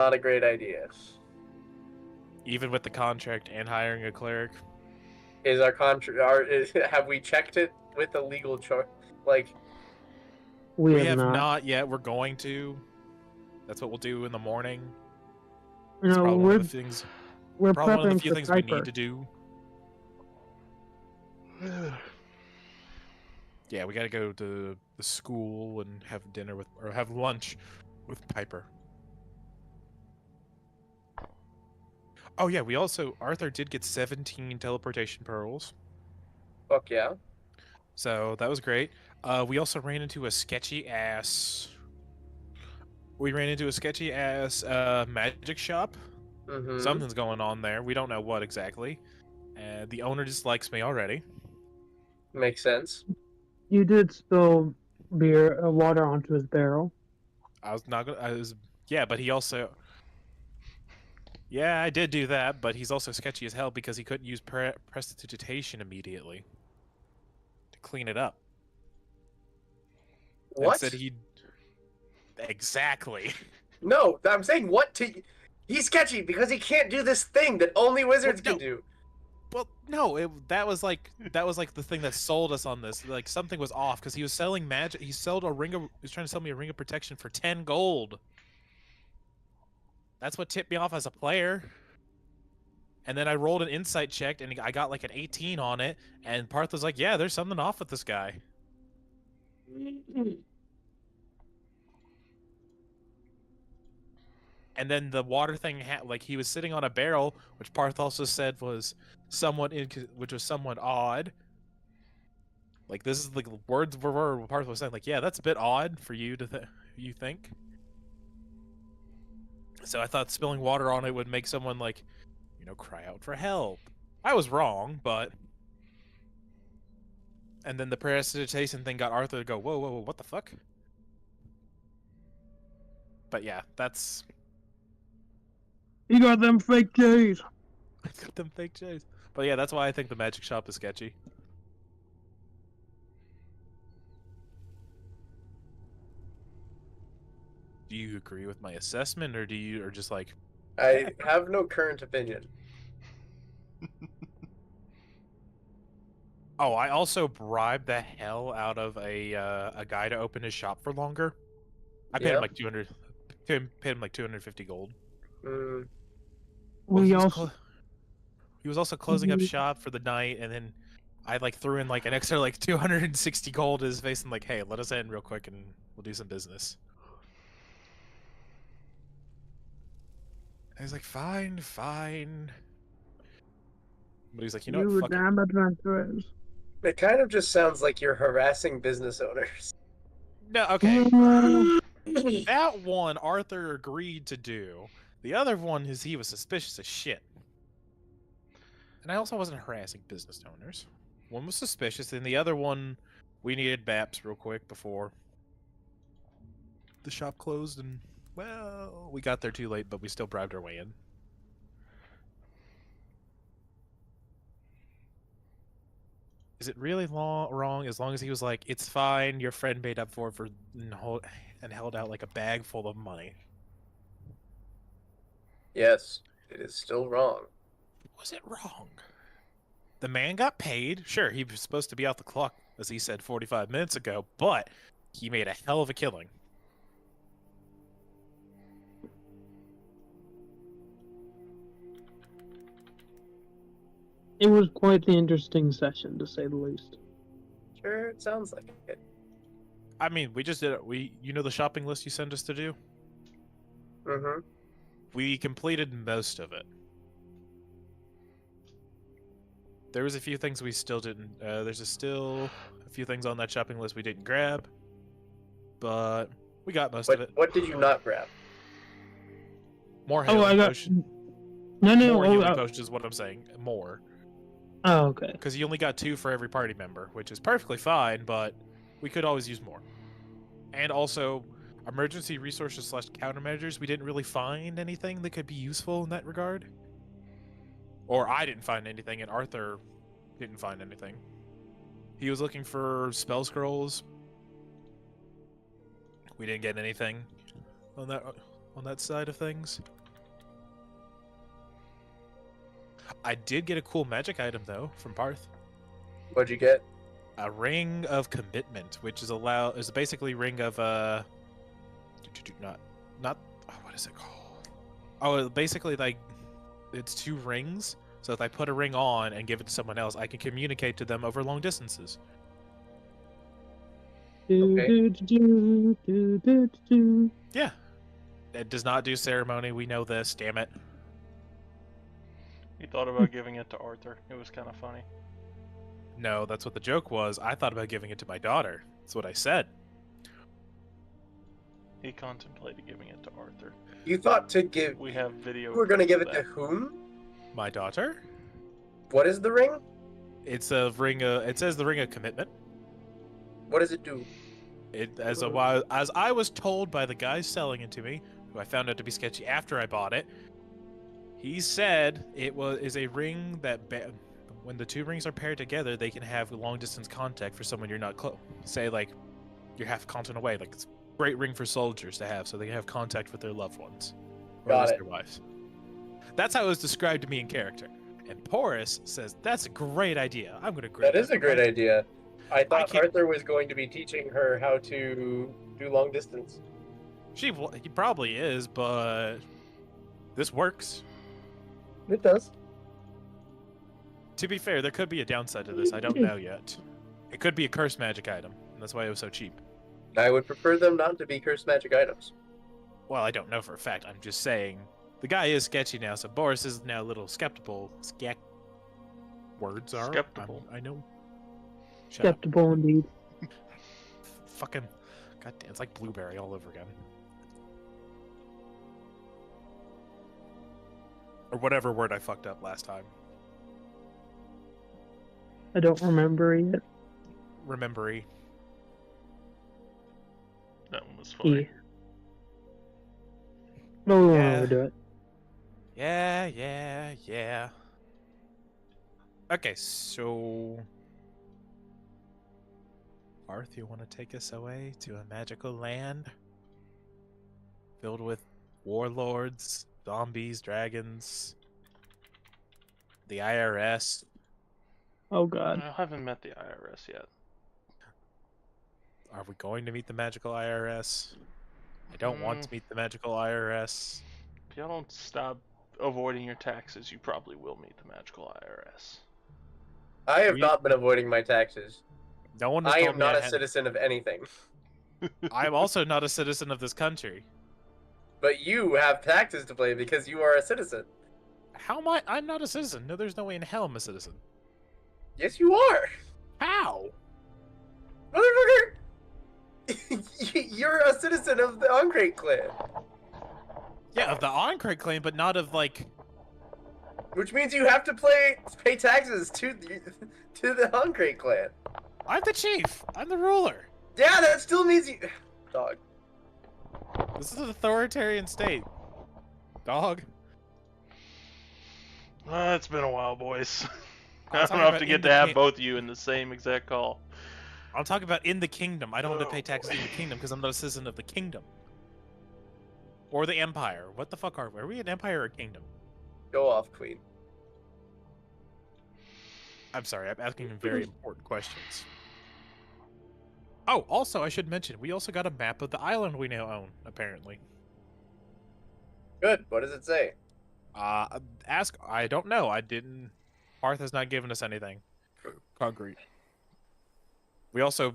not a great idea. Even with the contract and hiring a cleric. Is our contract? Have we checked it with the legal chart? Like, We have not. not yet. We're going to. That's what we'll do in the morning. You It's know, probably one of the things. we're Probably one of the prepping few for things we Piper. need to do. Yeah, we got to go to the school and have dinner with, or have lunch with Piper. Oh yeah, we also Arthur did get 17 teleportation pearls, fuck yeah. so that was great. We also ran into a sketchy ass. We ran into a sketchy ass magic shop. Mm-hmm. Something's going on there. We don't know what exactly. The owner dislikes me already. Makes sense. You did spill water onto his barrel. I was not gonna. Yeah, but he also. Yeah, I did do that, but he's also sketchy as hell because he couldn't use prestidigitation immediately to clean it up. What? Instead, he. Exactly. No, I'm saying what to. He's sketchy because he can't do this thing that only wizards Well, can do. Well, no, that was like the thing that sold us on this. Like something was off because he was selling magic. He sold a ring of. He was trying to sell me a ring of protection for 10 gold. That's what tipped me off as a player. And then I rolled an insight check and I got like an 18 on it. And Parth was like, "Yeah, there's something off with this guy." And then the water thing, like he was sitting on a barrel, which Parth also said was somewhat which was somewhat odd. Like this is the words were Parth was saying, like, yeah, that's a bit odd for you to you think. So I thought spilling water on it would make someone like, cry out for help. I was wrong, but. And then the prestidigitation thing got Arthur to go, whoa, whoa, whoa, what the fuck? But yeah, that's. You got them fake J's. I got them fake J's. But yeah, that's why I think the magic shop is sketchy. Do you agree with my assessment, or just like? I have no current opinion. Oh, I also bribed the hell out of a guy to open his shop for longer. I paid him like 200. Paid him like 250 gold. Mm. Well, he was also closing up shop for the night, and then I like threw in like an extra like 260 gold to his face and like, hey, let us in real quick and we'll do some business. And he's like, fine. But he's like, you know what? Fuck damn adventurers. It kind of just sounds like you're harassing business owners. No, okay. That one Arthur agreed to do. The other one is he was suspicious as shit. And I also wasn't harassing business owners. One was suspicious, and the other one, we needed BAPs real quick before the shop closed, and, well, we got there too late, but we still bribed our way in. Is it really wrong as long as he was like, it's fine, your friend made up for it and held out like a bag full of money? Yes, it is still wrong. Was it wrong? The man got paid. Sure, he was supposed to be out the clock, as he said 45 minutes ago, but he made a hell of a killing. It was quite the interesting session, to say the least. Sure, it sounds like it. I mean, we just did it. The shopping list you sent us to do? Mm-hmm. We completed most of it. There was a few things we still didn't. There's still a few things on that shopping list we didn't grab, but we got most of it. What did you not grab? More healing potions. No. More healing potions is what I'm saying. More. Oh, okay. Because you only got 2 for every party member, which is perfectly fine, but we could always use more. And also, emergency resources / countermeasures, we didn't really find anything that could be useful in that regard. Or I didn't find anything, and Arthur didn't find anything. He was looking for spell scrolls. We didn't get anything on on that side of things. I did get a cool magic item though from Parth. What'd you get? A ring of commitment, which is basically ring of not what is it called? Oh, basically like it's 2 rings. So if I put a ring on and give it to someone else, I can communicate to them over long distances. Okay. Yeah. It does not do ceremony. We know this. Damn it. He thought about giving it to Arthur. It was kind of funny. No, that's what the joke was. I thought about giving it to my daughter. That's what I said. He contemplated giving it to Arthur. You thought to give. We have video. We're gonna give it of to that. whom? My daughter? What is the ring? It's a ring of. It says the ring of commitment. What does it do? As I was told by the guy selling it to me, who I found out to be sketchy after I bought it. He said it is a ring that when the 2 rings are paired together, they can have long distance contact for someone you're not close. Say like you're half a continent away. Like it's a great ring for soldiers to have, so they can have contact with their loved ones or Got at least it. their wives. That's how it was described to me in character. And Porus says that's a great idea. I'm going to grab That is a great idea. I thought can't- Arthur was going to be teaching her how to do long distance. He probably is, but this works. It does. To be fair, there could be a downside to this. I don't know yet. It could be a cursed magic item, and that's why it was so cheap. I would prefer them not to be cursed magic items. Well, I don't know for a fact. I'm just saying. The guy is sketchy now, so Boris is now a little skeptical. Words are. Skeptical. I know. Shut up. Skeptical indeed. Fucking. Goddamn, it's like blueberry all over again. Or whatever word I fucked up last time. I don't remember yet. Remembery. That one was funny. No, we won't Yeah. overdo it. Yeah. Okay, so... Arth, you want to take us away to a magical land? Filled with warlords, zombies, dragons, the IRS. Oh god. I haven't met the IRS yet. Are we going to meet the magical IRS? I don't want to meet the magical IRS. If y'all don't stop avoiding your taxes, you probably will meet the magical IRS. I have not been avoiding my taxes. No one has I told am me not I a had- citizen of anything. I am also not a citizen of this country. But you have taxes to pay because you are a citizen. How am I? I'm not a citizen. No, there's no way in hell I'm a citizen. Yes, you are. How? Motherfucker! You're a citizen of the Ankreid clan. Yeah, of the Ankreid clan, but not of like. Which means you have to pay taxes to the Ankreid clan. I'm the chief. I'm the ruler. Yeah, that still means you... Dog. This is an authoritarian state. Dog. It's been a while, boys. I'm I don't talking know if about to get in to the have king- both of you in the same exact call. I'm talking about in the kingdom. I don't have to pay taxes in the kingdom because I'm not a citizen of the kingdom. Or the empire. What the fuck are we? Are we an empire or a kingdom? Go off, queen. I'm sorry, I'm asking very important questions. Oh, also, I should mention, we also got a map of the island we now own, apparently. Good. What does it say? I don't know. I didn't. Parth has not given us anything concrete. We also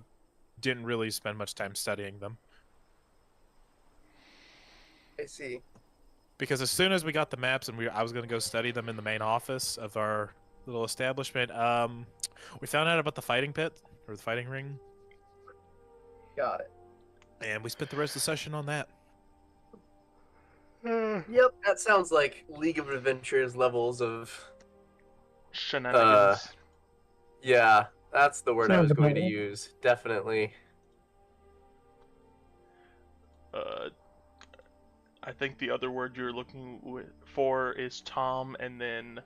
didn't really spend much time studying them. I see. Because as soon as we got the maps and I was going to go study them in the main office of our little establishment, we found out about the fighting pit, or the fighting ring, Got it. and we spent the rest of the session on that. Yep, that sounds like League of Adventures levels of... Shenanigans. Yeah, that's the word I was Sounds going to about right. use. Definitely. I think the other word you're looking for is Tom, and then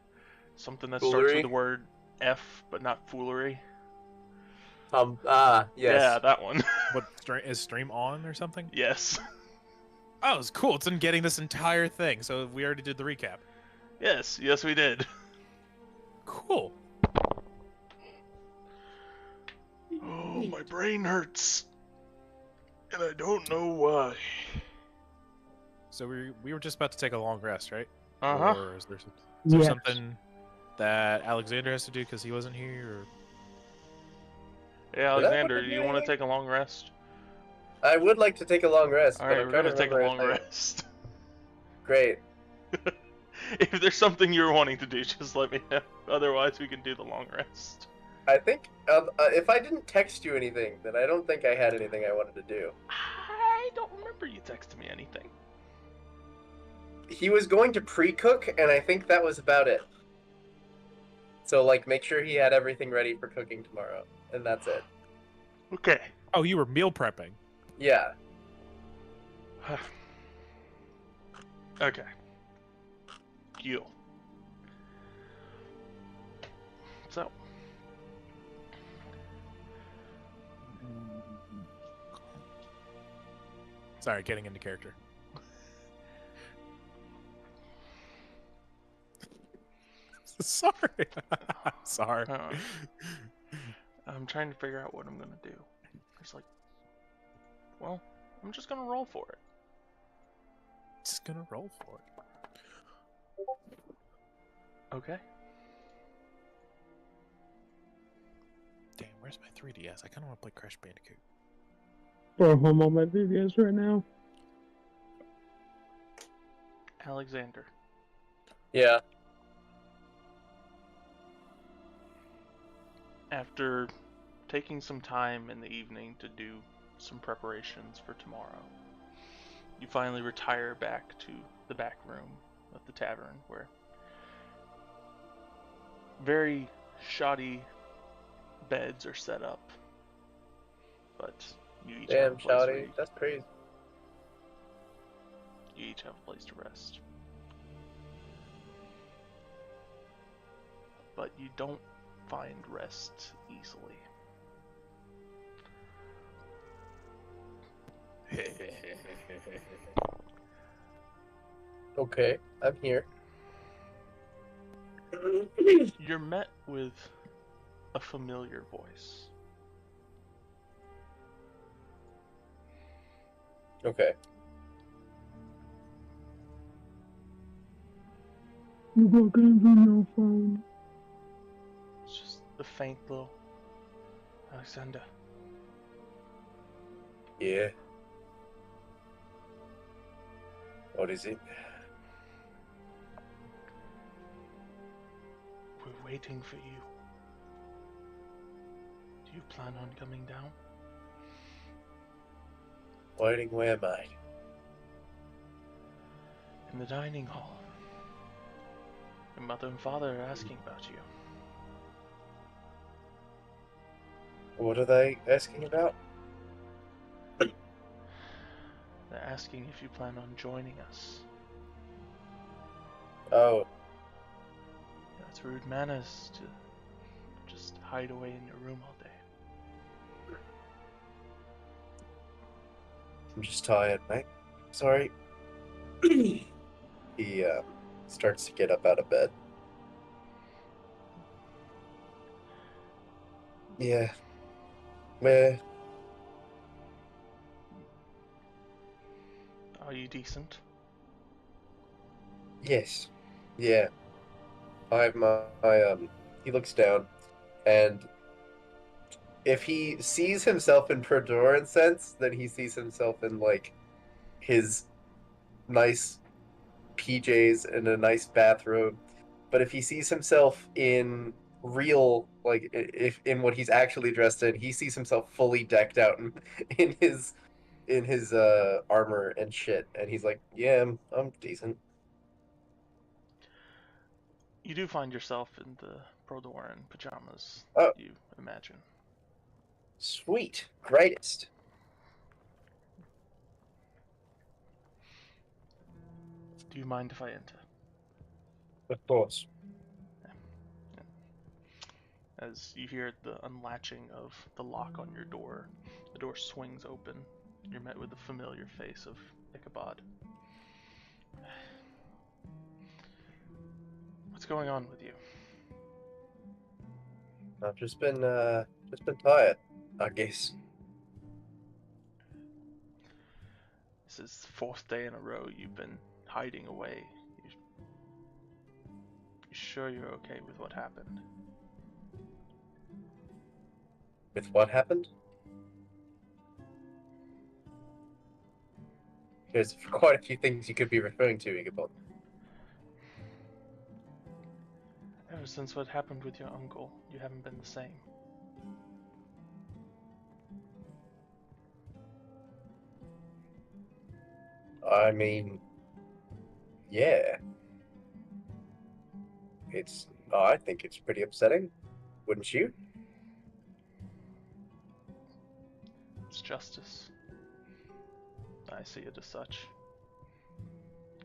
something that starts Foolery? with the word F, but not foolery. Yes. Yeah, that one. What, is stream on or something? Yes. Oh, it's cool. It's in getting this entire thing. So we already did the recap. Yes, yes, we did. Cool. Oh, my brain hurts. And I don't know why. So we were just about to take a long rest, right? Uh-huh. Or is there Yes. something that Alexander has to do because he wasn't here? Or... Yeah, Did I Alexander, put do the you want to name? take a long rest? I would like to take a long rest, Alright, but I'm we're trying gonna to take a remember long if rest. Great. If there's something you're wanting to do, just let me know. Otherwise, we can do the long rest. I think if I didn't text you anything, then I don't think I had anything I wanted to do. I don't remember you texting me anything. He was going to pre-cook, and I think that was about it. So, like, make sure he had everything ready for cooking tomorrow, and that's it. Okay. Oh, you were meal prepping. Yeah. Okay. You. So, Sorry, getting into character. Sorry. Sorry. I'm trying to figure out what I'm gonna do. It's like, well, I'm just gonna roll for it. Just gonna roll for it. Okay. Damn, where's my 3DS? I kind of want to play Crash Bandicoot. Bro, I'm on my videos right now. Alexander. Yeah. After taking some time in the evening to do some preparations for tomorrow, you finally retire back to the back room of the tavern where very shoddy beds are set up, but you each have a Damn, place where Shouty. That's crazy. you each have a place to rest. But you don't find rest easily. Okay, I'm here. You're met with a familiar voice. Okay. You got games on your phone. It's just a faint little Alexander. Yeah. What is it? We're waiting for you. Do you plan on coming down? Waiting, where am I? In the dining hall. Your mother and father are asking about you. What are they asking about? They're asking if you plan on joining us. Oh, It's rude manners to just hide away in your room all day. I'm just tired, mate. Sorry. He starts to get up out of bed. Yeah. Where? Are you decent? Yes. Yeah. He looks down, and if he sees himself in Prodoran sense, then he sees himself in, like, his nice PJs and a nice bathrobe. But if he sees himself in real, like, if in what he's actually dressed in, he sees himself fully decked out in his armor and shit, and he's like, yeah, I'm decent. You do find yourself in the Prodoran pajamas Oh. that you imagine. Sweet. Greatest. Do you mind if I enter? Of course. As you hear the unlatching of the lock on your door, the door swings open. You're met with the familiar face of Ichabod. What's going on with you? I've just been tired, I guess. This is the fourth day in a row you've been hiding away. You sure you're okay with what happened? With what happened? There's quite a few things you could be referring to, Ichabod. Ever since what happened with your uncle, you haven't been the same. I mean, yeah. I think it's pretty upsetting, wouldn't you? It's justice. I see it as such.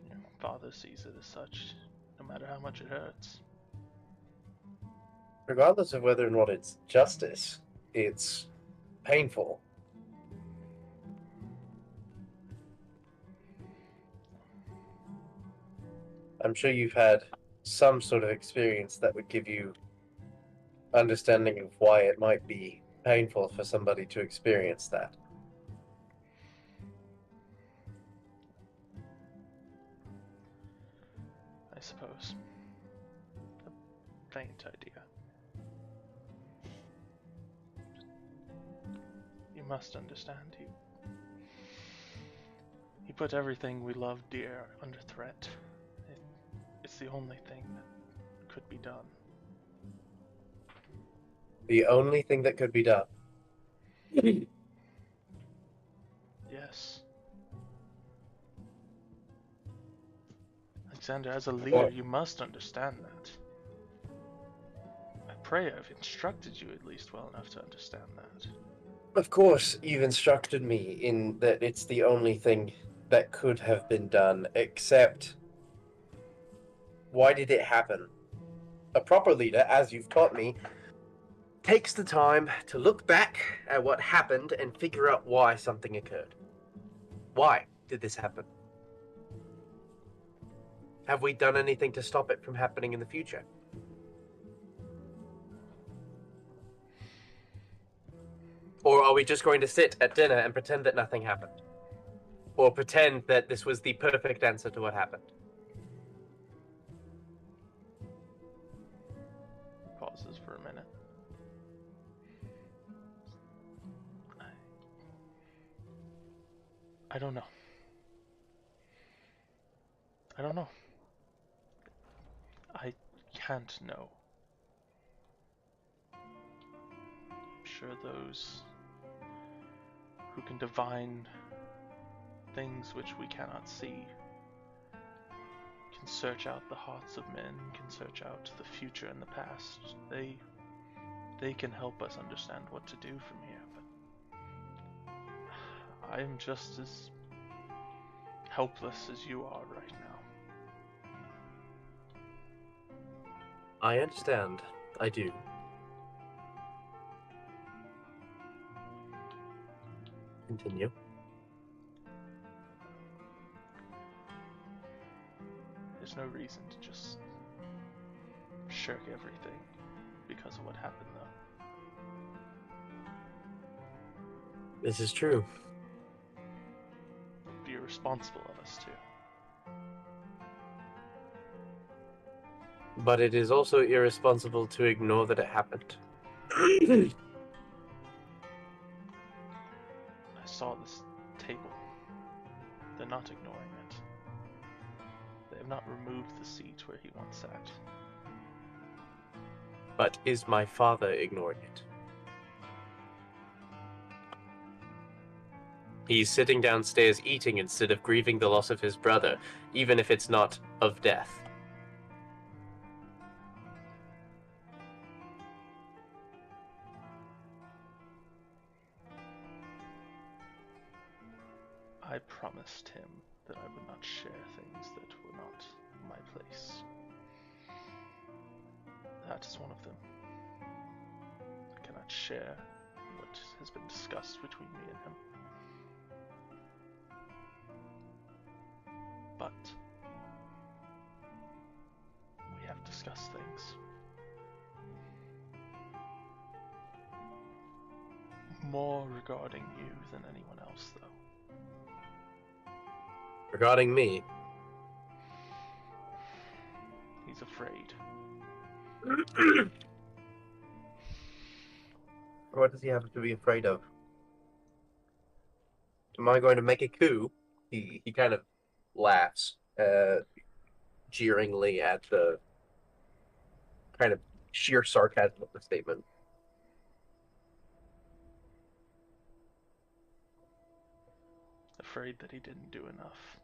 Your father sees it as such, no matter how much it hurts. Regardless of whether or not it's justice, it's painful. I'm sure you've had some sort of experience that would give you understanding of why it might be painful for somebody to experience that. I suppose. A faint idea. You must understand, he put everything we love dear under threat. It's the only thing that could be done. The only thing that could be done. Yes. Alexander, as a leader, you must understand that. I pray I've instructed you at least well enough to understand that. Of course, you've instructed me in that it's the only thing that could have been done, except why did it happen? A proper leader, as you've taught me, takes the time to look back at what happened and figure out why something occurred. Why did this happen? Have we done anything to stop it from happening in the future? Or are we just going to sit at dinner and pretend that nothing happened? Or pretend that this was the perfect answer to what happened? Pauses for a minute. I don't know. I don't know. I can't know. I'm sure those who can divine things which we cannot see can search out the hearts of men, can search out the future and the past. They can help us understand what to do from here, but I am just as helpless as you are right now. I understand. I do. Continue. There's no reason to just shirk everything because of what happened, though. This is true. It'd be irresponsible of us to. But it is also irresponsible to ignore that it happened. I saw this table. They're not ignoring it. They have not removed the seat where he once sat. But is my father ignoring it? He's sitting downstairs eating instead of grieving the loss of his brother, even if it's not of death. I promised him that I would not share things that were not my place. That is one of them. I cannot share what has been discussed between me and him. discuss things. More regarding you than anyone else, though. Regarding me, He's afraid. what does he have to be afraid of? Am I going to make a coup? He kind of laughs jeeringly at the kind of sheer sarcasm of the statement. Afraid that he didn't do enough.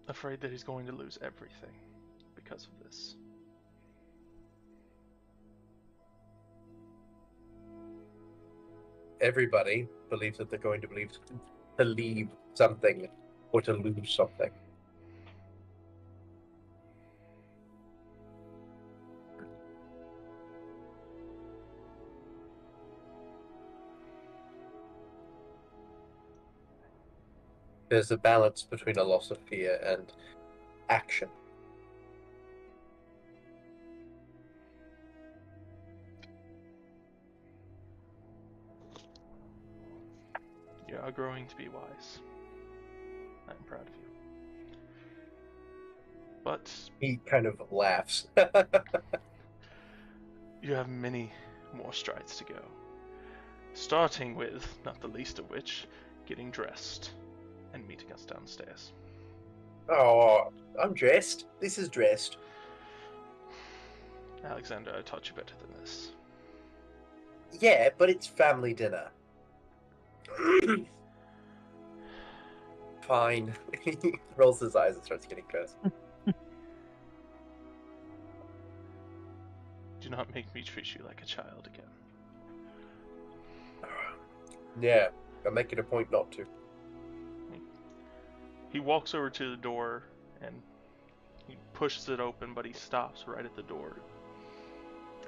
Afraid that he's going to lose everything because of this. Everybody believes that they're going to leave something or to lose something. There's a balance between a loss of fear and action. You are growing to be wise. I'm proud of you. But He kind of laughs. you have many more strides to go. Starting with, not the least of which, getting dressed and meeting us downstairs. Oh, I'm dressed. This is dressed. Alexander, I taught you better than this. Yeah, but it's family dinner. Fine. He rolls his eyes and starts getting dressed. Do not make me treat you like a child again. Yeah, I'm making a point not to. He walks over to the door and he pushes it open, but he stops right at the door.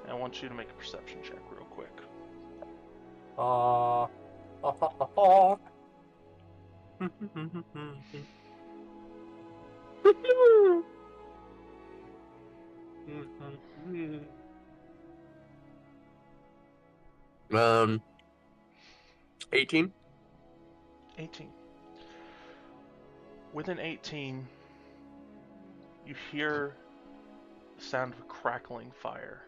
And I want you to make a perception check real quick. Um, 18? 18. Within 18, you hear the sound of a crackling fire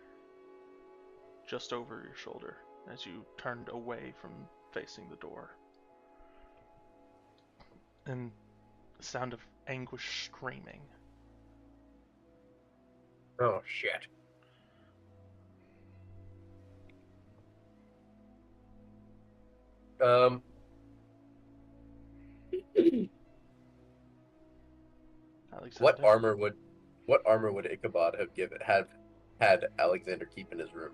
just over your shoulder as you turned away from facing the door. And the sound of anguish screaming. Oh, shit. Alexander, What armor would Ichabod have had Alexander keep in his room?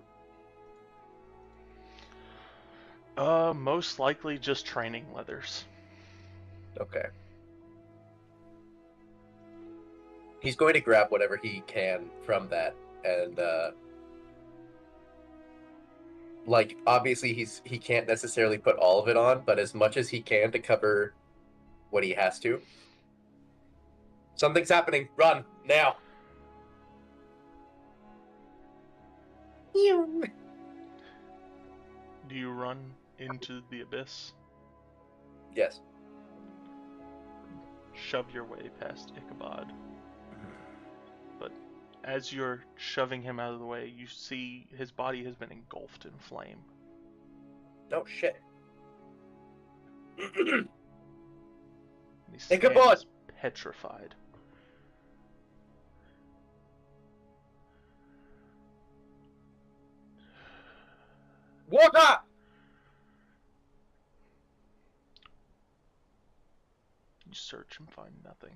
most likely just training leathers. Okay. He's going to grab whatever he can from that, and like obviously he can't necessarily put all of it on, but as much as he can to cover what he has to. Something's happening. Run now. Do you run into the abyss? Yes. Shove your way past Ichabod. But as you're shoving him out of the way, you see his body has been engulfed in flame. Oh shit. And he Ichabod! stands petrified. Water! You search and find nothing.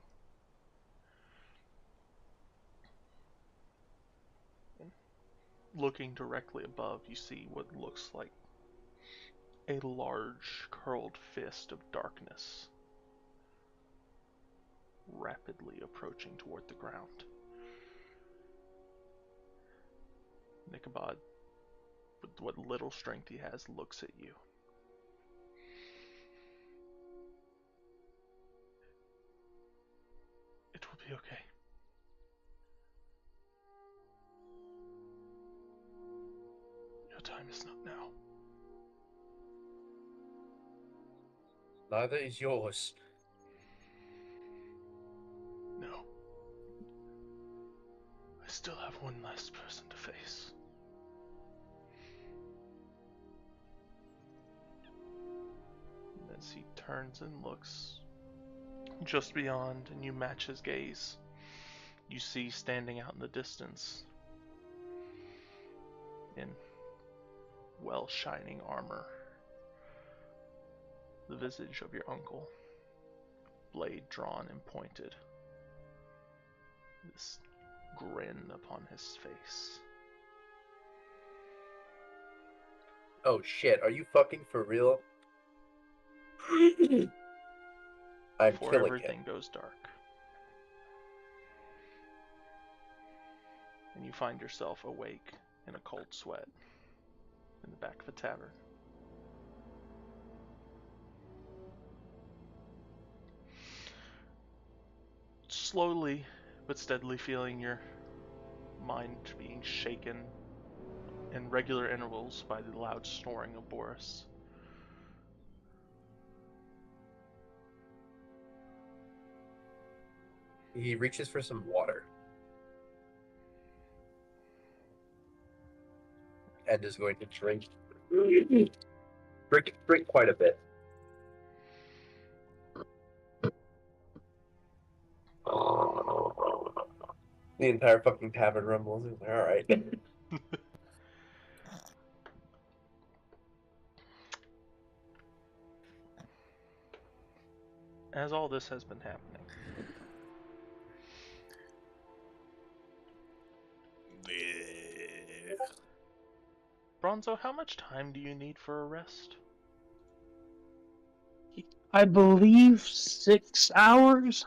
Looking directly above, you see what looks like a large curled fist of darkness rapidly approaching toward the ground. Ichabod, with what little strength he has, looks at you. be okay. Your time is not now. Neither is yours. No. I still have one last person to face. As he turns and looks just beyond, and you match his gaze, you see standing out in the distance, in well shining armor, the visage of your uncle, blade drawn and pointed, this grin upon his face. Oh shit, are you fucking for real? I'm Before killing everything him. goes dark. And you find yourself awake in a cold sweat in the back of a tavern. Slowly but steadily feeling your mind being shaken in regular intervals by the loud snoring of Boris. He reaches for some water. And is going to drink. Drink quite a bit. The entire fucking tavern rumbles. Alright. As all this has been happening, Bronzo, how much time do you need for a rest? I believe 6 hours.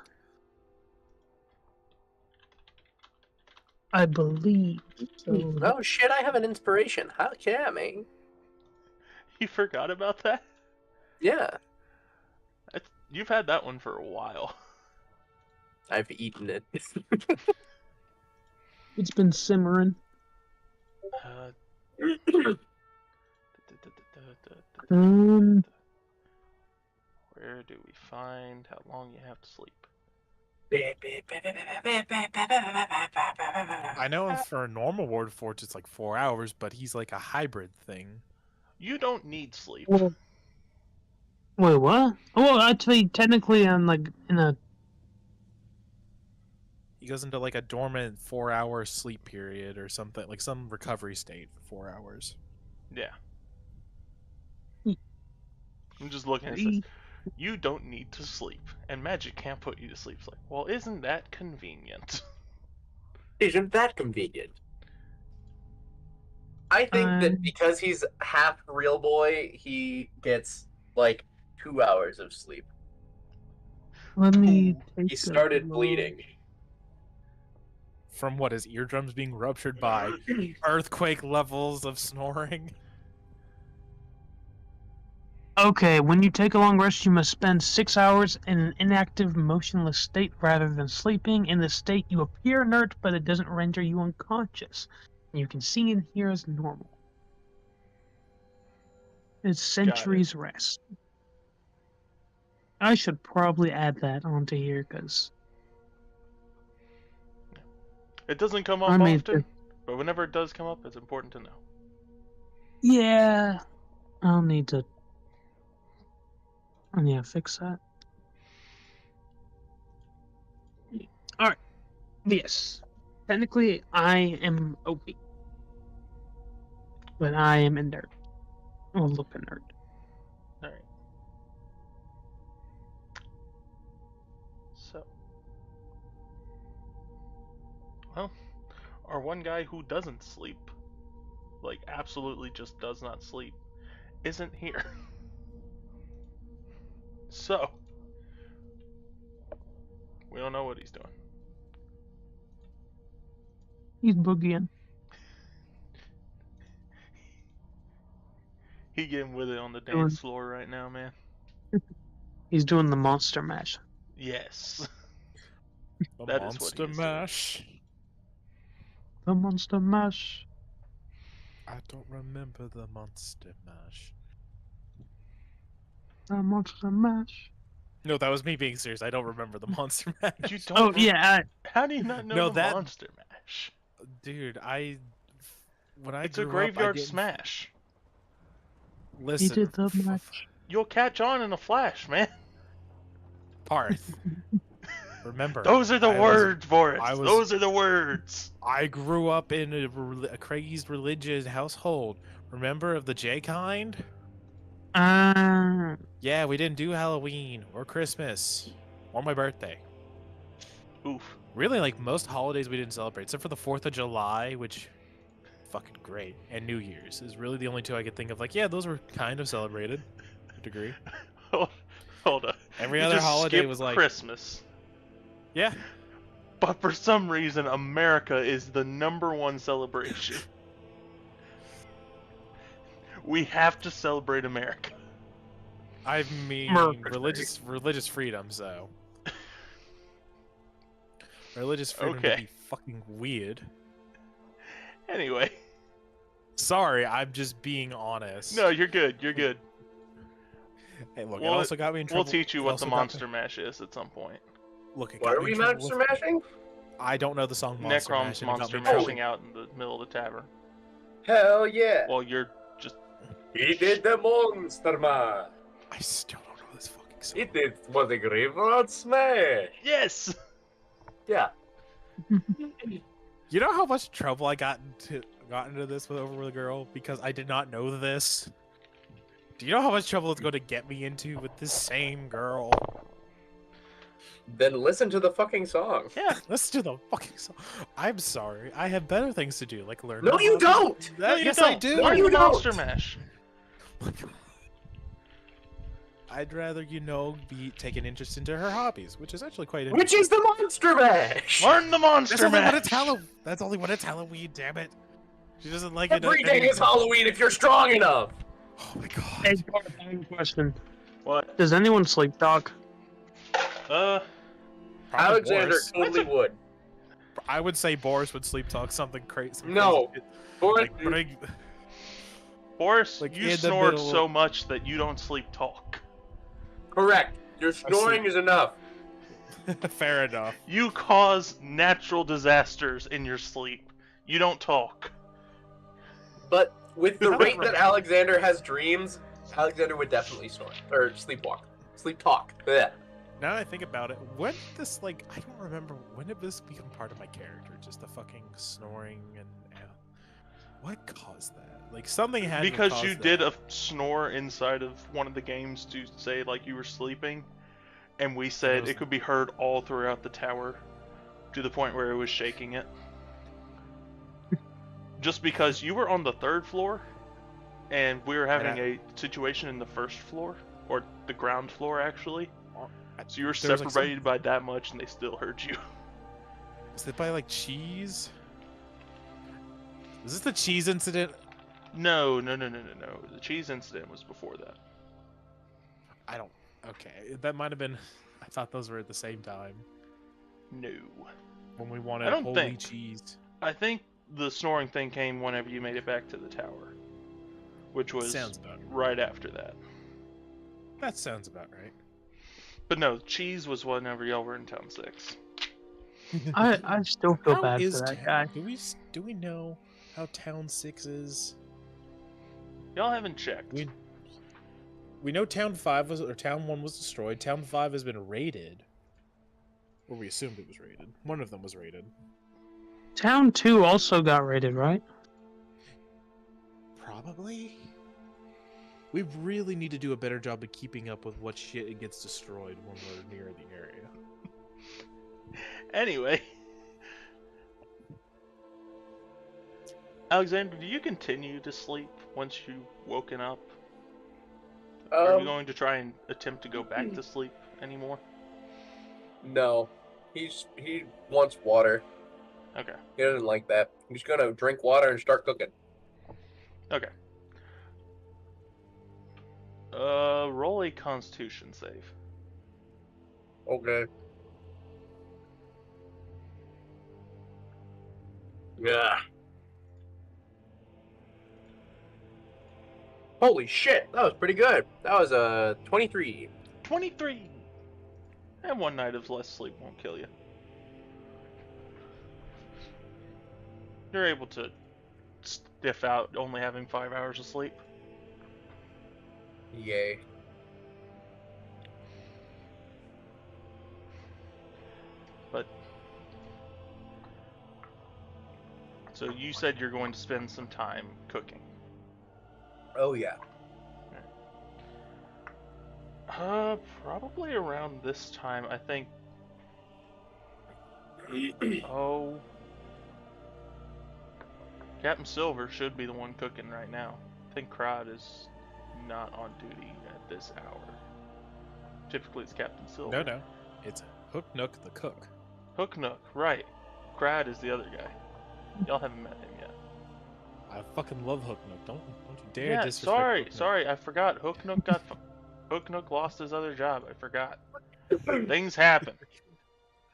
I believe. So Oh shit, I have an inspiration. How yeah, man. You forgot about that? Yeah. You've had that one for a while. I've eaten it. it's been simmering. Where do we find how long you have to sleep? I know for a normal Ward Forge it's like 4 hours, but he's like a hybrid thing. You don't need sleep. Well, wait, what? Well, actually, technically, I'm like in a. He goes into like a dormant 4-hour sleep period or something, like some recovery state for 4 hours. Yeah. Hmm. I'm just looking at this. You don't need to sleep, and magic can't put you to sleep. It's like, well, isn't that convenient? Isn't that convenient? I think that because he's half real boy, he gets like 2 hours of sleep. Let me. He started bleeding. From what, his eardrums being ruptured by earthquake levels of snoring? Okay, when you take a long rest, you must spend 6 hours in an inactive, motionless state rather than sleeping. In this state, you appear inert, but it doesn't render you unconscious. You can see and hear as normal. It's centuries rest. I should probably add that onto here because it doesn't come up often, but whenever it does come up, it's important to know. Yeah, I'll need to. Yeah, fix that. Alright. Yes. Technically, I am awake. But I am inert. Or look inert. Alright. So. Well, our one guy who doesn't sleep, like absolutely just does not sleep, isn't here. So. We don't know what he's doing. He's boogieing. He getting with it on the dance floor right now, man. He's doing the monster mash. Yes. The That is what he Monster is doing. Mash. The Monster Mash. I don't remember the Monster Mash. The Monster Mash. No, that was me being serious. I don't remember the Monster Mash. You don't. Oh yeah, How do you not know No, the that- Monster Mash? Dude, when I It's a grew graveyard up, I didn't smash. listen. he did the match. You'll catch on in a flash, man. Parth. Remember, Those are the I was- words, Boris. I was- Those are the words. I grew up in a crazy religious household. Remember of the J kind? Yeah, we didn't do Halloween or Christmas or my birthday. Oof. Really, like most holidays we didn't celebrate, except for the 4th of July, which fucking great, and New Year's is really the only two I could think of. Like, yeah, those were kind of celebrated to a degree. Hold up. Every You other just holiday skipped was like, Christmas. yeah, But for some reason, America is the #1 celebration. We have to celebrate America. I mean Murphy's religious freedom, so religious freedom Okay. to be fucking weird. Anyway, Sorry, I'm just being honest. no, you're good. You're good. Hey, look, it We'll- also got me in trouble. We'll teach you it what also the got me- Monster Mash is at some point. Look, it What got are me we in trouble monster with- mashing? I don't know the song Monster Mash. Necrom's and it got Monster me in trouble. Mashing out in the middle of the tavern. Hell yeah! While you're just He did the monster mash. I still don't know this fucking song. It was a graveyard smash. yes. Yeah. You know how much trouble I got into this with over with a girl because I did not know this? Do you know how much trouble it's going to get me into with this same girl? Then listen to the fucking song. Yeah. Listen to the fucking song. I'm sorry. I have better things to do, like learn. No, about you it. don't! No, you yes, don't. I do. No, Learn you the don't. Monster Mash. I'd rather, be take an interest into her hobbies, which is actually quite Which interesting. is the monster mash. Learn the Monster That's only when Mash. it's Halloween. That's only when it's Halloween. Damn it. She doesn't like Every it. day is Halloween if you're strong enough. Oh my god. Hey, Bart, I have a question. What? Does anyone sleep talk? Probably Alexander Boris. totally would. I would say Boris would sleep talk something crazy. No. Boris, Boris, Like, you in the snored middle so of- much that you don't sleep talk. correct. Your snoring is enough. Fair enough. You cause natural disasters in your sleep. You don't talk. But with the Not rate right. that Alexander has dreams, Alexander would definitely snore. Or sleepwalk. Sleep talk. Yeah. Now that I think about it, when did this I don't remember when did this become part of my character? Just the fucking snoring and what caused that? Like something had to have Because caused you that. did a snore inside of one of the games to say like you were sleeping, and we said was- it could be heard all throughout the tower, to the point where it was shaking it. Just because you were on the 3rd floor, and we were having a situation in the 1st floor, or the ground floor actually. So you were There was, like, separated by that much, and they still heard you. Was it by cheese? Was this the cheese incident? No. The cheese incident was before that. I don't. Okay, that might have been. I thought those were at the same time No. when we wanted I don't holy think. cheese. I think the snoring thing came whenever you made it back to the tower, which was Sounds about right after that. That sounds about right. But no, cheese was whenever y'all were in Town 6. I still feel How bad is for that Town- guy. Do we know how Town 6 is? Y'all haven't checked. We know Town 5 Town 1 was destroyed. Town 5 has been raided. Or we assumed it was raided. One of them was raided. Town 2 also got raided, right? Probably. We really need to do a better job of keeping up with what shit gets destroyed when we're near the area. Anyway. Alexander, do you continue to sleep once you've woken up? Are you going to try and attempt to go back to sleep anymore? No. He wants water. Okay. He doesn't like that. He's gonna drink water and start cooking. Okay. Roll a Constitution save. Okay. Yeah. Holy shit, that was pretty good. That was 23. 23! And 1 night of less sleep won't kill you. You're able to stiff out only having 5 hours of sleep. Yay. But so you said you're going to spend some time cooking. Oh yeah. Probably around this time, I think. Oh, Captain Silver should be the one cooking right now. I think Crowd is not on duty at this hour. Typically, it's Captain Silver. No, it's Hook Nook the cook. Hook Nook, right? Crad is the other guy. Y'all haven't met him yet. I fucking love Hook Nook. Don't you dare Yeah, disrespect sorry, Hook Nook. sorry, I forgot. Hook Nook got Hook Nook lost his other job. I forgot. Things happen.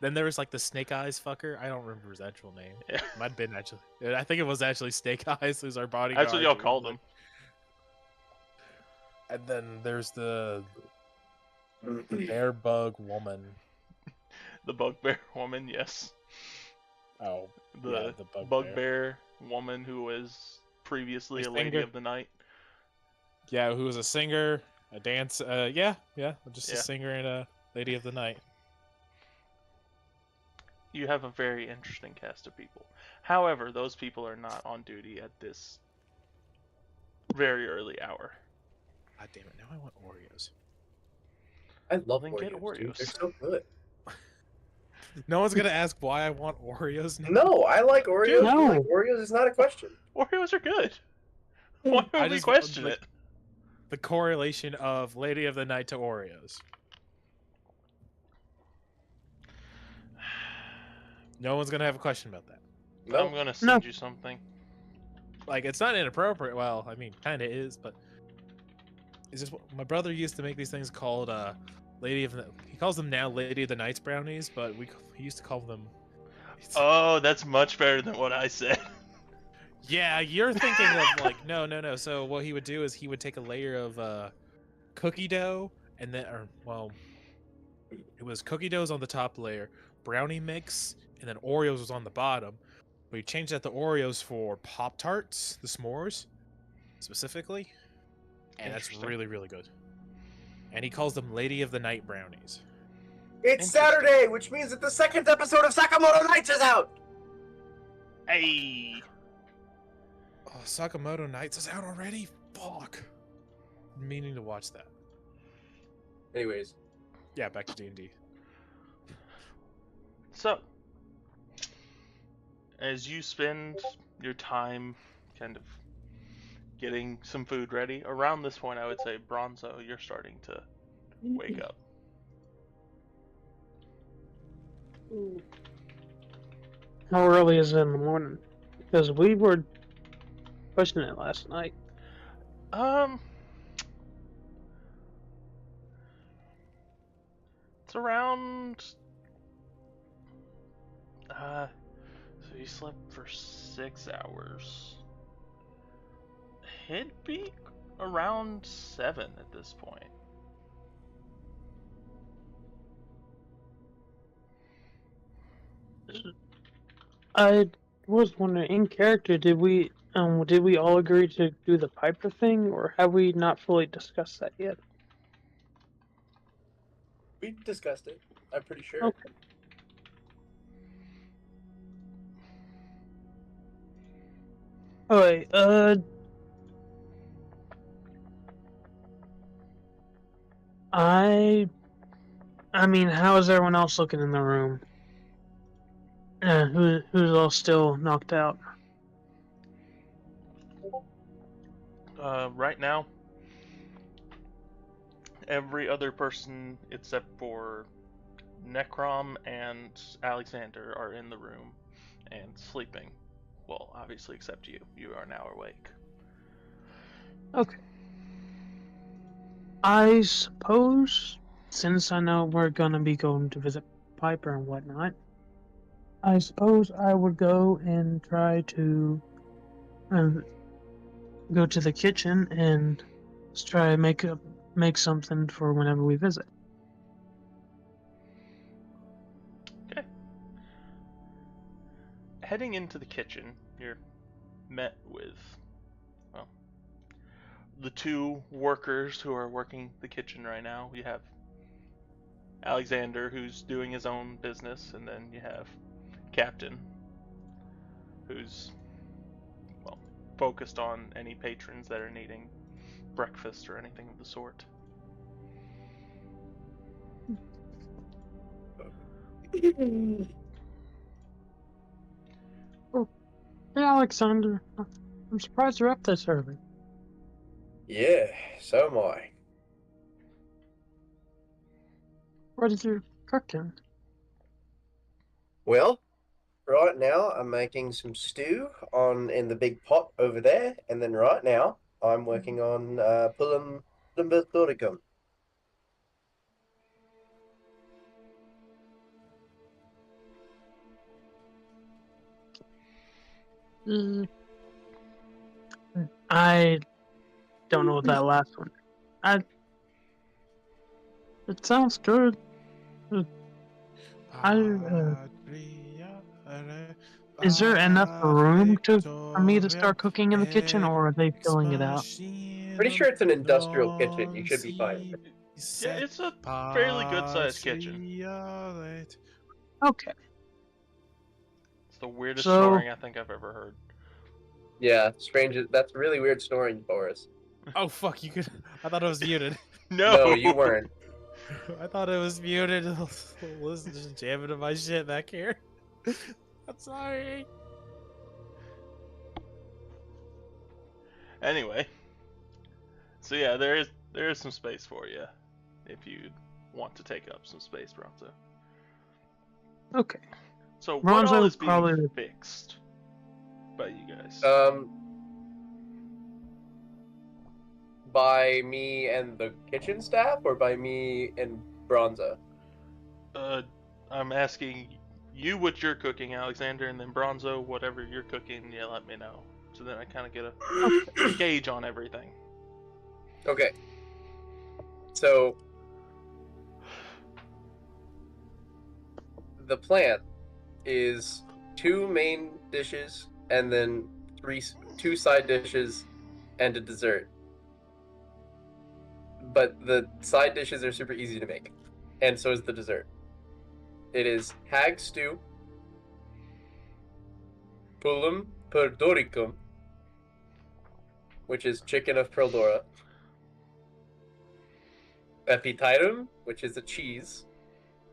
Then there was like the Snake Eyes fucker. I don't remember his actual name. Yeah. Might have been actually. I think it was actually Snake Eyes, who's our bodyguard. That's what y'all called him. And then there's the bear bug woman. The bugbear woman, yes. Oh, The, yeah, the bugbear woman who was previously a lady singer. of the night. Yeah, who was a singer, a dance. Just Yeah. a singer and a lady of the night. You have a very interesting cast of people. However, those people are not on duty at this very early hour. God damn it! Now I want Oreos. I love Then get Oreos, dude. Oreos. They're so good. No one's gonna ask why I want Oreos now. No, I like Oreos. Dude, You no. like Oreos is not a question. Oreos are good. Why I would we just question like- it? The correlation of Lady of the Night to Oreos. No one's gonna have a question about that. No. I'm gonna send you something. Like, it's not inappropriate. Well, I mean, kind of is, but it's just my brother used to make these things called Lady of the. He calls them now Lady of the Night's brownies, but he used to call them. Oh, that's much better than what I said. Yeah, you're thinking of like no. So what he would do is he would take a layer of cookie dough and then, it was cookie dough's on the top layer, brownie mix, and then Oreos was on the bottom. We changed that to Oreos for Pop-Tarts, the s'mores, specifically. And that's Interesting. really, really good. And he calls them Lady of the Night brownies. It's Interesting. Saturday, which means that the second episode of Sakamoto Nights is out. Hey, Oh, Sakamoto Nights is out already? Fuck. I'm meaning to watch that. Anyways, Yeah, back to D&D. so as you spend your time kind of getting some food ready, around this point I would say, Bronzo, you're starting to wake up. How early is it in the morning? Because we were pushing it last night. It's around. So you slept for 6 hours. It'd be around 7 at this point. I was wondering, in character, did we all agree to do the Piper thing, or have we not fully discussed that yet? we discussed it. I'm pretty sure. Okay. Alright, I mean, how is everyone else looking in the room? Who's all still knocked out? Right now, every other person except for Necrom and Alexander are in the room and sleeping. Well, obviously, except you. You are now awake. Okay. I suppose, since I know we're gonna be going to visit Piper and whatnot, I suppose I would go and try to uh, go to the kitchen and let's try to make something for whenever we visit. Okay. Heading into the kitchen, you're met with, well, the two workers who are working the kitchen right now. You have Alexander, who's doing his own business, and then you have Captain, who's, well, focused on any patrons that are needing breakfast or anything of the sort. Oh, hey Alexander, I'm surprised you're up this early. Yeah, so am I. What is you cooking? Well, right now I'm making some stew in the big pot over there, and then right now I'm working on pullum lumbertoricum. Mm, I don't know what that last one. I. It sounds good. I. Is there enough room for me to start cooking in the kitchen, or are they filling it out? Pretty sure it's an industrial kitchen. You should be fine. Yeah, it's a fairly good-sized kitchen. Okay. It's the weirdest So- snoring I think I've ever heard. Yeah, strange. That's really weird snoring, Boris. Oh fuck! You could. I thought it was muted. No, you weren't. I thought it was muted. Listen, just jamming to my shit back here. I'm sorry. Anyway, so yeah, there is some space for you if you want to take up some space, Bronzo. Okay. So what Bronzo all is being probably- fixed by you guys? By me and the kitchen staff, or by me and Bronza? I'm asking you what you're cooking, Alexander, and then Bronzo, whatever you're cooking, yeah, let me know. So then I kind of get a gauge on everything. Okay. So the plan is 2 main dishes and then 2 side dishes and a dessert. But the side dishes are super easy to make, and so is the dessert. It is hag stew, pullum perdoricum, which is chicken of Peldora, epitairum, which is a cheese,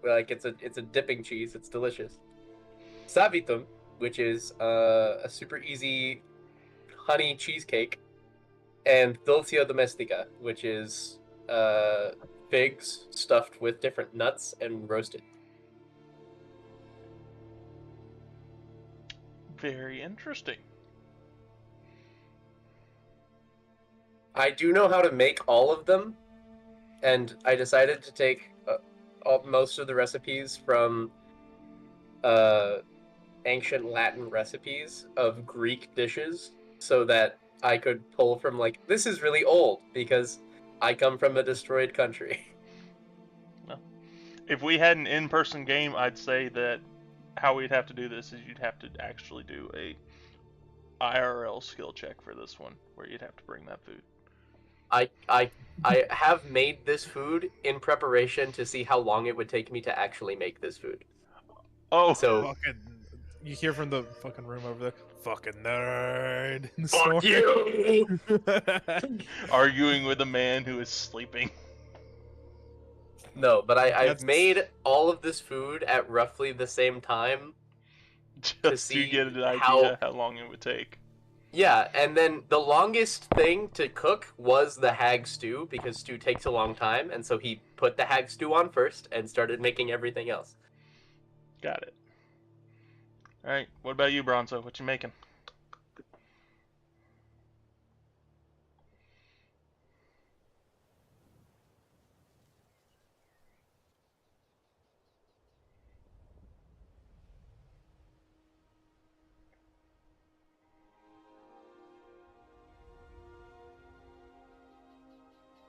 like it's a dipping cheese. It's delicious. Savitum, which is a super easy honey cheesecake, and dulcia domestica, which is figs stuffed with different nuts and roasted. Very interesting. I do know how to make all of them, and I decided to take most of the recipes from ancient Latin recipes of Greek dishes, so that I could pull from, like, this is really old because I come from a destroyed country. If we had an in-person game, I'd say that how we'd have to do this is you'd have to actually do a IRL skill check for this one, where you'd have to bring that food. I have made this food in preparation to see how long it would take me to actually make this food. Oh, So Fucking. You hear from the fucking room over there. Fucking nerd. In the fuck store. you. arguing with a man who is sleeping. No, but I've That's- made all of this food at roughly the same time. Just to see get an idea how- how long it would take. Yeah, and then the longest thing to cook was the hag stew, because stew takes a long time, and so he put the hag stew on first and started making everything else. Got it. Alright, what about you, Bronzo? What you making?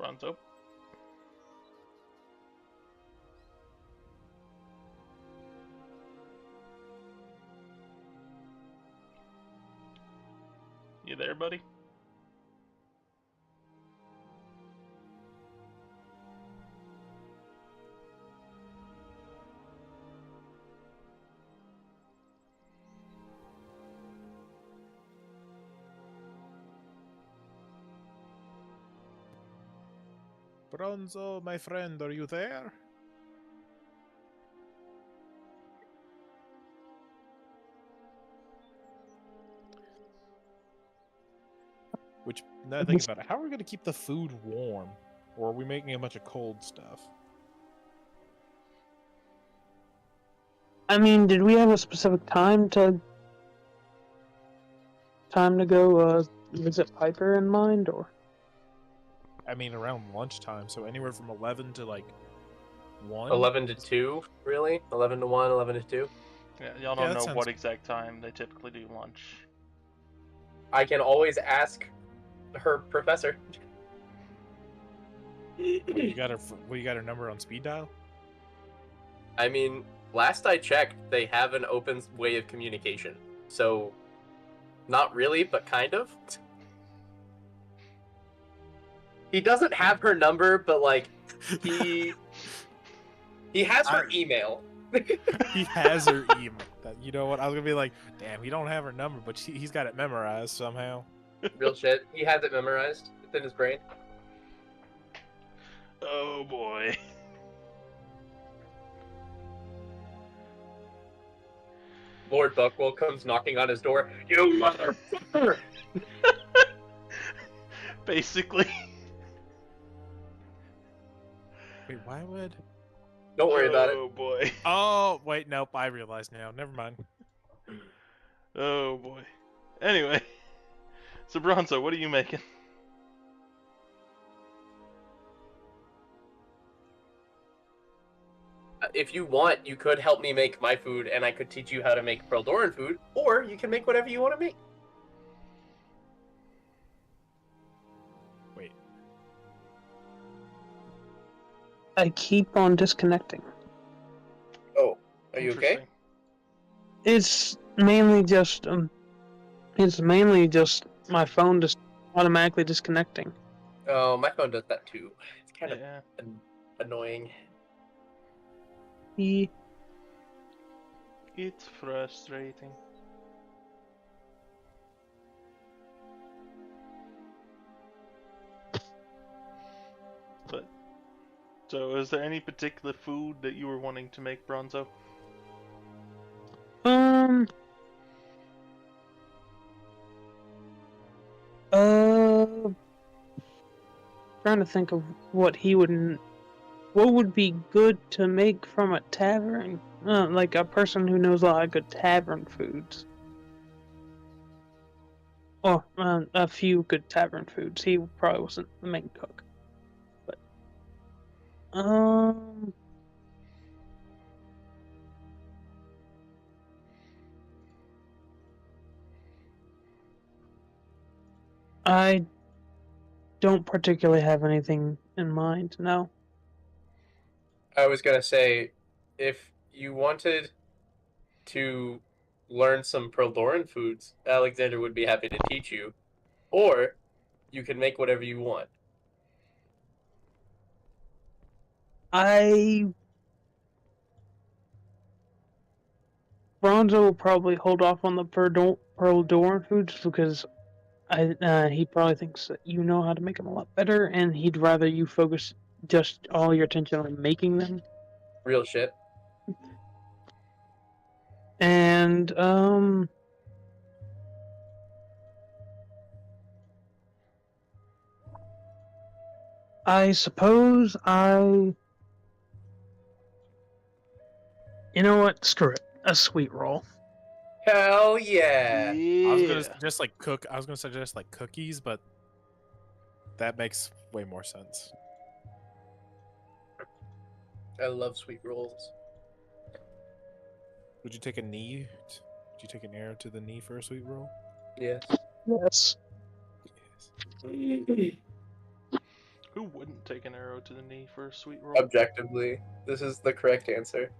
Bronzo. You there, buddy? Bronzo, my friend, are you there? Which, now think about it, how are we going to keep the food warm? Or are we making a bunch of cold stuff? I mean, did we have a specific time to go visit Piper in mind, or? I mean, around lunchtime, so anywhere from 11 to like 1? 11 to 2, really? 11 to 1, 11 to 2? Yeah, y'all Yeah, don't that know sounds what good. exact time they typically do lunch. I can always ask her professor. You got her number on speed dial? I mean, last I checked, they have an open way of communication. So, not really, but kind of. He doesn't have her number, but like, he has her email. He has her email. You know what? I was gonna be like, damn, he don't have her number, but he's got it memorized somehow. Real shit. He has it memorized. It's in his brain. Oh boy. Lord Buckwell comes knocking on his door. You motherfucker! Basically. Wait, why would? Don't worry about it. Oh boy. Oh, wait, nope. I realize now. Never mind. Oh boy. Anyway. So Bronzo, what are you making? If you want, you could help me make my food, and I could teach you how to make Peldoran food, or you can make whatever you want to make. Wait. I keep on disconnecting. Oh, are you okay? It's mainly just my phone just automatically disconnecting. Oh, my phone does that too. It's kind of Yeah. annoying. It's frustrating. But so, is there any particular food that you were wanting to make, Bronzo? Trying to think of what would be good to make from a tavern. Like a person who knows a lot of good tavern foods. Or a few good tavern foods. He probably wasn't the main cook. But I don't particularly have anything in mind, no. I was gonna say, if you wanted to learn some Peldoran foods, Alexander would be happy to teach you, or you can make whatever you want. Bronzo will probably hold off on the Peldoran foods because he probably thinks that you know how to make them a lot better, and he'd rather you focus just all your attention on making them. Real shit. And I suppose you know what? Screw it. A sweet roll. Hell yeah! I was gonna suggest like cookies, but that makes way more sense. I love sweet rolls. Would you take a knee? Would you take an arrow to the knee for a sweet roll? Yes. Yes. Yes. Who Who wouldn't take an arrow to the knee for a sweet roll? Objectively, this is the correct answer.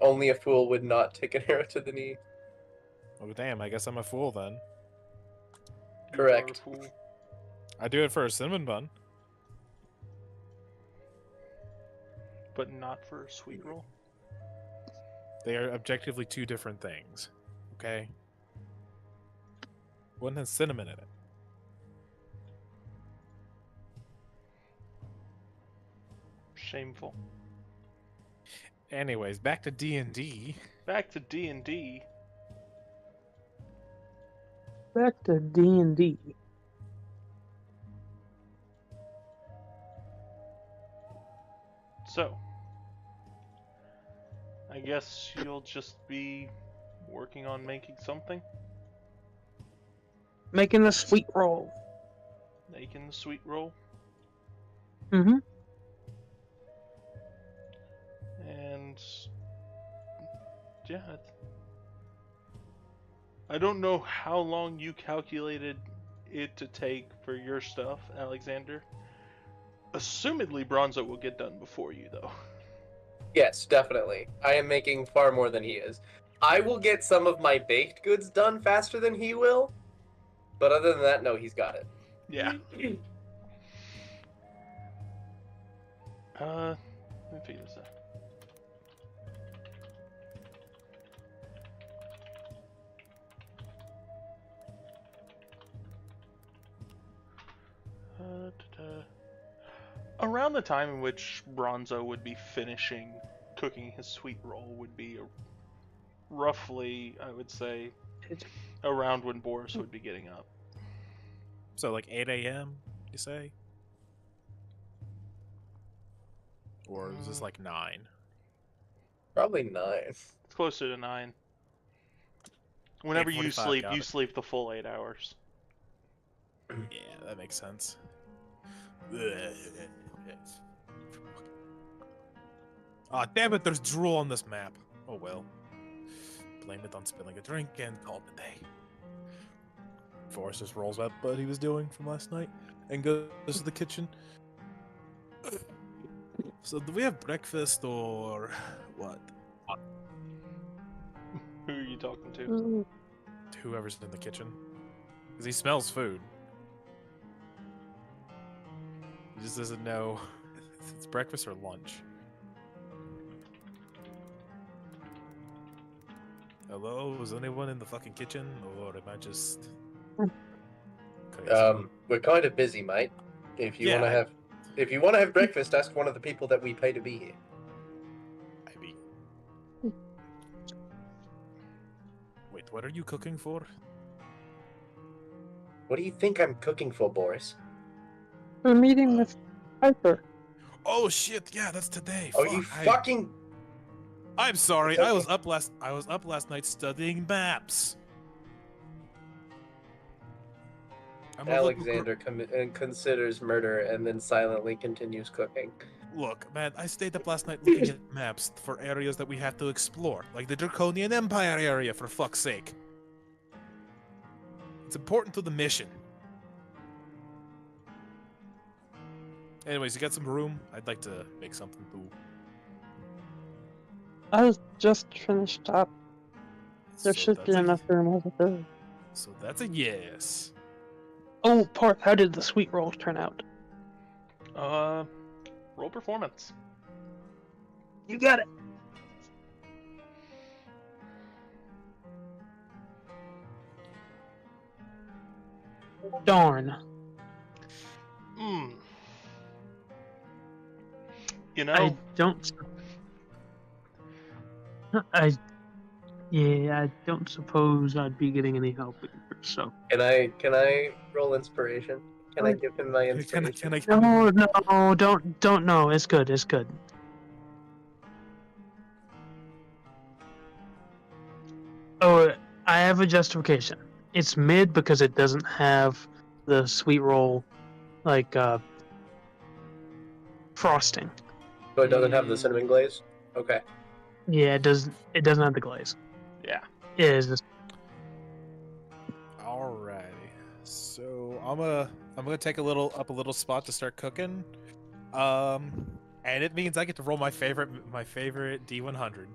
Only a fool would not take an arrow to the knee. Oh damn! I guess I'm a fool then. You Correct. are a fool. I do it for a cinnamon bun. But not for a sweet roll. They are objectively two different things. Okay. One has cinnamon in it. Shameful. Anyways, back to D&D. Back to D&D. Back to D&D. So, I guess you'll just be working on making something? Making a sweet roll. Making the sweet roll? Mm-hmm. And yeah, I don't know how long you calculated it to take for your stuff, Alexander. Assumedly, Bronzo will get done before you, though. Yes, definitely. I am making far more than he is. I will get some of my baked goods done faster than he will, but other than that, no, he's got it. Yeah. Let me figure this out. Around the time in which Bronzo would be finishing cooking his sweet roll would be roughly, I would say, around when Boris would be getting up. So like 8 a.m. you say? Or is this like 9? Probably 9. It's closer to 9. Whenever you 8:45, sleep, got you it. sleep the full 8 hours. Yeah, that makes sense. Ah, damn it, there's drool on this map. Oh well. Blame it on spilling a drink and call it a day. Forrest just rolls up what he was doing from last night and goes to the kitchen. So do we have breakfast or what? Who are you talking to? Whoever's in the kitchen. Because he smells food. He just doesn't know if it's breakfast or lunch. Hello? Is anyone in the fucking kitchen? Or am I just... crazy? We're kind of busy, mate. If you Yeah, want to have breakfast, ask one of the people that we pay to be here. Maybe. Wait, what are you cooking for? What do you think I'm cooking for, Boris? We're meeting with Piper. Oh shit! Yeah, that's today. Oh, you Fuck, fucking... I'm sorry. It's I was okay. up last night studying maps. I'm a little Alexander considers murder and then silently continues cooking. Look, man, I stayed up last night looking at maps for areas that we have to explore, like the Draconian Empire area, for fuck's sake. It's important to the mission. Anyways, you got some room? I'd like to make something too. I was just finished up. There So should be that's a- enough room over there. So that's a yes. Oh, Parth, how did the sweet roll turn out? Roll performance. You got it. Darn. Hmm. You know, I don't. Yeah, I don't suppose I'd be getting any help either. So. Can I roll inspiration? Can I give him my inspiration? No, don't. No, it's good. It's good. Oh, I have a justification. It's mid because it doesn't have the sweet roll, like frosting. So it doesn't have the cinnamon glaze? Okay. Yeah, it does. It doesn't have the glaze. yeah. It is. Alrighty. So I'm gonna I'm gonna take a little spot to start cooking. And it means I get to roll my favorite D100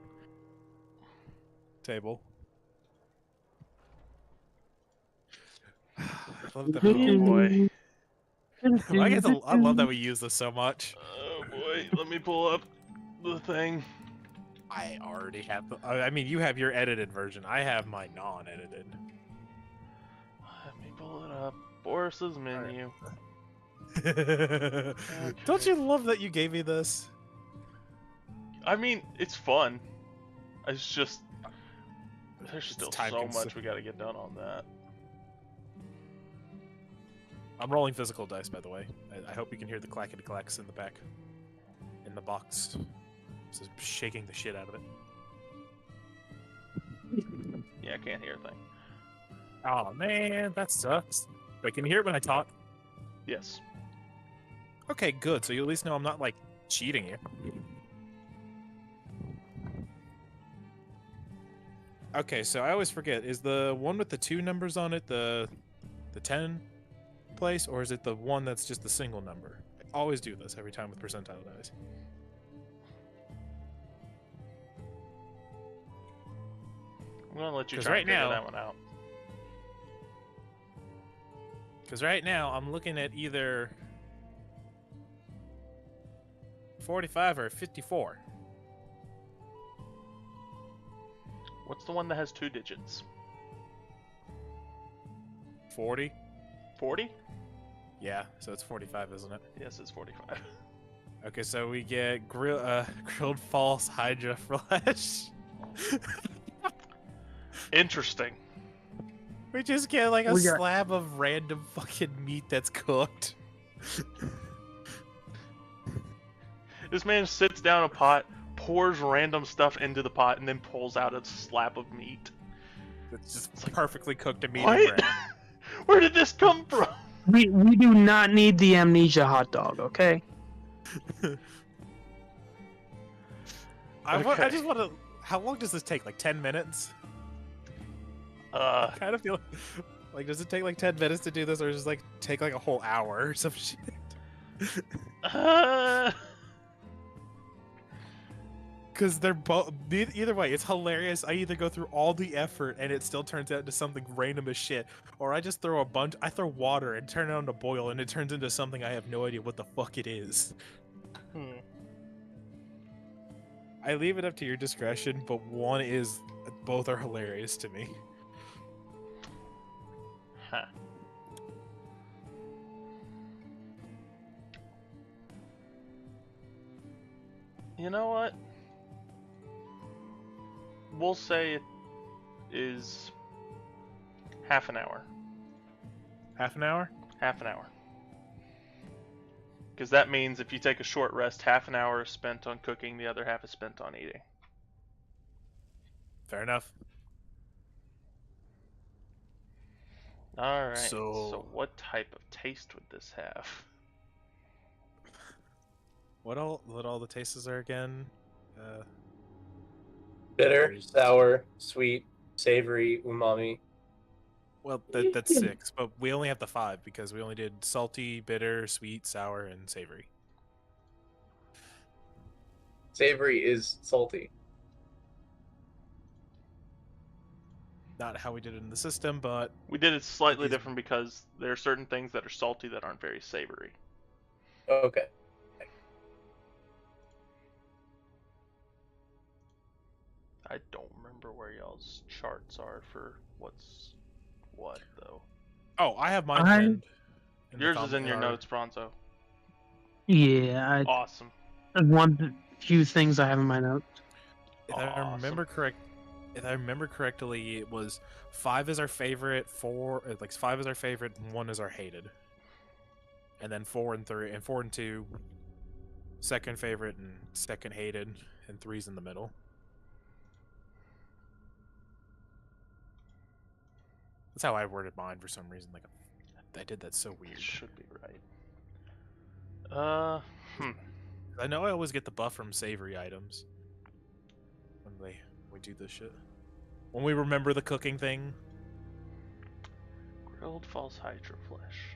table. I love that we Oh boy. I love that we use this so much. Oh boy. Let me pull up the thing. I already have I mean, you have your edited version. I have my non-edited. Let me pull it up. Boris's menu. Don't you love that you gave me this? I mean, it's fun. It's just there's still time so consuming. much we gotta get done on that. I'm rolling physical dice, by the way. I hope you can hear the clackety clacks in the back. In the box. This is shaking the shit out of it. Yeah, I can't hear a thing. Oh man, that sucks. Wait, can you hear it when I talk? Yes. Okay, good. So you at least know I'm not, like, cheating you. Okay, so I always forget. Is the one with the 2 numbers on it the 10 place, or is it the one that's just the single number? I always do this every time with percentile dice. I'm gonna let you 'Cause try right and figure now- that one out. Because right now, I'm looking at either 45 or 54. What's the one that has 2 digits? 40? 40? Yeah, so it's 45, isn't it? Yes, it's 45. Okay, so we get grilled false Hydra flesh. Interesting. We just get like a We got- slab of random fucking meat that's cooked. This man sits down a pot, pours random stuff into the pot, and then pulls out a slab of meat. It's just perfectly cooked and medium What? rare. Where did this come from? We do not need the amnesia hot dog, okay? I Okay. just want to. How long does this take? Like 10 minutes? Uh, I kind of feel like does it take like 10 minutes to do this, or does it like take like a whole hour or some shit? uh, Because they're both either way, it's hilarious. I either go through all the effort and it still turns out into something random as shit, or I just throw I throw water and turn it on to boil and it turns into something I have no idea what the fuck it is. hmm. I leave it up to your discretion, but both are hilarious to me. Huh. You know what? We'll say it is half an hour. Half an hour? Half an hour. Because that means if you take a short rest, half an hour is spent on cooking, the other half is spent on eating. Fair enough. Alright, So- so what type of taste would this have? What all the tastes are again? Bitter, There's- sour, sweet, savory, umami. Well, that's 6, but we only have the 5 because we only did salty, bitter, sweet, sour, and savory. Savory is salty. Not how we did it in the system, but We did it slightly These- different because there are certain things that are salty that aren't very savory. Okay. I don't remember where y'all's charts are for what's what, though. oh, I have mine. I- pinned the Yours is in your our- notes, Bronzo. Yeah, Awesome. one few things I have in my notes. If I Awesome. remember correctly, it was 5 is our favorite, 5 is our favorite, and 1 is our hated, and then 4 and 2, second favorite and second hated, and 3's in the middle. That's how I worded mine for some reason. Like, I did that so weird. It should be right. I know I always get the buff from savory items when we do this shit. When we remember the cooking thing. Grilled false hydra flesh.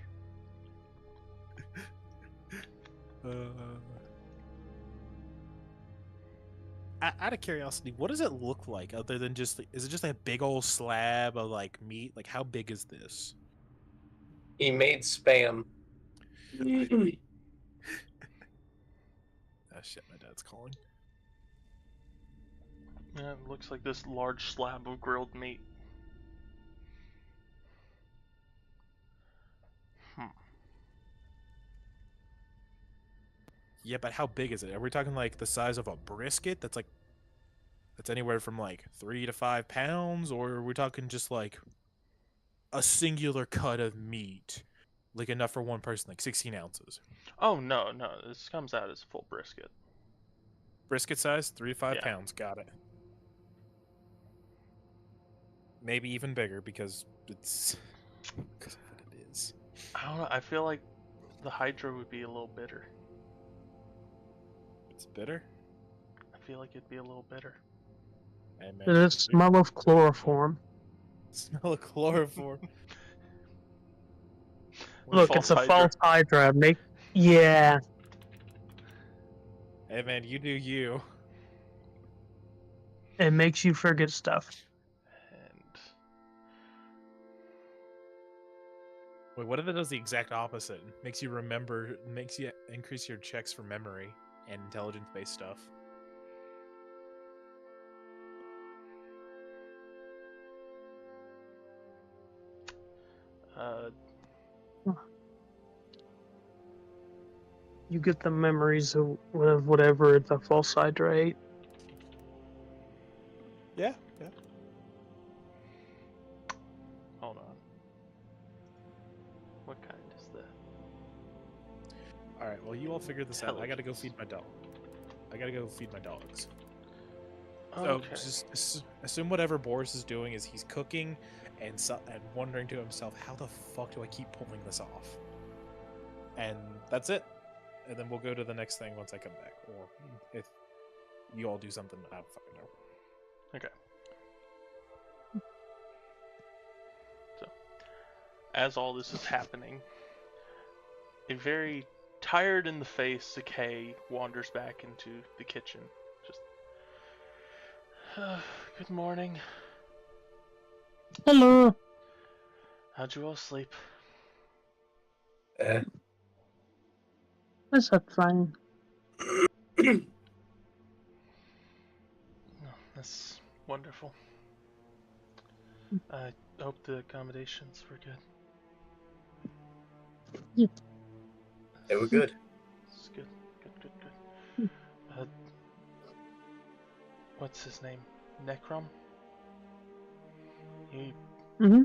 Out of curiosity, what does it look like other than just, is it just a big old slab of like meat? Like how big is this? He made spam. Oh shit, my dad's calling. Yeah, it looks like this large slab of grilled meat. Yeah, but how big is it? Are we talking like the size of a brisket that's anywhere from like 3 to 5 pounds, or are we talking just like a singular cut of meat, like enough for one person, like 16 ounces? Oh no, this comes out as full brisket. Brisket size, 3 to 5 Yeah. pounds. Got it. Maybe even bigger because it's because of what it is. I don't know. I feel like the Hydra would be a little bitter. It's bitter. I feel like it'd be a little bitter. Hey, man, The smell of chloroform. smell of chloroform. Look, it's a false Hydra. Yeah. Hey man, you do you. It makes you forget stuff. And Wait, what if it does the exact opposite? Makes you remember, makes you increase your checks for memory and intelligence-based stuff. You get the memories of whatever the false Hydra ate. Yeah. hold on. What kind is that? All right. Well, you all figure this out. I gotta go Intelligence. feed my dog. I gotta go feed my dogs. Okay. So just assume whatever Boris is doing is he's cooking and wondering to himself, how the fuck do I keep pulling this off? And that's it. And then we'll go to the next thing once I come back, or if you all do something, I don't fucking know. Okay. So, as all this is happening, a very tired in the face Zakei wanders back into the kitchen. Just, good morning. Hello. How'd you all sleep? Eh. I slept fine. Oh, that's wonderful. I hope the accommodations were good. They were good. It's good. What's his name? Necrom? Mm-hmm.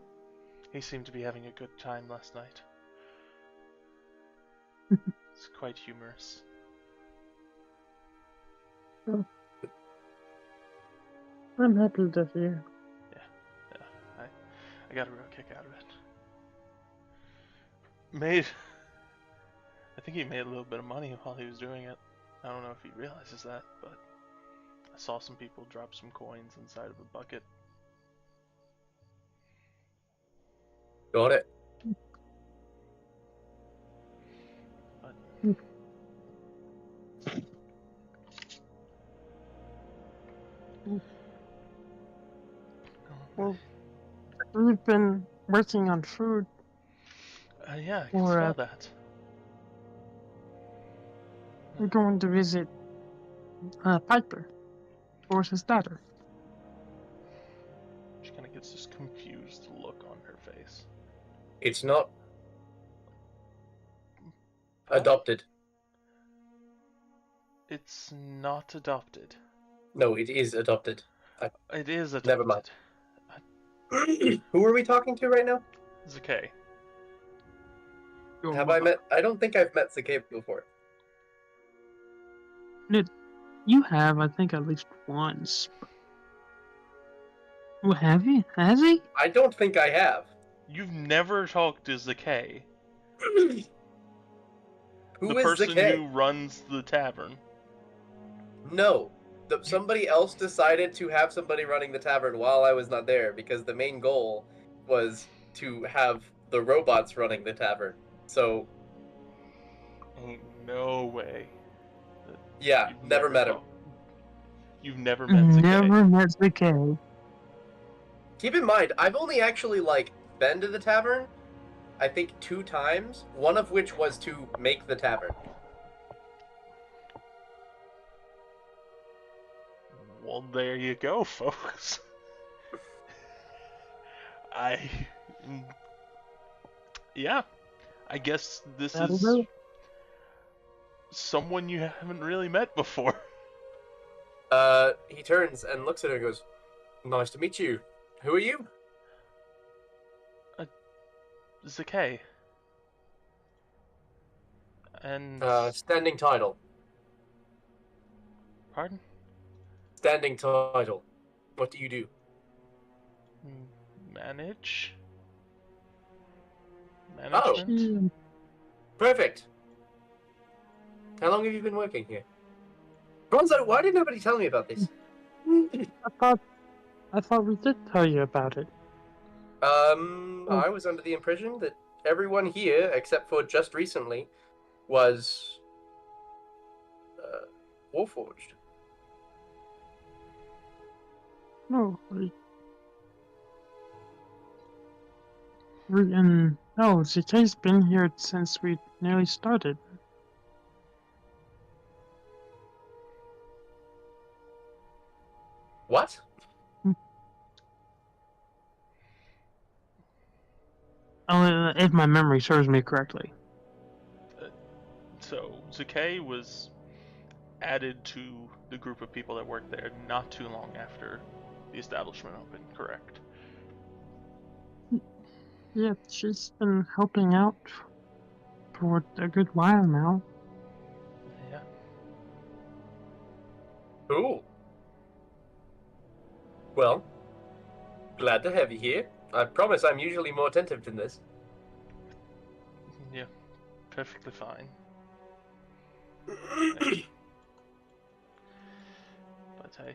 He seemed to be having a good time last night. It's quite humorous. I'm happy to hear. Yeah, I got a real kick out of it. I think he made a little bit of money while he was doing it. I don't know if he realizes that, but I saw some people drop some coins inside of a bucket. Got it. But Well, we've been working on food. yeah, I can Or, smell that. We're going to visit Piper, Boris's daughter. She kind of gets this confused look on her face. It's not adopted. It's not adopted. No, it is adopted. It is adopted. Never mind. Who are we talking to right now? Zakei. Have I met? I don't think I've met Zakei before. You have, I think, at least once. Well, have you? Has he? I don't think I have. You've never talked to Zakei. Who the is person Zakei? who runs the tavern. No. Somebody else decided to have somebody running the tavern while I was not there because the main goal was to have the robots running the tavern. So no way. that Yeah, you've never met him. talked- You've never met Zakei. Never met Zakei. Keep in mind, I've only actually like been to the tavern, I think 2 times. One of which was to make the tavern. Well, there you go, folks. Yeah, I guess this That'll is do. someone you haven't really met before. He turns and looks at her and goes, "Nice to meet you. Who are you?" Zakei. And Standing title. pardon? Standing title. What do you do? Manage? Oh. Management? Perfect. How long have you been working here? Bronzo, why did nobody tell me about this? I thought we did tell you about it. I was under the impression that everyone here, except for just recently, was Warforged. No, no, Zakei's been here since we nearly started. What? If my memory serves me correctly. So, Zakei was added to the group of people that worked there not too long after the establishment opened, correct? Yeah, she's been helping out for a good while now. Yeah. Cool. Well, glad to have you here. I promise I'm usually more attentive than this. Yeah. Perfectly fine. But I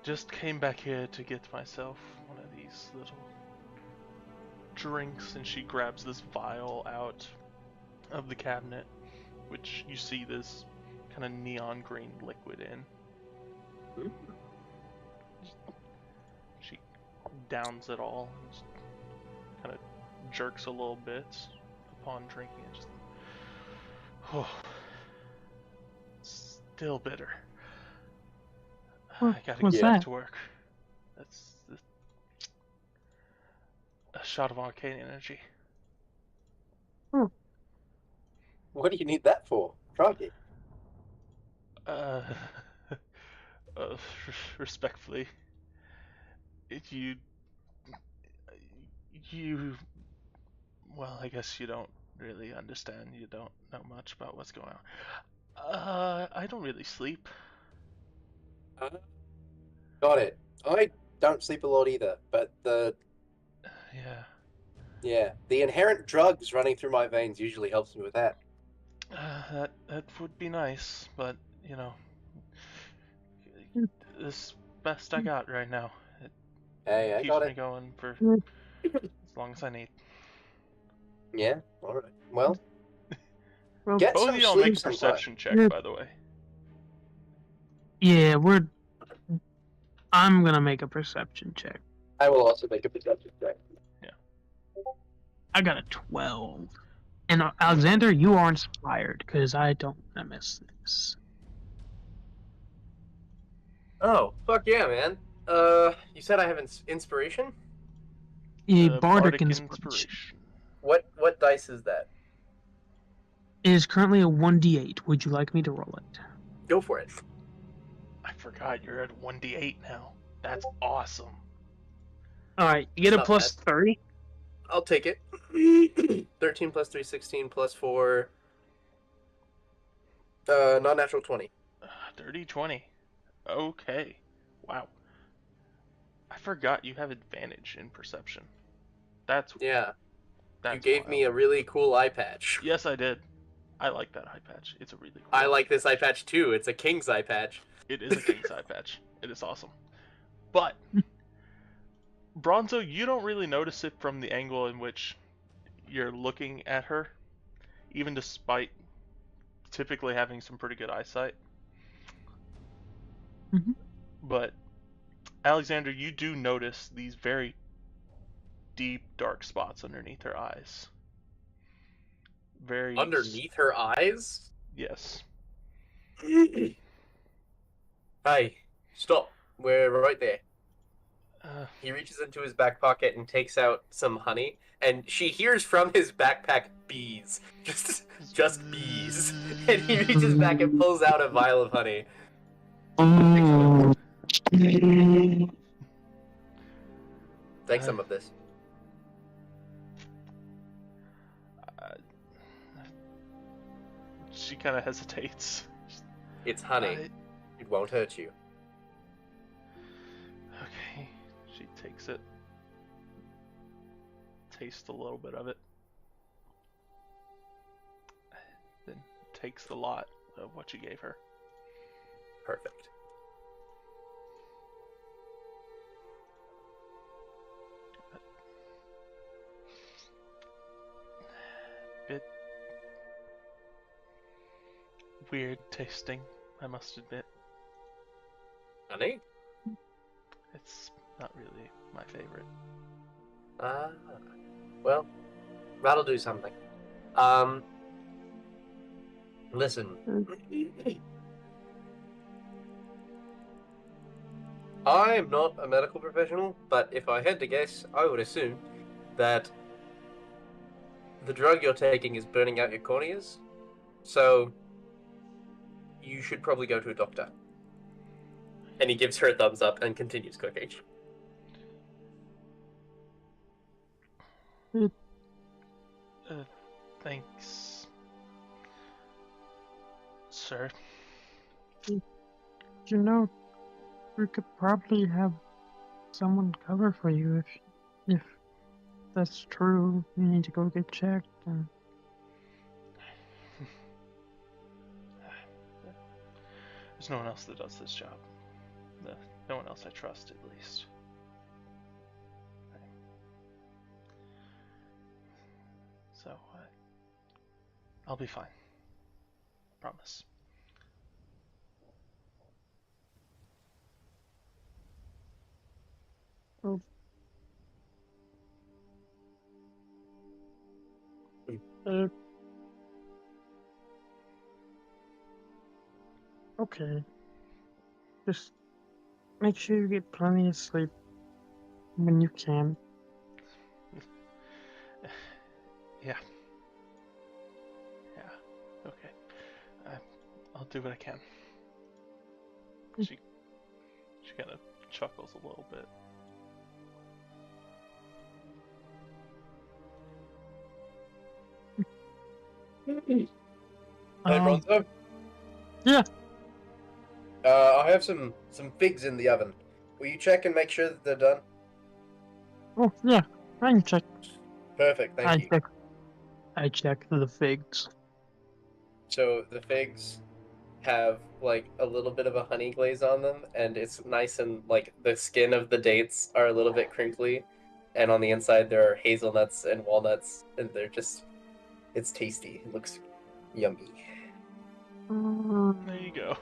just came back here to get myself one of these little drinks, and she grabs this vial out of the cabinet, which you see this kind of neon green liquid in. She downs it all and just kind of jerks a little bit upon drinking it. Just, oh, still bitter. I gotta What's get back that? to work. That's a shot of arcane energy. What do you need that for? Crikey. Uh, respectfully, you, well, I guess you don't really understand. You don't know much about what's going on. I don't really sleep. Got it. I don't sleep a lot either, but Yeah. the inherent drugs running through my veins usually helps me with that. That would be nice, but you know, this best I got right now. It Hey, I keeps got me it. going for Mm. as long as I need. Yeah, alright. Well, Well, get Both some of y'all sleep make a sometime. perception check, Yeah. by the way. yeah, I'm gonna make a perception check. I will also make a perception check. I got a 12. And Alexander, you are inspired, because I don't want to miss this. Oh, fuck yeah, man. You said I have inspiration? A Uh, bardic inspiration. What dice is that? It is currently a 1d8. Would you like me to roll it? Go for it. I forgot you're at 1d8 now. That's awesome. Alright, you get a Not plus 3. I'll take it. 13 plus 3, 16 plus 4. Non-natural 20. Dirty 20. Okay. Wow. I forgot you have advantage in perception. That's Yeah, that's you gave wild. me a really cool eye patch. Yes, I did. I like that eye patch. It's a really cool. I like this eye patch too. It's a king's eye patch. It is a king's eye patch. It is awesome. But Bronzo, you don't really notice it from the angle in which you're looking at her. even despite typically having some pretty good eyesight. Mhm. But Alexander, you do notice these very deep, dark spots underneath her eyes. Very Underneath her eyes? Yes. Hey, stop. We're right there. Uh, He reaches into his back pocket and takes out some honey, and she hears from his backpack bees. Just bees. And he reaches back and pulls out a vial of honey. Take some of this. She kind of hesitates. It's honey. It won't hurt you. Okay. She takes it. Tastes a little bit of it. Then takes the lot of what you gave her. Perfect. Bit weird tasting, I must admit. Honey? It's not really my favorite. Ah. Well, that'll do something. Listen. I am not a medical professional, but if I had to guess, I would assume that the drug you're taking is burning out your corneas, so you should probably go to a doctor. And he gives her a thumbs up and continues cooking. Thanks, sir. You know, we could probably have someone cover for you if that's true. You need to go get checked. And There's no one else that does this job. No one else I trust, at least. So, I'll be fine. Promise. oh, okay. Just make sure you get plenty of sleep when you can. Yeah. Okay. I'll do what I can. She kind of chuckles a little bit. Hey, Bronzo? Yeah. I have some figs in the oven. Will you check and make sure that they're done? Oh yeah, I can check. Perfect, thank you. I check the figs. So the figs have like a little bit of a honey glaze on them, and it's nice, and like the skin of the dates are a little bit crinkly, and on the inside there are hazelnuts and walnuts, and they're just, it's tasty. It looks yummy. There you go.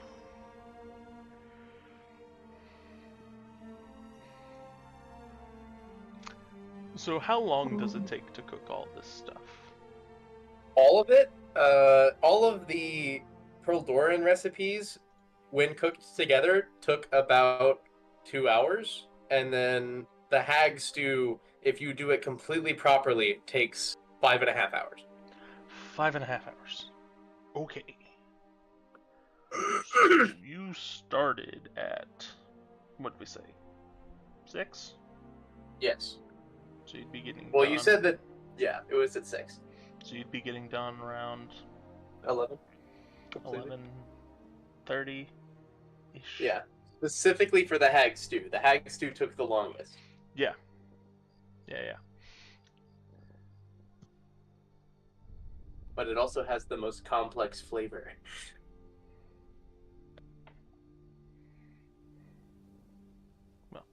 So how long does it take to cook all this stuff? All of it, all of the Pearl Doran recipes, when cooked together, took about 2 hours, and then the hag stew, if you do it completely properly, takes 5.5 hours. 5.5 hours. Okay. So you started at, what did we say? 6? Yes. So you'd be getting Well, done. you said that, yeah, it was at 6. So you'd be getting done around 11. 11:30 ish. Yeah. Specifically for the hag stew. The hag stew took the longest. Yeah. But it also has the most complex flavor. Well.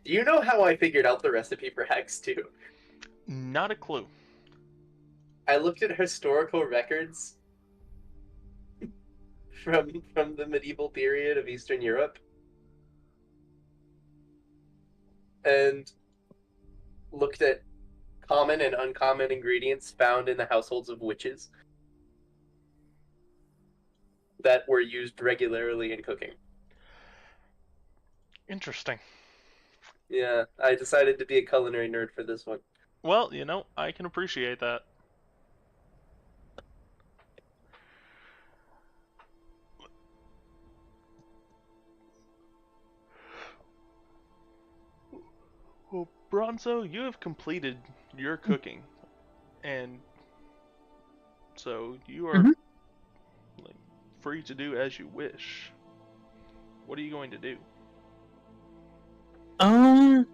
Do you know how I figured out the recipe for hag stew? Not a clue. I looked at historical records from the medieval period of Eastern Europe, and looked at common and uncommon ingredients found in the households of witches that were used regularly in cooking. Interesting. Yeah, I decided to be a culinary nerd for this one. Well, I can appreciate that. Well, Bronzo, you have completed your cooking, and so you are Mhm. like, free to do as you wish. What are you going to do? Um.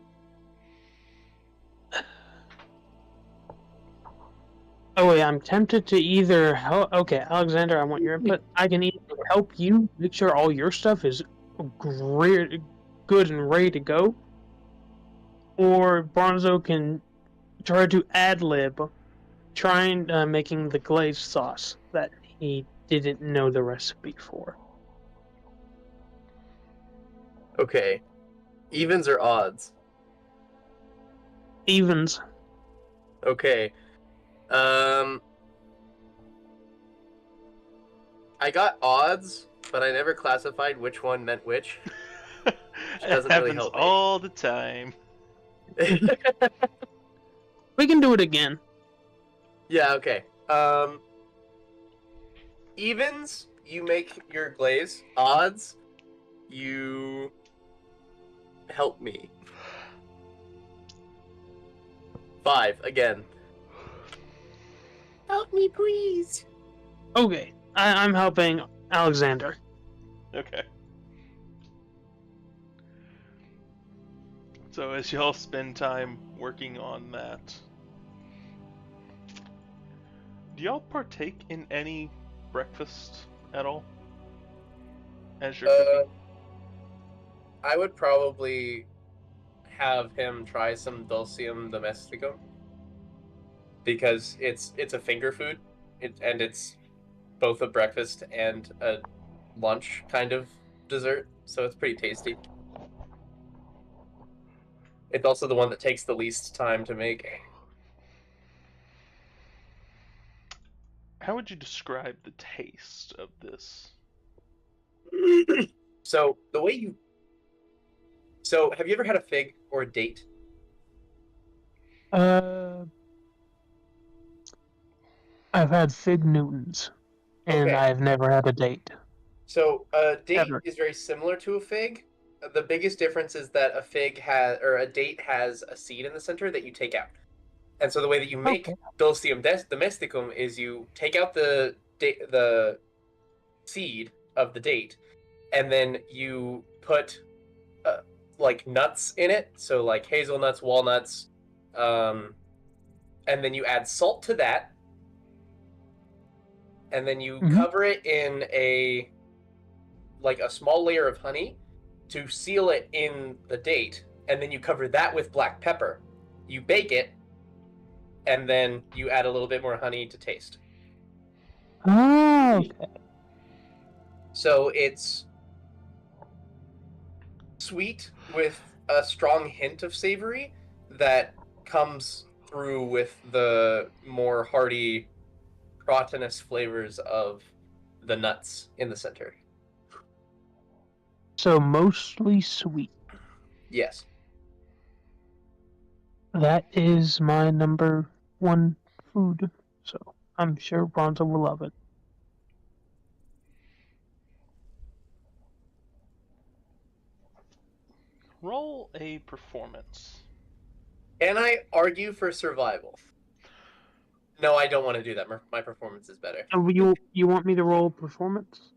Oh wait, I'm tempted to either help. Okay, Alexander, I want your input. I can either help you make sure all your stuff is great, good, and ready to go, or Bronzo can try to ad lib, trying making the glazed sauce that he didn't know the recipe for. Okay. Evens or odds? Evens. Okay. I got odds, but I never classified which one meant which. It doesn't really happens help me. all the time. We can do it again. Yeah, okay. Evens, you make your glaze. Odds, you help me. 5, again. Help me, please. Okay, I'm helping Alexander. Okay. So as y'all spend time working on that, do y'all partake in any breakfast at all? As you're cooking? I would probably have him try some Dulcium domesticum because it's a finger food, and it's both a breakfast and a lunch kind of dessert, so it's pretty tasty. It's also the one that takes the least time to make. How would you describe the taste of this? So the way you So have you ever had a fig or a date? I've had Fig Newtons, and Okay. I've never had a date. So a date Ever. is very similar to a fig. The biggest difference is that a fig has, or a date has a seed in the center that you take out. And so the way that you make Okay. Dulcium domesticum is you take out the seed of the date, and then you put like nuts in it, so like hazelnuts, walnuts, and then you add salt to that, and then you cover it in a small layer of honey to seal it in the date, and then you cover that with black pepper. You bake it, and then you add a little bit more honey to taste. Oh, okay. So it's sweet with a strong hint of savory that comes through with the more hearty, proteinous flavors of the nuts in the center. So mostly sweet. Yes. That is my number one food, so I'm sure Bronzo will love it. Roll a performance. Can I argue for survival? No, I don't want to do that. My performance is better. You want me to roll performance?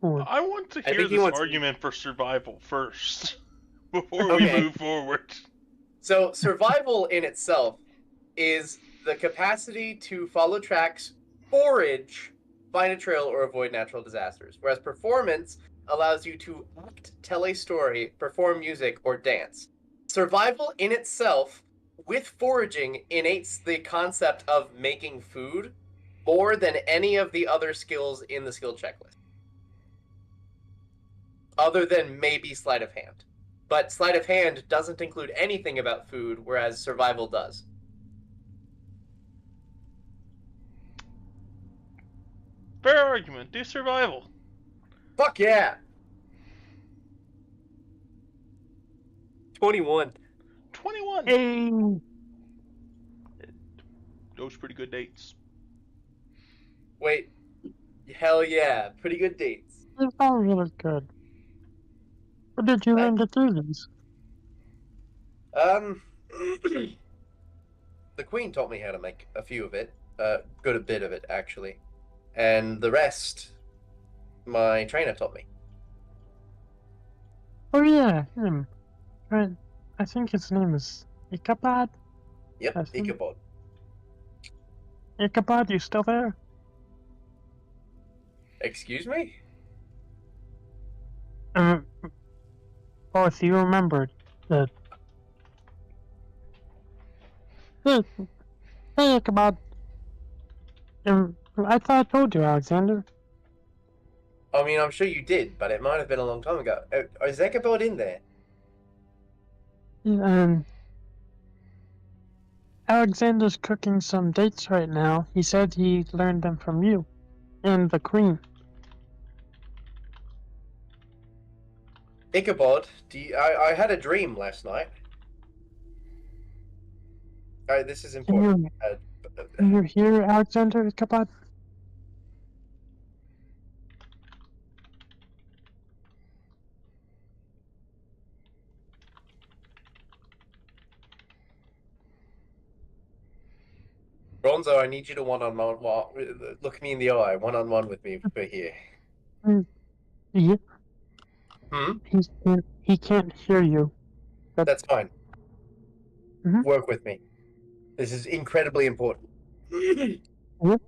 Or I want to I hear think he this wants- argument for survival first, before we Okay. move forward. So survival in itself is the capacity to follow tracks, forage, find a trail, or avoid natural disasters. Whereas performance allows you to act, tell a story, perform music, or dance. Survival in itself with foraging innates the concept of making food more than any of the other skills in the skill checklist. Other than maybe sleight of hand. But sleight of hand doesn't include anything about food, whereas survival does. Fair argument. Do survival. Fuck yeah! 21. 21. Hey, Those pretty good dates. Wait. Hell yeah. Pretty good dates. it's all really good. What did you learn to do these? The Queen taught me how to make a few of it. Good a bit of it, actually. And the rest, my trainer taught me. Oh yeah, him. Right. I think his name is Ichabod. Yep, I think- Ichabod. Ichabod, you still there? Excuse me? Oh, if you remembered the. Hey, Ichabod. I thought I told you, Alexander. I mean, I'm sure you did, but it might have been a long time ago. Is Ichabod in there? Alexander's cooking some dates right now. He said he learned them from you and the Queen. Ichabod, I had a dream last night. This is important. Can you hear Alexander, Ichabod? Bronzo, I need you to one-on-one. Look me in the eye, one-on-one with me over here. Yeah. Hmm? He can't hear you. That's fine. Mhm. Work with me. This is incredibly important. Mhm.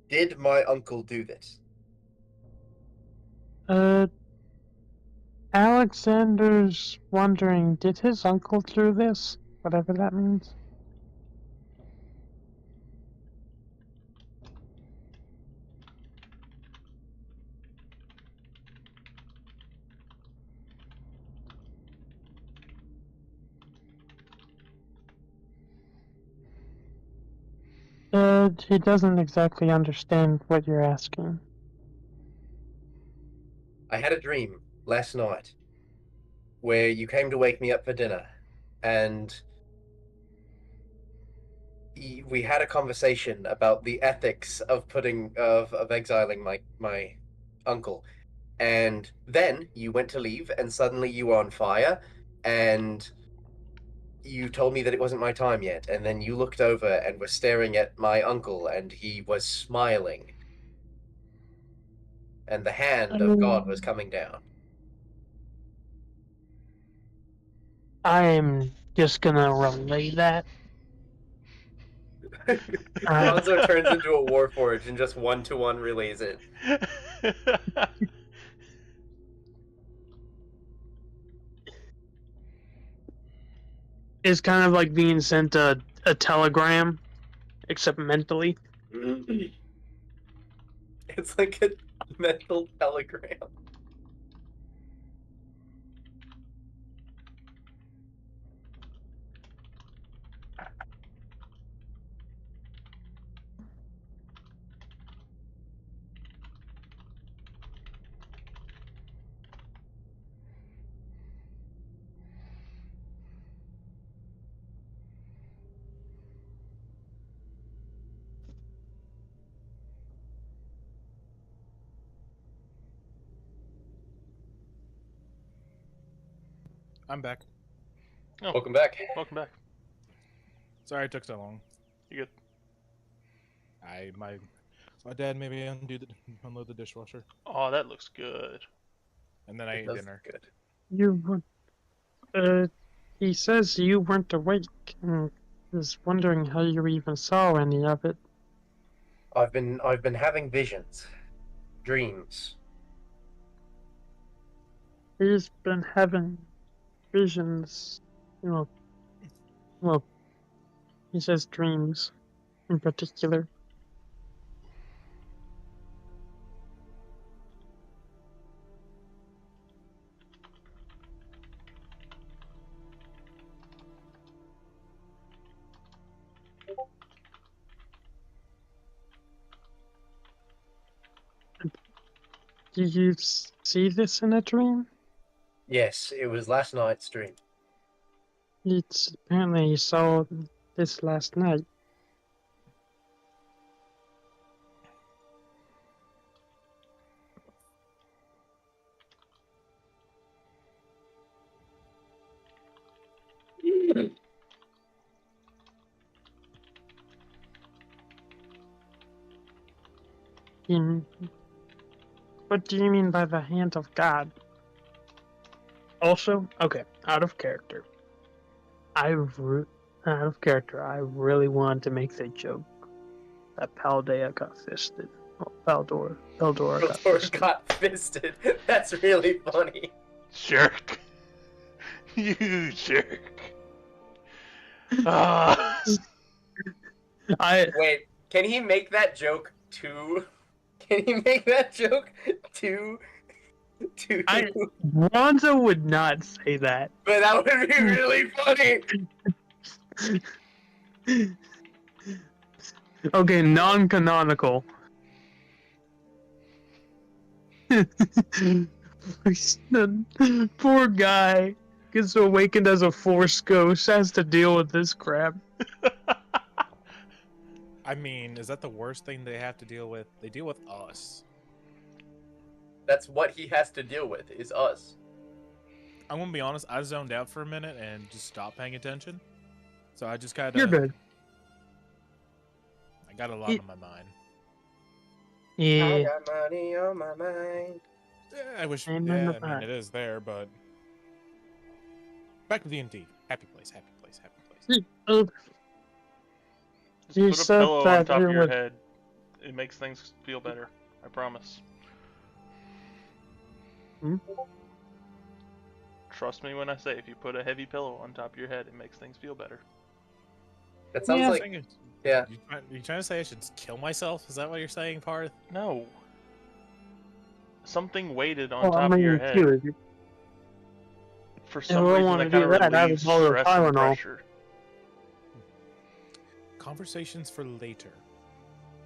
Did my uncle do this? Alexander's wondering, did his uncle do this? Whatever that means. He doesn't exactly understand what you're asking. I had a dream last night where you came to wake me up for dinner, and we had a conversation about the ethics of exiling my uncle. And then you went to leave, and suddenly you were on fire, and you told me that it wasn't my time yet, and then you looked over and were staring at my uncle, and he was smiling, and the hand of God was coming down. I'm just gonna relay that. Alonzo turns into a Warforged and just one-to-one relays it. It's kind of like being sent a telegram, except mentally. It's like a mental telegram. I'm back. Oh, Welcome back. welcome back. Sorry it took so long. You good? My dad made me unload the dishwasher, Oh, that looks good. and then I ate That's dinner. good. You were, he says you weren't awake and is wondering how you even saw any of it. I've been having visions, dreams. He's been having visions, Well, he says dreams, in particular. Did you see this in a dream? Yes, it was last night's stream. It's apparently you saw this last night. In, what do you mean by the hand of God? Also, okay, out of character. Out of character. I really wanted to make the joke that Paldea got fisted. Oh, Paldora got Or fisted. got fisted. That's really funny. Jerk. You jerk. Ah. Wait, can he make that joke too? Can he make that joke too? Bronzo would not say that. But that would be really funny. Okay, non-canonical. The poor guy gets awakened as a Force ghost, has to deal with this crap. I mean, is that the worst thing they have to deal with? They deal with us. That's what he has to deal with, is us. I'm gonna be honest, I zoned out for a minute and just stopped paying attention. So I just kinda... You're good. I got a lot on my mind. I Yeah. got money on my mind. Yeah, I wish... Amen Yeah, to I mean, that. it is there, but... Back to D&D. Happy place, happy place, happy place. Just You put a said pillow on that top you of your would- head. It makes things feel better. I promise. Hmm? Trust me when I say if you put a heavy pillow on top of your head, it makes things feel better. That sounds Yeah. like yeah. You trying to say I should kill myself? Is that what you're saying, Parth? No. Something weighted on Well, top I of your mean, head. too, For I some don't reason, wanna that kind do of that. I relieves have all the stress and Tylenol. pressure. Conversations for later.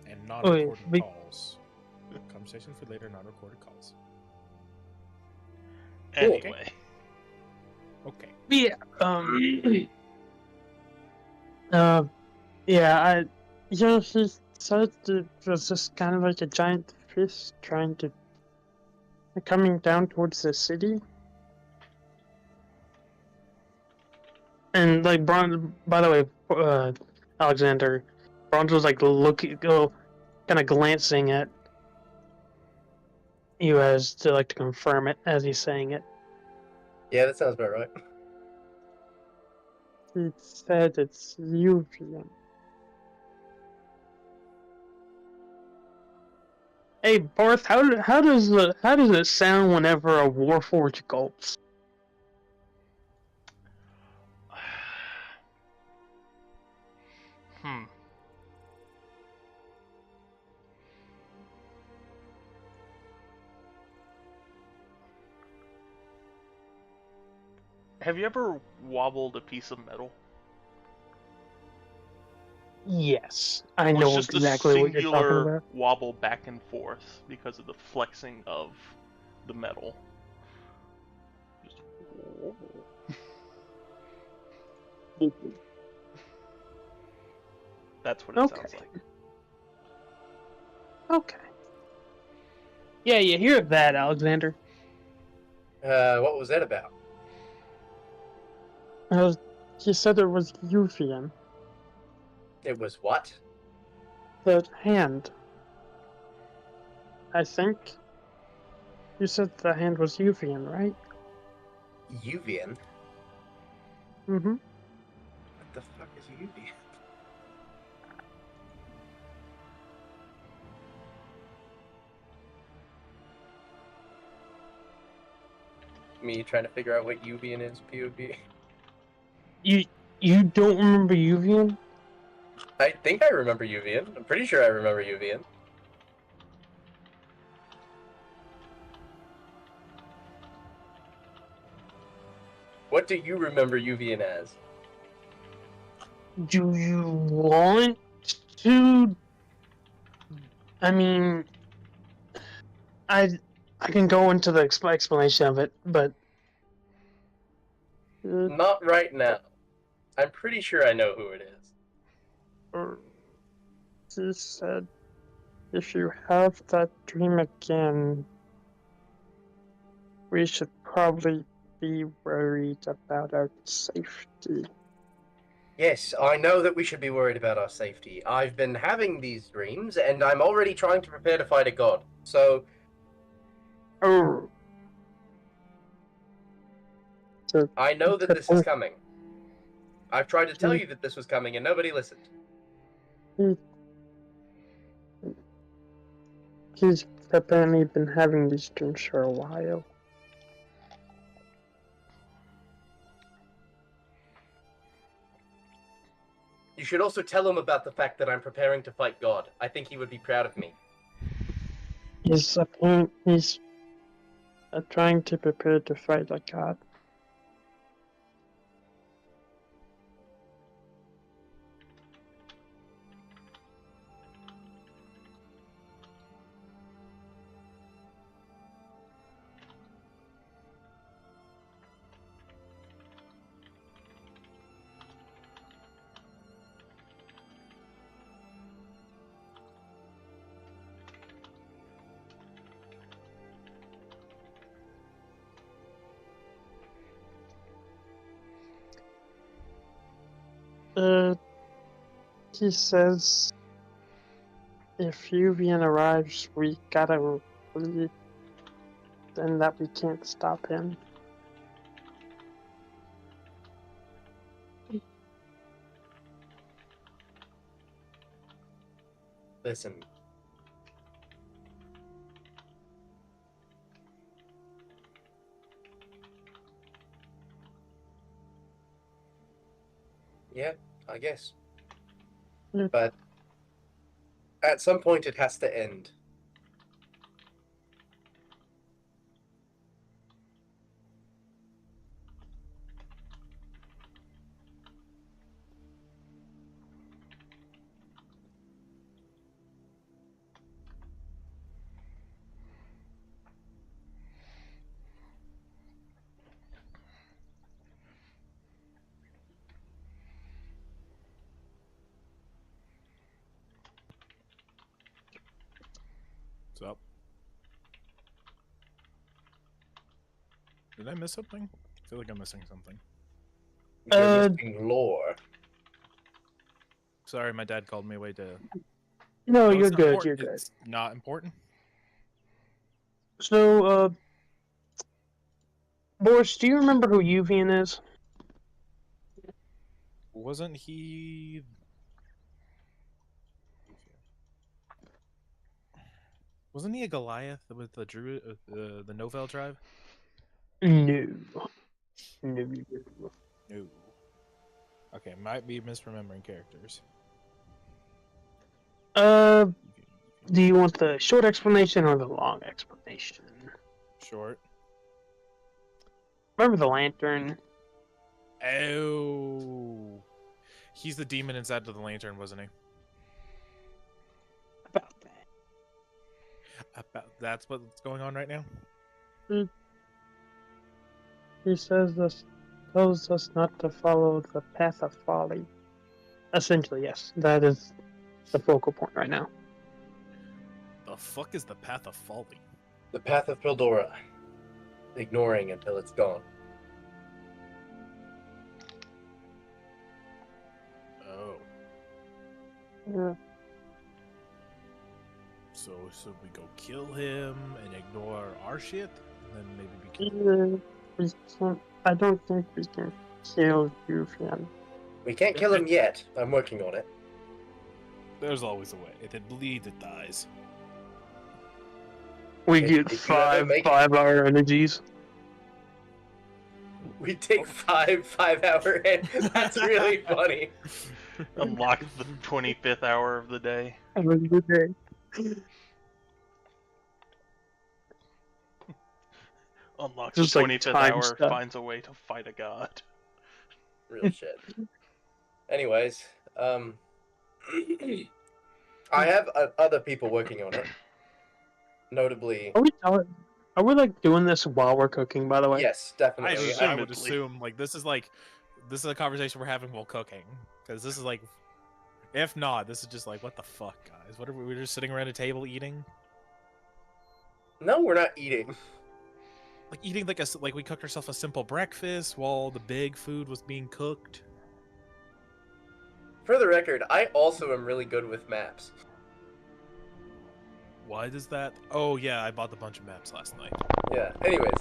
And not Wait, recorded we- calls. Conversations for later, not recorded calls. Anyway. Okay. Yeah. Yeah. He said it was just kind of like a giant fish trying to coming down towards the city. And like by the way, Alexander, Bronze was like kind of glancing at you as to confirm it as he's saying it. Yeah, that sounds about right. He said it's Uvian. Hey Barth, how does it sound whenever a Warforged gulps? Hmm. Have you ever wobbled a piece of metal? Yes, I Well, know it's just exactly a what you're talking singular about. wobble back and forth because of the flexing of the metal. Just That's what it Okay. sounds like. Okay. Yeah, you hear that, Alexander? What was that about? You said it was Uvian. It was what? The hand. I think. You said the hand was Uvian, right? Uvian? Mm-hmm. What the fuck is Uvian? Me trying to figure out what Uvian is, POV. You don't remember Yuvian? I think I remember Yuvian. I'm pretty sure I remember Yuvian. What do you remember Yuvian as? Do you want to? I mean, I can go into the explanation of it, but Not right now. I'm pretty sure I know who it is. he said, if you have that dream again, we should probably be worried about our safety. Yes, I know that we should be worried about our safety. I've been having these dreams, and I'm already trying to prepare to fight a god. So, Oh. So, I know that this is coming. I've tried to tell you that this was coming, and nobody listened. He's apparently been having these dreams for a while. You should also tell him about the fact that I'm preparing to fight God. I think he would be proud of me. He's trying to prepare to fight a god. He says if Yuvian arrives, we gotta leave, and that we can't stop him. Listen. Yeah, I guess. But at some point it has to end. What's up? Did I miss something? I feel like I'm missing something. You're missing lore. Sorry, my dad called me away to... No, Oh, you're it's not good, important. you're good. It's not important? So, Boris, do you remember who Yuvian is? Wasn't he... Wasn't he a Goliath with the Druid, the Novel tribe? No. No. No. Okay, might be misremembering characters. Do you want the short explanation or the long explanation? Short. Remember the lantern? Oh. He's the demon inside of the lantern, wasn't he? About that. That's what's going on right now? He says this tells us not to follow the path of folly. Essentially, yes. That is the focal point right now. The fuck is the path of folly? The path of Pildora. Ignoring until it's gone. Oh. Yeah. So we go kill him and ignore our shit? And then maybe we can... We can't, I don't think we can kill Yuvian. We can't kill him yet. I'm working on it. There's always a way. If it bleeds, it dies. We If get you ever five make- 5-hour energies. We take 5-hour hit. That's really funny. Unlock the 25th hour of the day. Have a good day. Unlocks Just the like 25th time hour, stuff. finds a way to fight a god. Real shit. Anyways, I have other people working on it. Notably, Are we like doing this while we're cooking? By the way. yes, I definitely. would Assumedly. assume this is a conversation we're having while cooking, because this is like, if not, this is just like, what the fuck, guys? What are we just sitting around a table eating? No, we're not eating. Like eating like we cooked ourselves a simple breakfast while the big food was being cooked. For the record, I also am really good with maps. Why does that? Oh yeah, I bought a bunch of maps last night. Yeah. Anyways,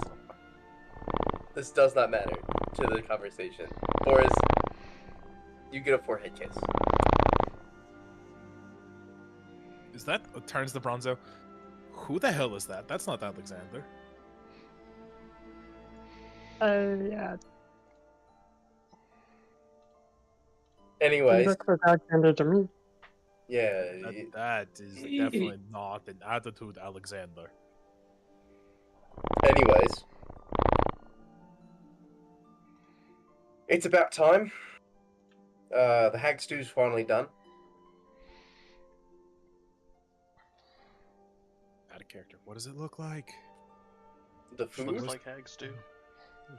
this does not matter to the conversation. Boris, you get a forehead kiss. Is that turns the Bronzo? Who the hell is that? That's not Alexander. Yeah. Anyways, Looks like Alexander to me. yeah. That is definitely not an attitude, Alexander. Anyways, it's about time. The hag stew's finally done. Out of character. What does it look like? The food. Looks like hag stew.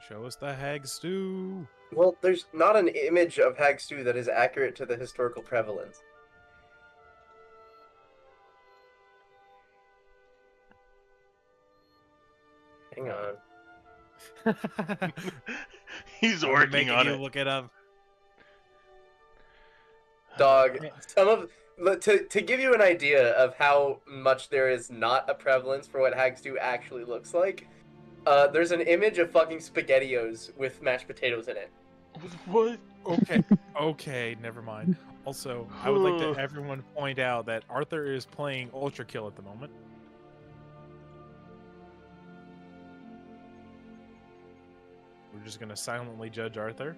Show us the hag stew. Well, there's not an image of hag stew that is accurate to the historical prevalence. Hang on. He's I'm working making on you it. look it up. Dog, to give you an idea of how much there is not a prevalence for what hag stew actually looks like, there's an image of fucking SpaghettiOs with mashed potatoes in it. What? Okay, okay, never mind. Also, I would like to everyone point out that Arthur is playing Ultra Kill at the moment. We're just gonna silently judge Arthur.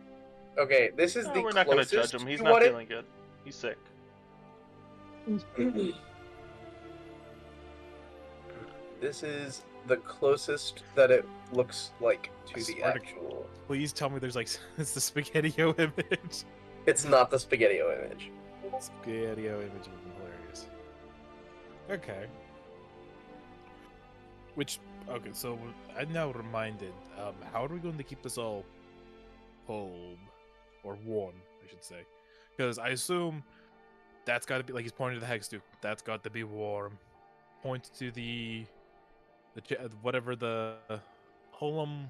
Okay, this is No, the we're not gonna closest judge him. He's to not what feeling good. He's sick. This is the closest that it looks like I to the swear to- actual. Please tell me there's like it's the SpaghettiO image. It's not the SpaghettiO image. SpaghettiO image would be hilarious. Okay. Which okay, so I'm now reminded. How are we going to keep this all cold or warm? I should say, because I assume that's got to be like he's pointing to the hag stew. That's got to be warm. Point to the whatever the holum.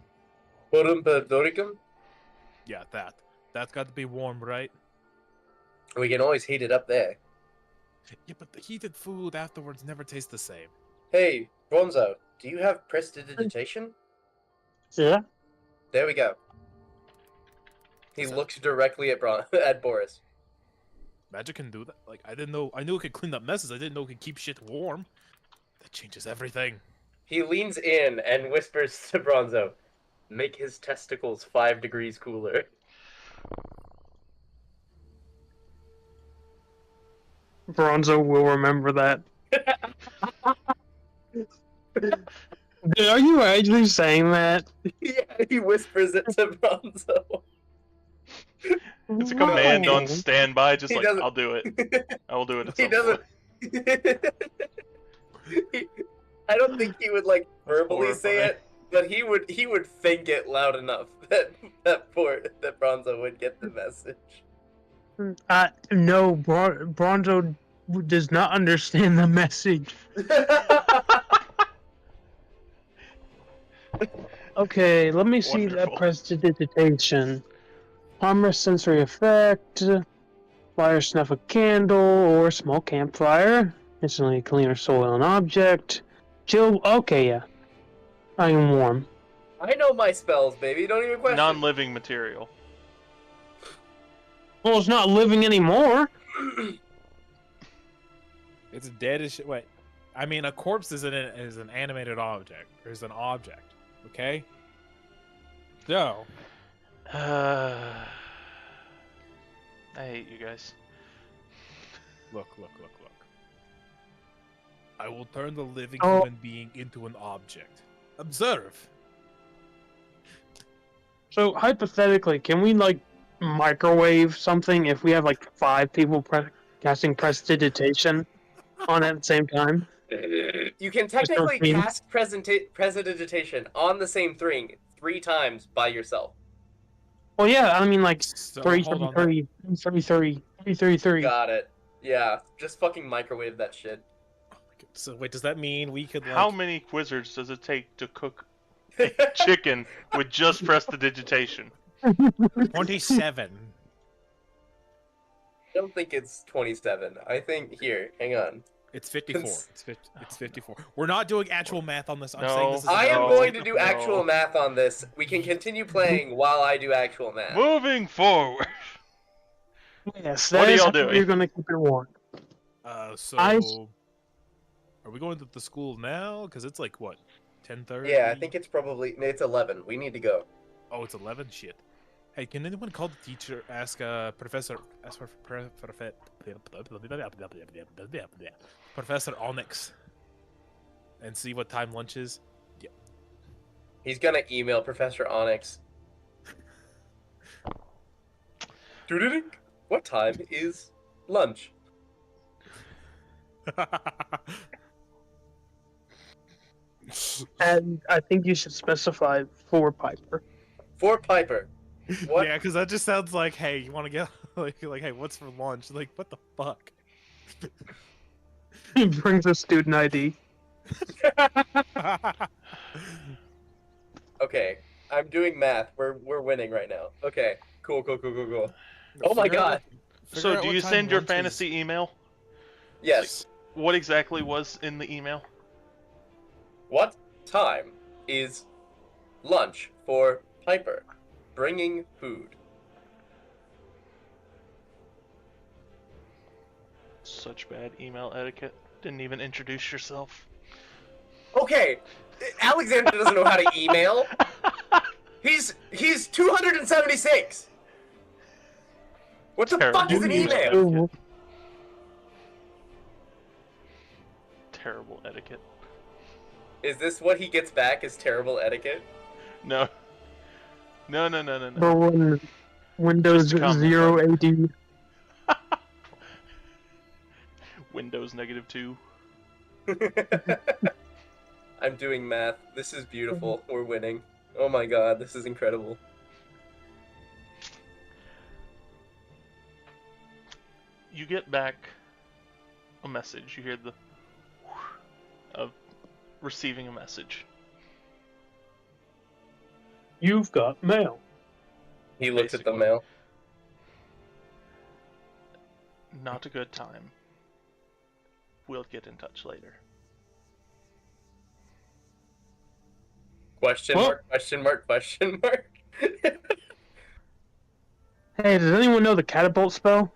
Forum Bedoricum? Yeah, that's got to be warm, right? We can always heat it up there. Yeah, but the heated food afterwards never tastes the same. Hey, Bronzo, do you have prestidigitation? Yeah. There we go. He So- looks directly at at Boris. Magic can do that. Like I didn't know. I knew it could clean up messes. I didn't know it could keep shit warm. That changes everything. He leans in and whispers to Bronzo, "Make his testicles 5 degrees cooler." Bronzo will remember that. Dude, are you actually saying that? Yeah, he whispers it to Bronzo. It's a command Whoa. on standby, just He like, doesn't- I'll do it. I will do it at He some doesn't. point. I don't think he would like verbally say horrifying. it, but he would think it loud enough that Bronzo would get the message. No, Bronzo does not understand the message. Okay, let me see that Wonderful. prestidigitation. Harmless sensory effect. Fire snuff a candle or small campfire. Instantly clean or soil an object. Chill. Okay, yeah. I am warm. I know my spells, baby. Don't even question. Non-living material. Well, it's not living anymore. It's dead as shit. Wait, I mean, a corpse is an animated object. Or is an object. Okay. So, I hate you guys. Look. I will turn the living Oh. human being into an object. Observe. So hypothetically, can we like microwave something if we have like 5 people casting prestidigitation on at the same time? You can technically cast Prestidigitation on the same thing 3 times by yourself. Well, yeah, I mean like So, 3, hold on. 3, 3. Got it. Yeah, just fucking microwave that shit. So wait, does that mean we could like... How many wizards does it take to cook chicken with just prestidigitation? 27. I don't think it's 27. I think here, hang on. It's 54. It's 54. We're not doing actual math on this. I'm No. saying this is I am No. going to do No. actual math on this. We can continue playing while I do actual math. Moving forward. Yes, What that are is y'all how doing? you're gonna keep it warm. So I- are we going to the school now? Because it's like what, 10:30? Yeah, I think it's 11. We need to go. Oh, it's 11. Shit. Hey, can anyone call the teacher? Ask Professor Onyx, and see what time lunch is. He's gonna email Professor Onyx. Doo-doo-doo. What time is lunch? And I think you should specify for Piper. For Piper. What? Yeah, because that just sounds like, hey, you want to get like, hey, what's for lunch? Like, what the fuck? He brings a student ID. Okay, I'm doing math. We're winning right now. Okay, cool. Oh my god. So, do you send your fantasy email? Yes. What exactly was in the email? What time is lunch for Piper? Bringing food. Such bad email etiquette. Didn't even introduce yourself. Okay, Alexander doesn't know how to email. He's 276. What the Terrible. fuck is an You- email? Ooh, Terrible etiquette. Is this what he gets back as terrible etiquette? No. No. for when Windows Just a comment, 0 AD. Windows -2. I'm doing math. This is beautiful. We're winning. Oh my god, this is incredible. You get back a message. You hear the of receiving a message. You've got mail. He looks at the Basically. mail. Not a good time. We'll get in touch later. Question Well- mark, question mark, question mark. Hey, does anyone know the catapult spell?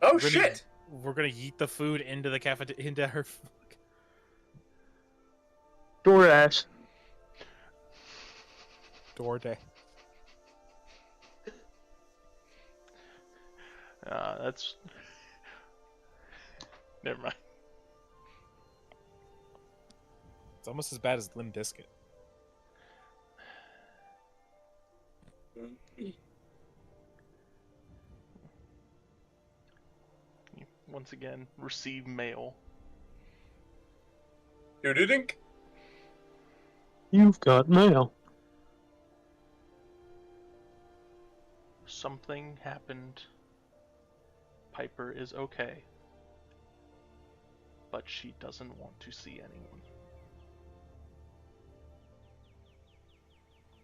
Oh We're gonna- shit! We're gonna yeet the food into the cafeteria, into her. DoorDash. Door day. That's. Never mind. It's almost as bad as Limp Bizkit. You once again receive mail. Doo-doo-dink. You've got mail. Something happened. Piper is okay. But she doesn't want to see anyone.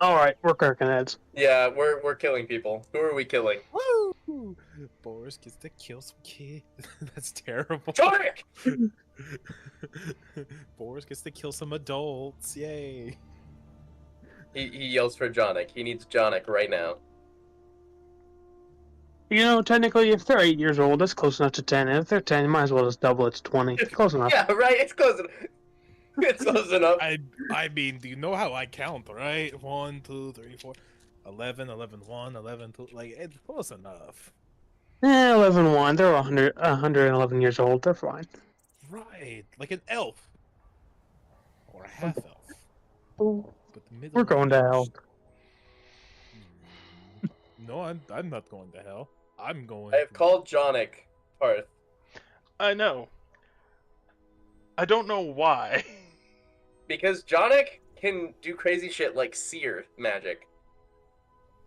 Alright, we're cracking heads. Yeah, we're killing people. Who are we killing? Woo! Boris gets to kill some kid. That's terrible. Sonic! Boris gets to kill some adults. Yay! He yells for Jonic. He needs Jonic right now. You know, technically, if they're 8 years old, that's close enough to 10. And if they're 10, you might as well just double it to 20. Close enough. Yeah, right. It's close enough. It's close enough. I mean, do you know how I count, right? 1, 2, 3, 4, 11, 11, 1, 11, 2. Like, it's close enough. 11-1. They're 111 years old. They're fine. Right. Like an elf. Or a half elf. Oh, But the middle we're going to hell. No, I'm not going to hell. I'm going I have called Jonic, Parth. I know. I don't know why. Because Jonic can do crazy shit like seer magic.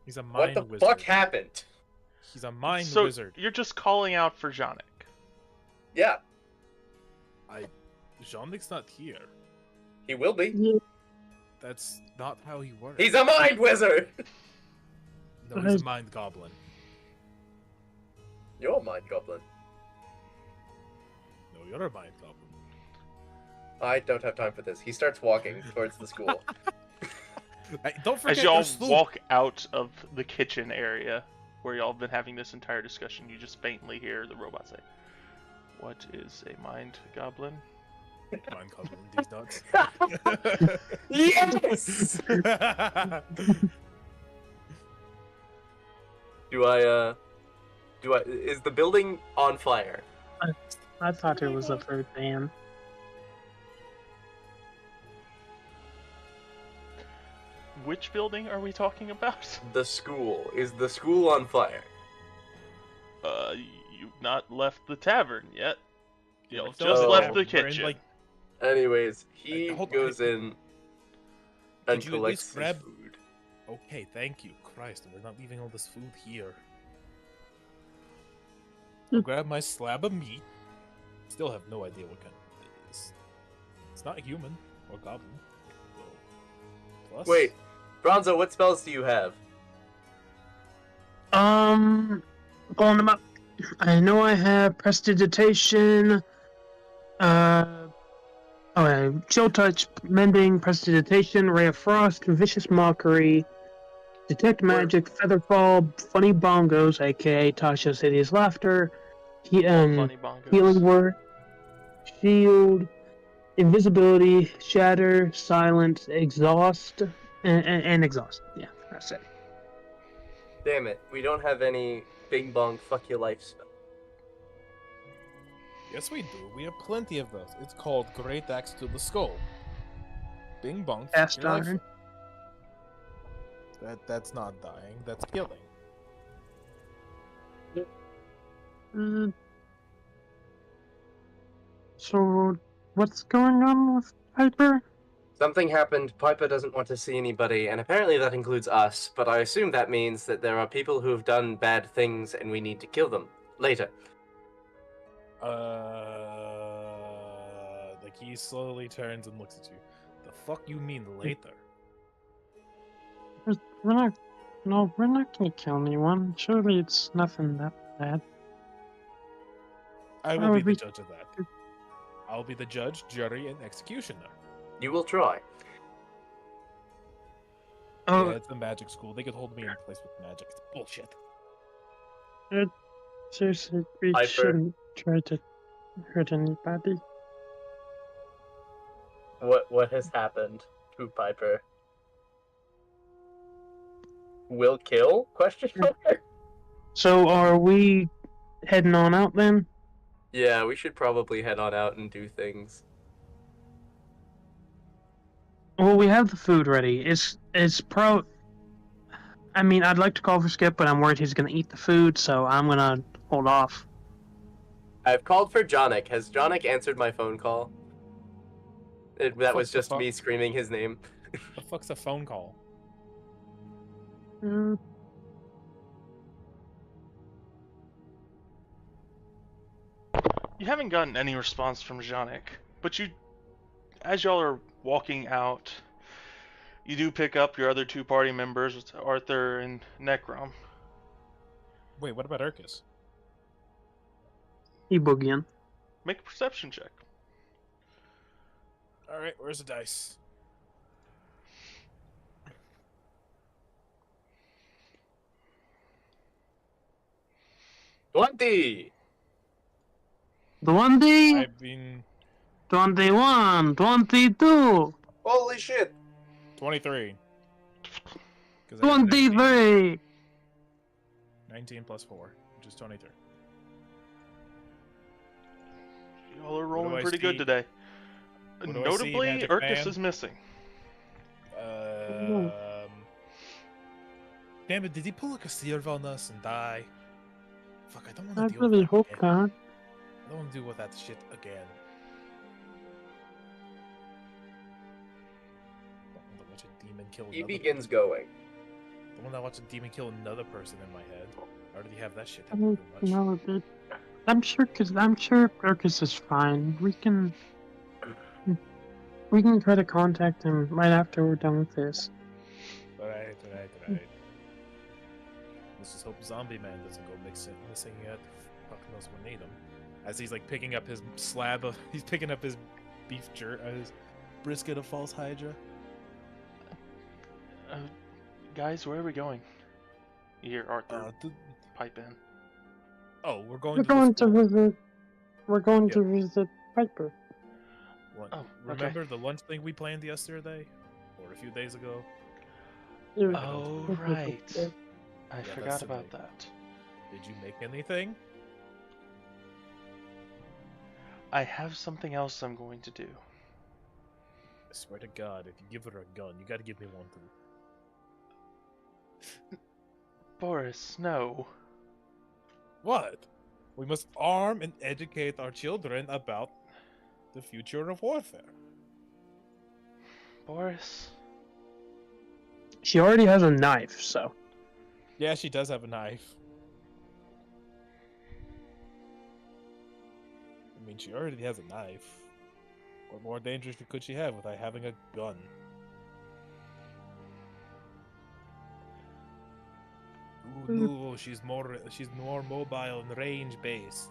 He's a What mind the wizard. fuck happened? He's a mind So wizard. you're just calling out for Jonic. Yeah, Jean-Luc's not here. he will be. Yeah. That's not how he works. He's a mind wizard! No, he's a mind goblin. You're a mind goblin. No, you're a mind goblin. I don't have time for this. He starts walking towards the school. Hey, don't forget As y'all there's food. walk out of the kitchen area where y'all have been having this entire discussion, you just faintly hear the robot say, "What is a mind goblin?" Mind goblin, these nuts. Yes! Is the building on fire? I thought it was a fruit ban. Which building are we talking about? The school. Is the school on fire? You've not left the tavern yet. Y'all Still just in the left the tavern. We're in, kitchen. like, Anyways, he Hold on. goes in and Could you at collects least his grab- food. okay, thank you, Christ. We're not leaving all this food here. Hmm. I'll grab my slab of meat. Still have no idea what kind of meat it is. It's not human or goblin. So, plus, Wait, Bronzo, what spells do you have? Pulling them up. I know I have Prestidigitation. Chill Touch, Mending, Prestidigitation, Ray of Frost, Vicious Mockery, Detect Magic, Featherfall, Funny Bongos, aka Tasha's Hideous Laughter, Funny bongos. Healing Word, Shield, Invisibility, Shatter, Silence, Exhaust, and Exhaust. Yeah, that's it. Damn it, we don't have any Bing Bong Fuck Your Life spell. yes, we do. We have plenty of those. It's called Great Axe to the Skull. Bing bong. Cast your life Iron. That's not dying. That's killing. So, what's going on with Piper? Something happened, Piper doesn't want to see anybody, and apparently that includes us, but I assume that means that there are people who have done bad things and we need to kill them. Later. Like he slowly turns and looks at you. The fuck you mean later? We're not gonna kill anyone. Surely it's nothing that bad. I Why will be would the we- judge of that. I'll be the judge, jury, and executioner. You will try. Oh, Yeah, it's a magic school. They could hold me in place with magic. It's bullshit. seriously, we Piper. shouldn't try to hurt anybody. What has happened to Piper? Will kill? Question mark? So, are we heading on out then? Yeah, we should probably head on out and do things. Well, we have the food ready. I mean, I'd like to call for Skip, but I'm worried he's gonna eat the food, so I'm gonna hold off. I've called for Jonic. Has Jonic answered my phone call? That was Fuck the just fuck. me screaming his name. The fuck's a phone call? Mm, You haven't gotten any response from Janik, but as y'all are walking out, you do pick up your other two party members, Arthur and Necrom. Wait, what about Urkus? he boogieing. Make a perception check. All right, where's the dice? $20! The 1D. I mean, 21, 22, Holy shit! 23. 'Cause I got 19. 23. 19 plus 4, which is 23. Y'all are What do rolling I pretty good see? today. What do I see, Notably, Magic Urkus Man? is missing. Damn it, did he pull like a Sierva on us and die? Fuck, I don't want I to deal with really that hope again. not. I don't want to deal with that shit again. I don't want to watch a demon kill He another begins person. going. I don't want to watch a demon kill another person in my head. I already have that shit I happen don't too much. know, dude. I'm sure Urkus is fine. We can try to contact him right after we're done with this. Right. Let's just hope Zombie Man doesn't go missing yet. Fuck knows we'll need him. As he's like picking up his he's picking up his his brisket of false Hydra. Guys, where are we going? You hear Arthur pipe in. Oh, we're going We're to the going to school. visit. We're going to Yeah. visit Piper. Oh, okay. Remember the lunch thing we planned yesterday? Or a few days ago? Oh, right. I that's forgot the about night. that. Did you make anything? I have something else I'm going to do. I swear to God, if you give her a gun, you gotta give me one too. Boris, no. What? We must arm and educate our children about the future of warfare. Boris. She already has a knife, so. Yeah, she does have a knife. I mean, she already has a knife. What more dangerous could she have without having a gun? Ooh, no, she's more mobile and range based.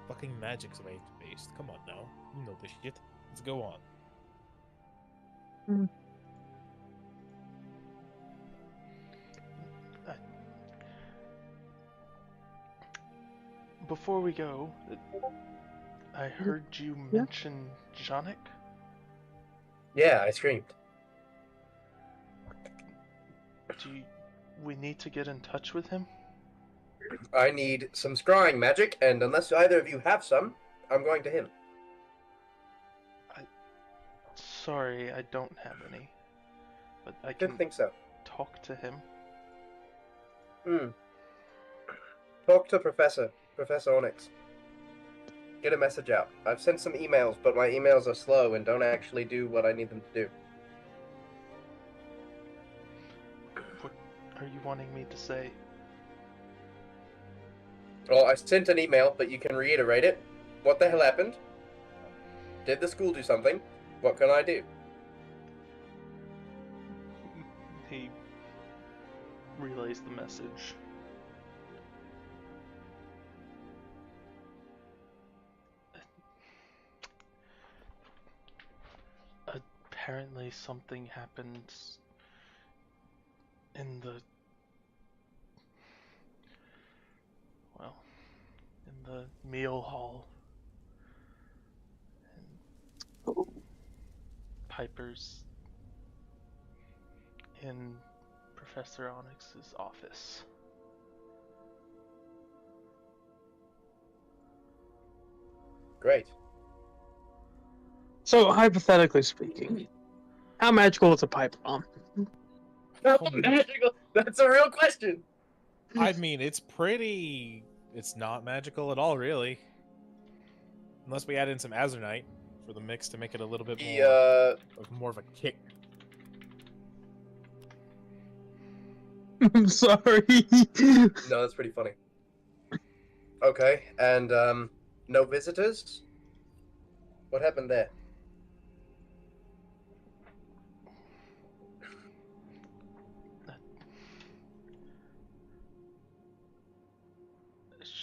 Fucking magic's range based. Come on now, you know this shit. Let's go on. Before we go, I heard you mention Janik. Yeah, I screamed. We need to get in touch with him? I need some scrying magic, and unless either of you have some, I'm going to him. Sorry, I don't have any. But I Didn't can think so. talk to him. Talk to Professor Onyx. Get a message out. I've sent some emails, but my emails are slow and don't actually do what I need them to do. What are you wanting me to say? Well, I sent an email, but you can reiterate it. What the hell happened? Did the school do something? What can I do? He relays the message. Apparently something happened in the meal hall. And Piper's in Professor Onyx's office. Great. So, hypothetically speaking, how magical is a pipe bomb? Magical. That's a real question. I mean, it's not magical at all, really. Unless we add in some Azernite for the mix to make it a little bit more of a kick. I'm sorry. No, that's pretty funny. Okay, and no visitors? What happened there?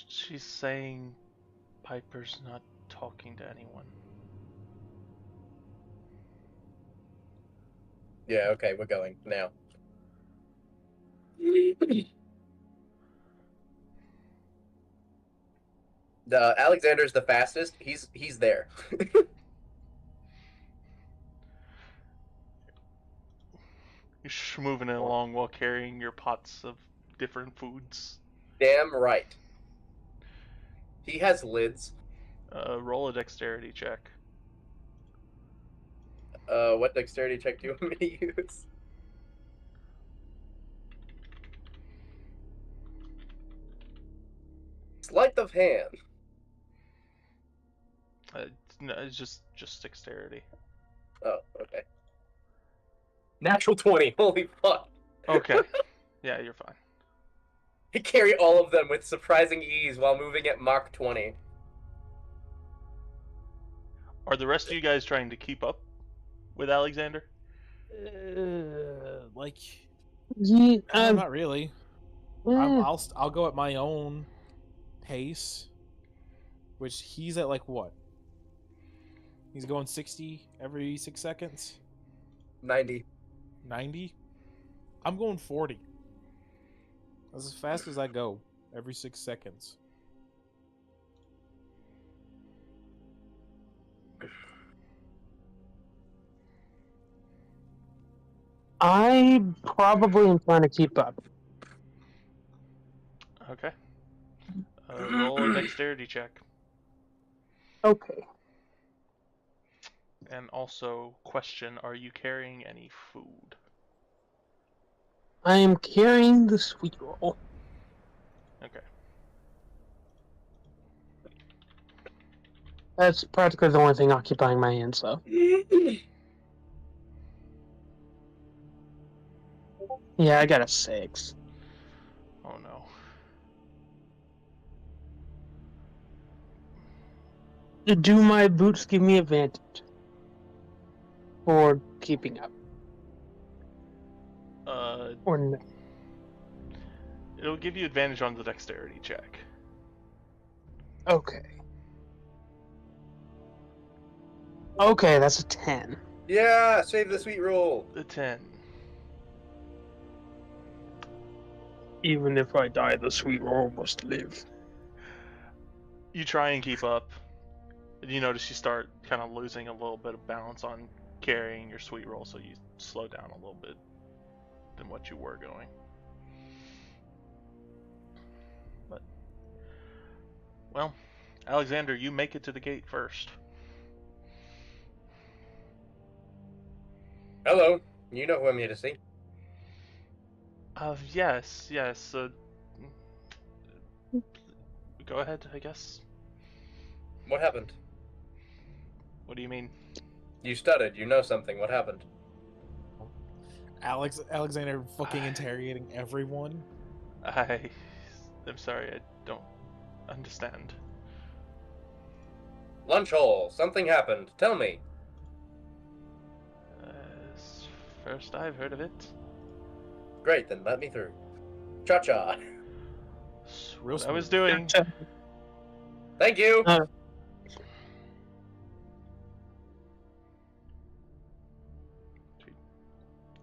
She's saying Piper's not talking to anyone. Yeah, okay, we're going now. Alexander's the fastest. He's there. You're moving it along while carrying your pots of different foods. Damn right. He has lids. Roll a dexterity check. What dexterity check do you want me to use? Sleight of hand. No, it's just dexterity. Oh, okay. Natural 20. Holy fuck. Okay. Yeah, you're fine. I carry all of them with surprising ease while moving at Mach 20. Are the rest of you guys trying to keep up with Alexander? Like, Yeah, no, not really. eh, I'll go at my own pace, which he's at like what? He's going 60 every 6 seconds. 90. 90. I'm going 40. That's as fast as I go every 6 seconds. I probably am trying to keep up. Okay. Roll a dexterity check. Okay. And also, question, are you carrying any food? I am carrying the sweet roll. Okay. That's practically the only thing occupying my hands, though. Yeah, I got a 6. Oh no. Do my boots give me advantage for keeping up, or no? It'll give you advantage on the dexterity check. Okay. Okay, that's a 10. Yeah, save the sweet roll. The 10. Even if I die, the sweet roll must live. You try and keep up. And you notice you start kind of losing a little bit of balance on carrying your sweet roll, so you slow down a little bit than what you were going. But, well, Alexander, you make it to the gate first. Hello. You know who I'm here to see. Yes. Go ahead, I guess. What happened? What do you mean? You stuttered. You know something. What happened? Alexander fucking interrogating everyone. I'm sorry, I don't understand. Lunch hole. Something happened. Tell me. First I've heard of it. Great, then let me through. Cha-cha. Real What I was smooth. doing. Thank you.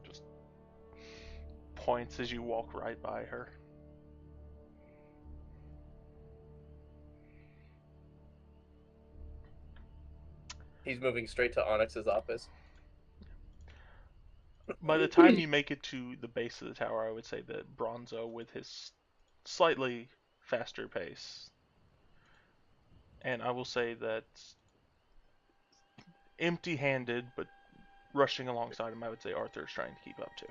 Just points as you walk right by her. He's moving straight to Onyx's office. By the time you make it to the base of the tower, I would say that Bronzo, with his slightly faster pace, and I will say that empty-handed, but rushing alongside him, I would say Arthur's trying to keep up too.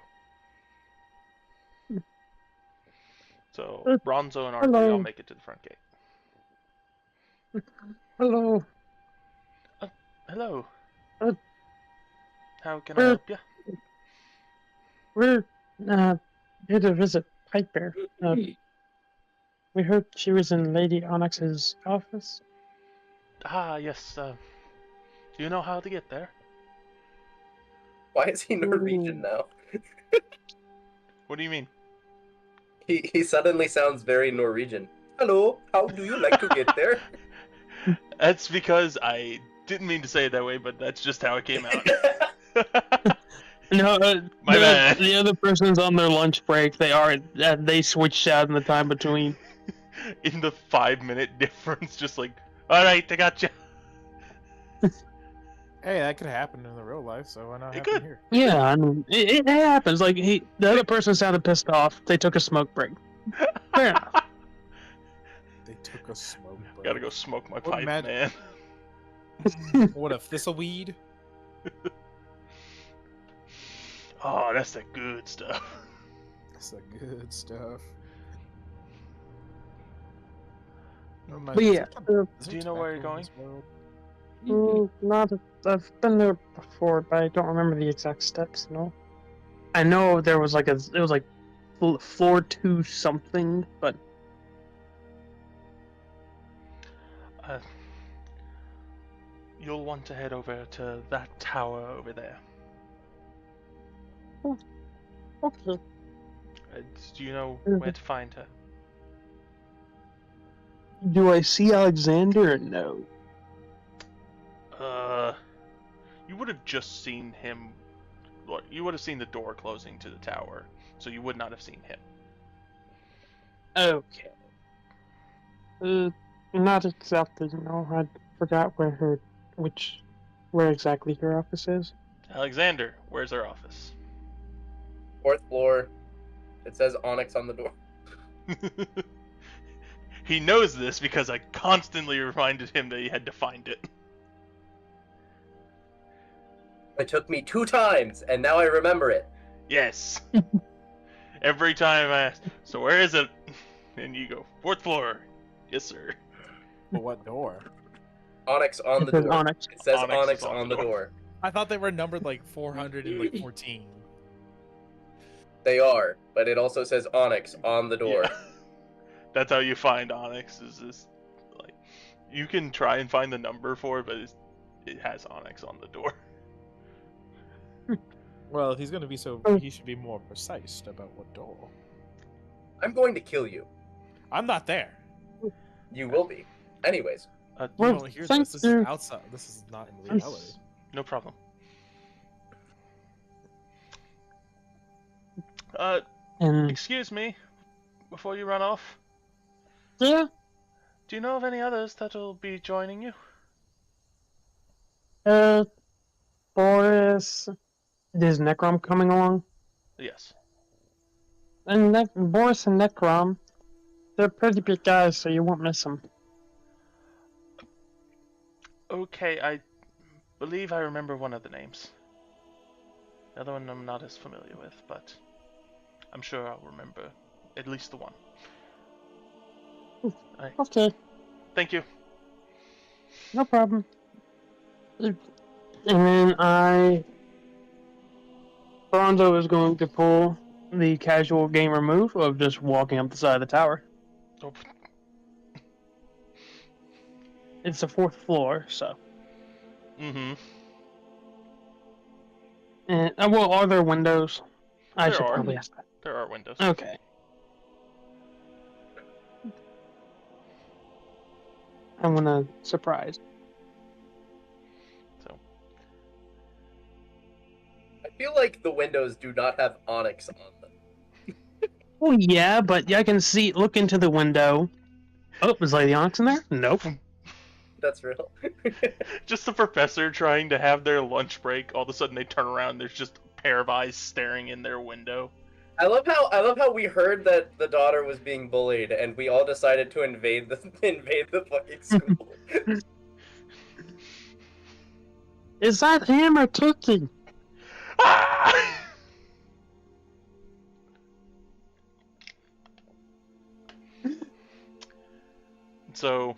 So, Bronzo and Arthur, Hello. y'all make it to the front gate. Hello. Hello. Uh, How can I help you? We're here to visit Piper. We heard she was in Lady Onyx's office. Ah, yes. Do you know how to get there? Why is he Norwegian now? What do you mean? He suddenly sounds very Norwegian. Hello, how do you like to get there? That's because I didn't mean to say it that way, but that's just how it came out. No, My bad. The other person's on their lunch break. They switched out in the time between. In the 5-minute difference, just like, alright, I gotcha. Hey, that could happen in the real life, so why not It happen could. here? Yeah, I mean, it happens. Like the other person sounded pissed off. They took a smoke break. Fair enough. They took a smoke break. Gotta go smoke my What pipe, mag- man. What a thistleweed? Oh, that's the good stuff. That's the good stuff. But yeah, Do you know where you're going? not. I've been there before, but I don't remember the exact steps. No, I know there was like it was like floor 2 something, but You'll want to head over to that tower over there. okay. Do you know Mhm. where to find her? Do I see Alexander or no? You would have just seen him. You would have seen the door closing to the tower, so you would not have seen him. Okay. Not exactly. No, I forgot where exactly her office is. Alexander, where's her office? 4th floor. It says Onyx on the door. He knows this because I constantly reminded him that he had to find it. It took me 2 times, and now I remember it. Yes. Every time I ask, so where is it? And you go, 4th floor. Yes, sir. But what door? Onyx on the It says door. Onyx. It says Onyx Onyx is on on the the door. I thought they were numbered like 414. They are, but it also says Onyx on the door. Yeah. That's how you find Onyx. Is this like you can try and find the number for it, but it has Onyx on the door. Well, if he's gonna be so, he should be more precise about what door. I'm going to kill you. I'm not there. You will be. Anyways, You Well, don't hear thank this. This is you. outside. This is not in reality. No problem. And Excuse me, before you run off, yeah, do you know of any others that'll be joining you? Boris, is Necrom coming along? Yes. And Boris and Necrom, they're pretty big guys, so you won't miss them. Okay, I believe I remember one of the names. The other one I'm not as familiar with, but I'm sure I'll remember at least the one. Alright, Okay, thank you. no problem. And then Bronzo is going to pull the casual gamer move of just walking up the side of the tower. Oh, It's the 4th floor, so. mm-hmm. And well, are there windows? I There should are. probably ask that. There are windows. Okay. I'm gonna surprise. So, I feel like the windows do not have Onyx on them. Well, yeah, but I can look into the window. Oh, is Lady Onyx in there? Nope. That's real. just the professor trying to have their lunch break. All of a sudden, they turn around. There's just a pair of eyes staring in their window. I love how we heard that the daughter was being bullied, and we all decided to invade the fucking school. Is that ham or turkey? Ah! So,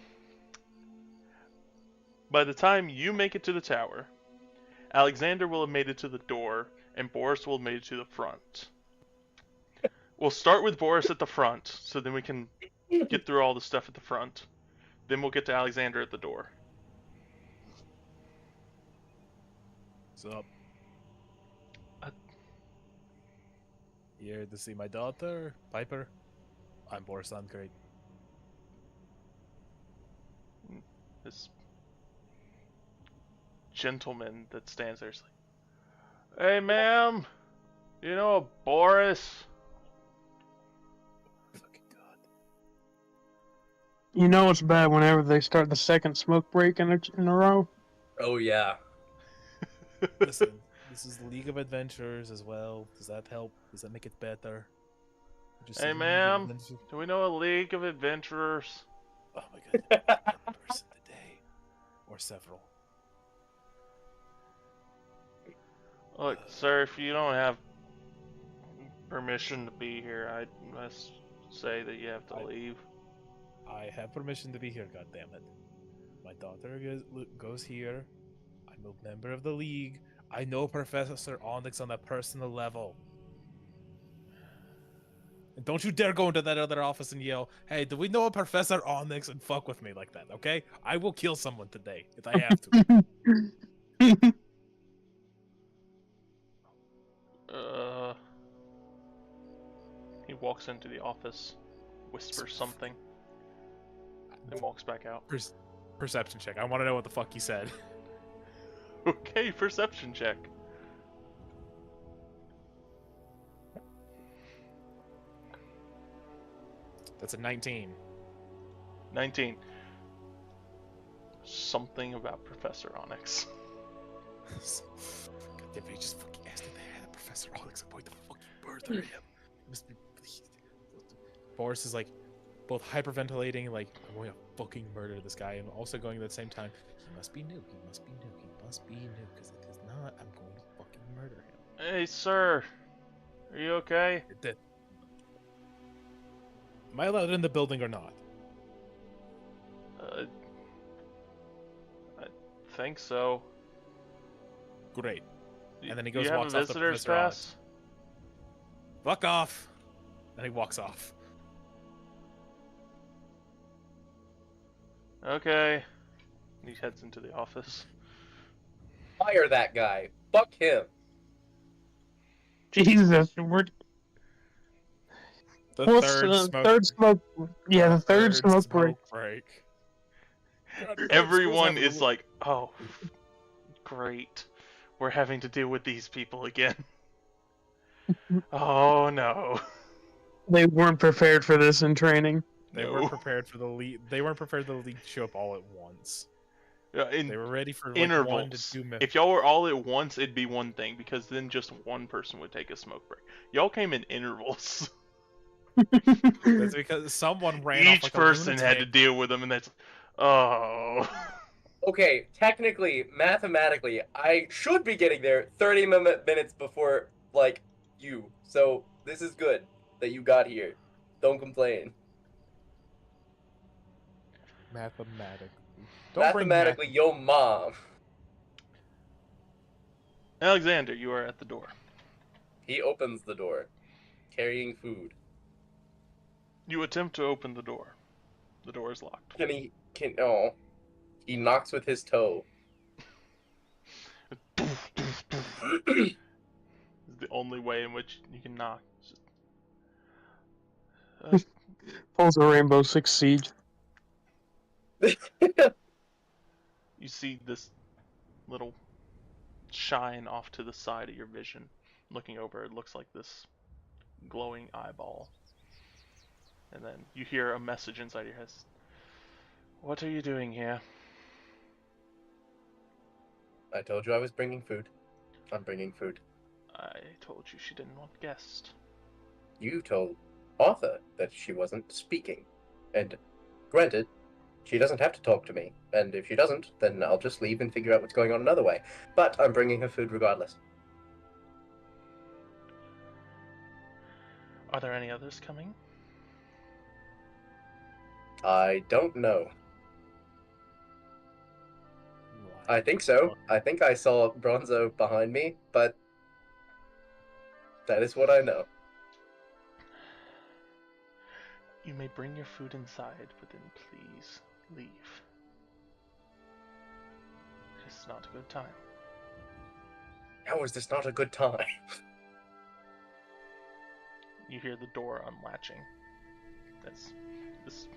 by the time you make it to the tower, Alexander will have made it to the door, and Boris will have made it to the front. We'll start with Boris at the front, so then we can get through all the stuff at the front. Then we'll get to Alexander at the door. What's up? Uh, You here to see my daughter, Piper? I'm Boris Landgate. This gentleman that stands there is like, "Hey, ma'am, you know a Boris?" Fucking god. You know it's bad whenever they start the second smoke break in a row. Oh yeah. Listen, this is League of Adventurers as well. Does that help? Does that make it better? Just Hey, League of ma'am. Adventurers? Do we know a League of Adventurers? Oh my god. One person today. Or several. Look, sir, if you don't have permission to be here, I must say that you have to leave. I have permission to be here, goddammit. My daughter goes here. I'm a member of the League. I know Professor Onyx on a personal level. And don't you dare go into that other office and yell, "Hey, do we know a Professor Onyx?" and fuck with me like that, okay? I will kill someone today if I have to. He walks into the office, whispers something, then walks back out. Perception check. I want to know what the fuck he said. Okay, perception check. That's a 19. 19. Something about Professor Onyx. God damn it, he just fucking asked if they had Professor Onyx and why the fuck you murder him. Must be... Boris is like both hyperventilating, like, I'm going to fucking murder this guy, and also going at the same time, he must be new, he must be new, he must be new, because if he's not, I'm going to fucking murder him. Hey, sir. Are you okay? Am I allowed in the building or not? I think so. Great. And then he Do goes you have walks a off the visitor's Professor Onyx. pass? Fuck off! Then he walks off. Okay. He heads into the office. Fire that guy. Fuck him. Jesus, we're The what's third the smoke. third smoke? Yeah, the third smoke break. break. Everyone is like, oh, great. We're having to deal with these people again. Oh no. They weren't prepared for this in training. They No. weren't prepared for the lead. They weren't prepared for the league to show up all at once. In They were ready for like intervals. 1 to 2 minutes. If y'all were all at once, it'd be one thing because then just one person would take a smoke break. Y'all came in intervals. That's because someone ran off Each like person a had to lunatic. deal with them, and that's oh. Okay, technically, mathematically, I should be getting there 30 minutes before, like, you. So, this is good that you got here. Don't complain. Mathematically. Mathematically, yo mom. Alexander, you are at the door. He opens the door, carrying food. You attempt to open the door. The door is locked. He knocks with his toe. It's the only way in which you can knock. It's just, Pulls a Rainbow Six Siege. you see this little shine off to the side of your vision. Looking over, it looks like this glowing eyeball. And then you hear a message inside your head. What are you doing here? I told you I was bringing food. I'm bringing food. I told you she didn't want guests. You told Arthur that she wasn't speaking. And granted, she doesn't have to talk to me. And if she doesn't, then I'll just leave and figure out what's going on another way. But I'm bringing her food regardless. Are there any others coming? I don't know. I think so. I think I saw Bronzo behind me, but that is what I know. You may bring your food inside, but then please leave. It's not a good time. How is this not a good time? You hear the door unlatching. As this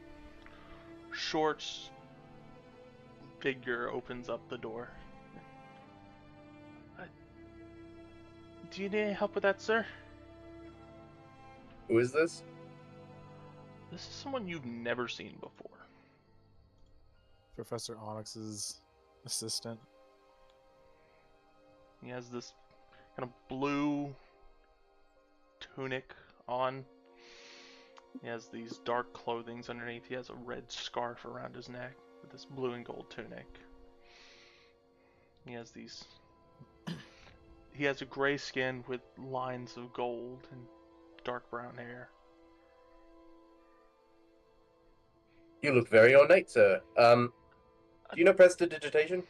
short figure opens up the door. Do you need any help with that, sir? Who is this? This is someone you've never seen before. Professor Onyx's assistant. He has this kind of blue tunic on. He has these dark clothings underneath. He has a red scarf around his neck with this blue and gold tunic. He has these. He has a gray skin with lines of gold and dark brown hair. You look very ornate, sir. Do you know prestidigitation?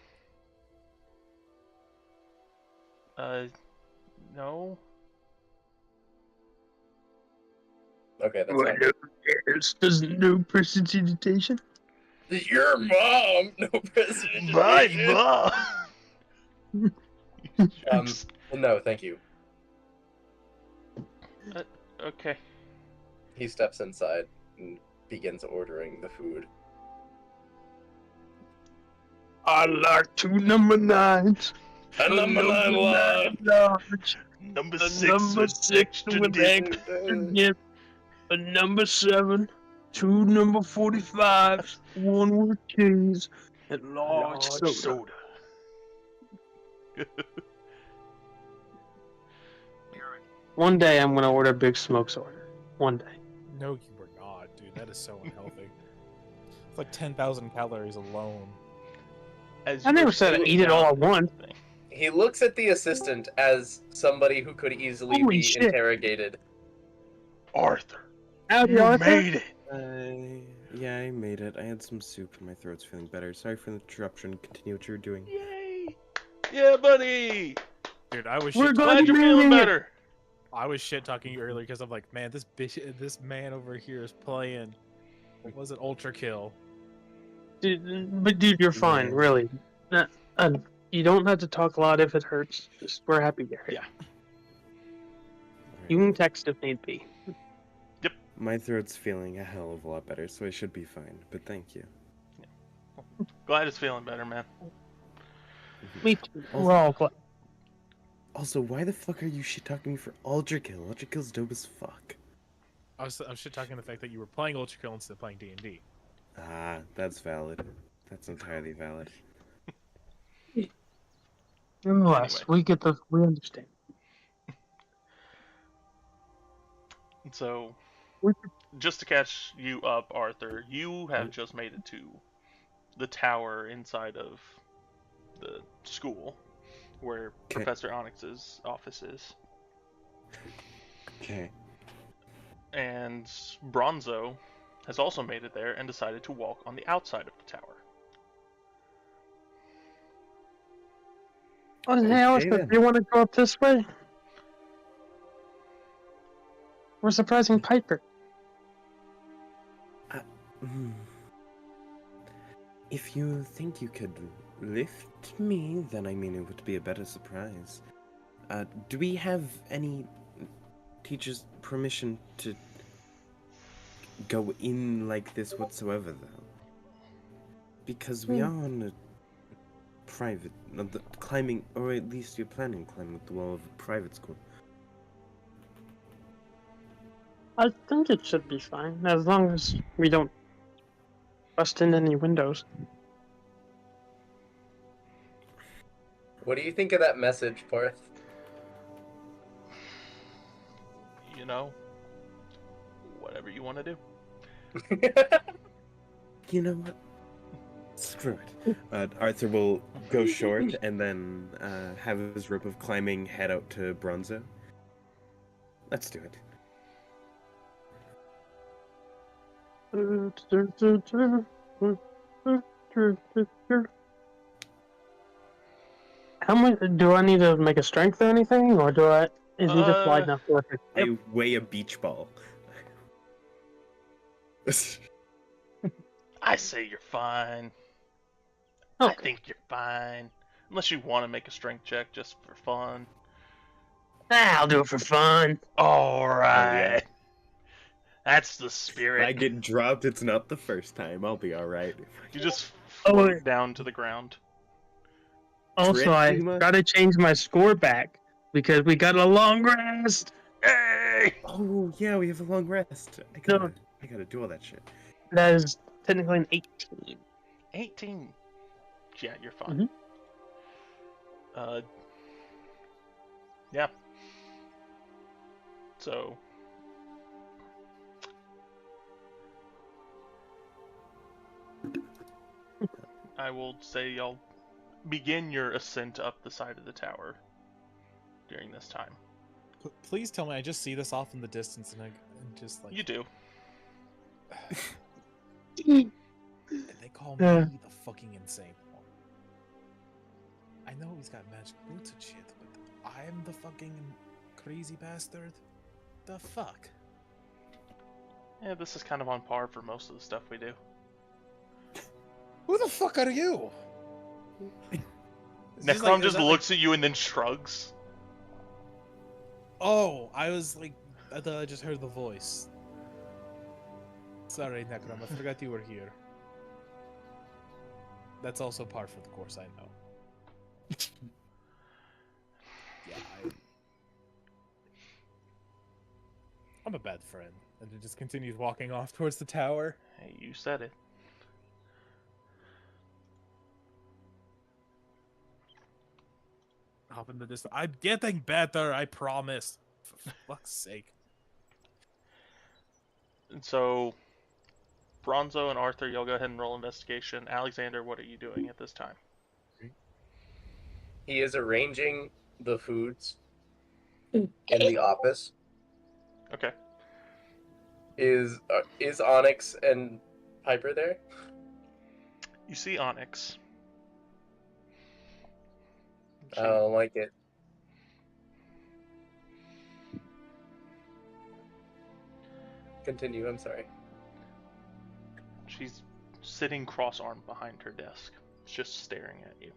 No. Okay, that's What fine. else doesn't know prestidigitation? Your mom, no prestidigitation. mom! No, thank you. Okay. He steps inside and begins ordering the food. I'd like 2 number 9s. A number 9 large. large. Number A 6 number with 6 extra with dip. extra dip. A number 7. 2 number 45s. 1 with cheese. And large soda. One day I'm gonna order Big Smoke's order. One day. No, you were not, dude. That is so unhealthy. It's like 10,000 calories alone. As I you never were said I'd sitting eat it all down at once. thing- He looks at the assistant as somebody who could easily Holy be shit. interrogated. Arthur, Howdy, you Arthur. made it. Yeah, I made it. I had some soup and my throat's feeling better. Sorry for the interruption. Continue what you were doing. Yay! Yeah, buddy. Dude, I was We're shit. glad Glad you're you feeling made it. better. I was shit talking you earlier because I'm like, man, this man over here is playing. What was it? Ultra Kill. Dude, you're fine, Yeah. really. You don't have to talk a lot if it hurts. Just we're happy you're here. Yeah. You can text if need be. My throat's feeling a hell of a lot better, so I should be fine. But thank you. Glad it's feeling better, man. Me too. Also- We're all glad. Also, why the fuck are you shit talking me for Ultra Kill? Ultra Kill's dope as fuck. I was shit talking the fact that you were playing Ultra Kill instead of playing D&D. Ah, that's valid. That's entirely valid. Nonetheless, Anyway. we understand. So, We- just to catch you up, Arthur, you have just made it to the tower inside of the school where Okay. Professor Onyx's office is. Okay. And Bronzo has also made it there and decided to walk on the outside of the tower. Oh, hey, Alistair, then. do you want to go up this way? We're surprising Piper. Hmm. If you think you could lift me, then I mean it would be a better surprise. Do we have any teacher's permission to go in like this whatsoever, though? Because we are on a private, climbing, or at least you're planning to climb up the wall of a private school. I think it should be fine, as long as we don't bust in any windows. What do you think of that message, Parth? You know, whatever you want to do. You know what? Screw it. Arthur will go short and then have his rope of climbing head out to Bronzo. Let's do it. How much do I need to make a strength or anything, or is he just wide enough for it? I weigh a beach ball. I say you're fine. I Okay. think you're fine. Unless you want to make a strength check just for fun. I'll do it for fun. Alright. That's the If spirit. I get dropped, it's not the first time. I'll be alright. You just Oh, float wait. down to the ground. Also, I Pretty much. gotta change my score back because we got a long rest. Hey! Oh, yeah, we have a long rest. I No. gotta do all that shit. That is technically an 18. 18. Yeah, you're fine. Yeah. So I will say y'all begin your ascent up the side of the tower during this time. Please tell me I just see this off in the distance and I'm just like... You do. And they call me Yeah. the fucking insane one. I know he's got magic boots and shit, but I'm the fucking crazy bastard? The fuck? Yeah, this is kind of on par for most of the stuff we do. Who the fuck are you? It's Necrom like- just is that looks at you and then shrugs. Oh, I was like, I thought I just heard the voice. Sorry, Necrom, I forgot you were here. That's also par for the course, I know. Yeah, I'm a bad friend. And it just continues walking off towards the tower. Hey, you said it. Hop into this. I'm getting better, I promise. For fuck's sake. And so, Bronzo and Arthur, y'all go ahead and roll investigation. Alexander, what are you doing at this time? He is arranging the foods in the office. Okay. Is Onyx and Piper there? You see Onyx. I don't like it. Continue, I'm sorry. She's sitting cross-armed behind her desk, just staring at you.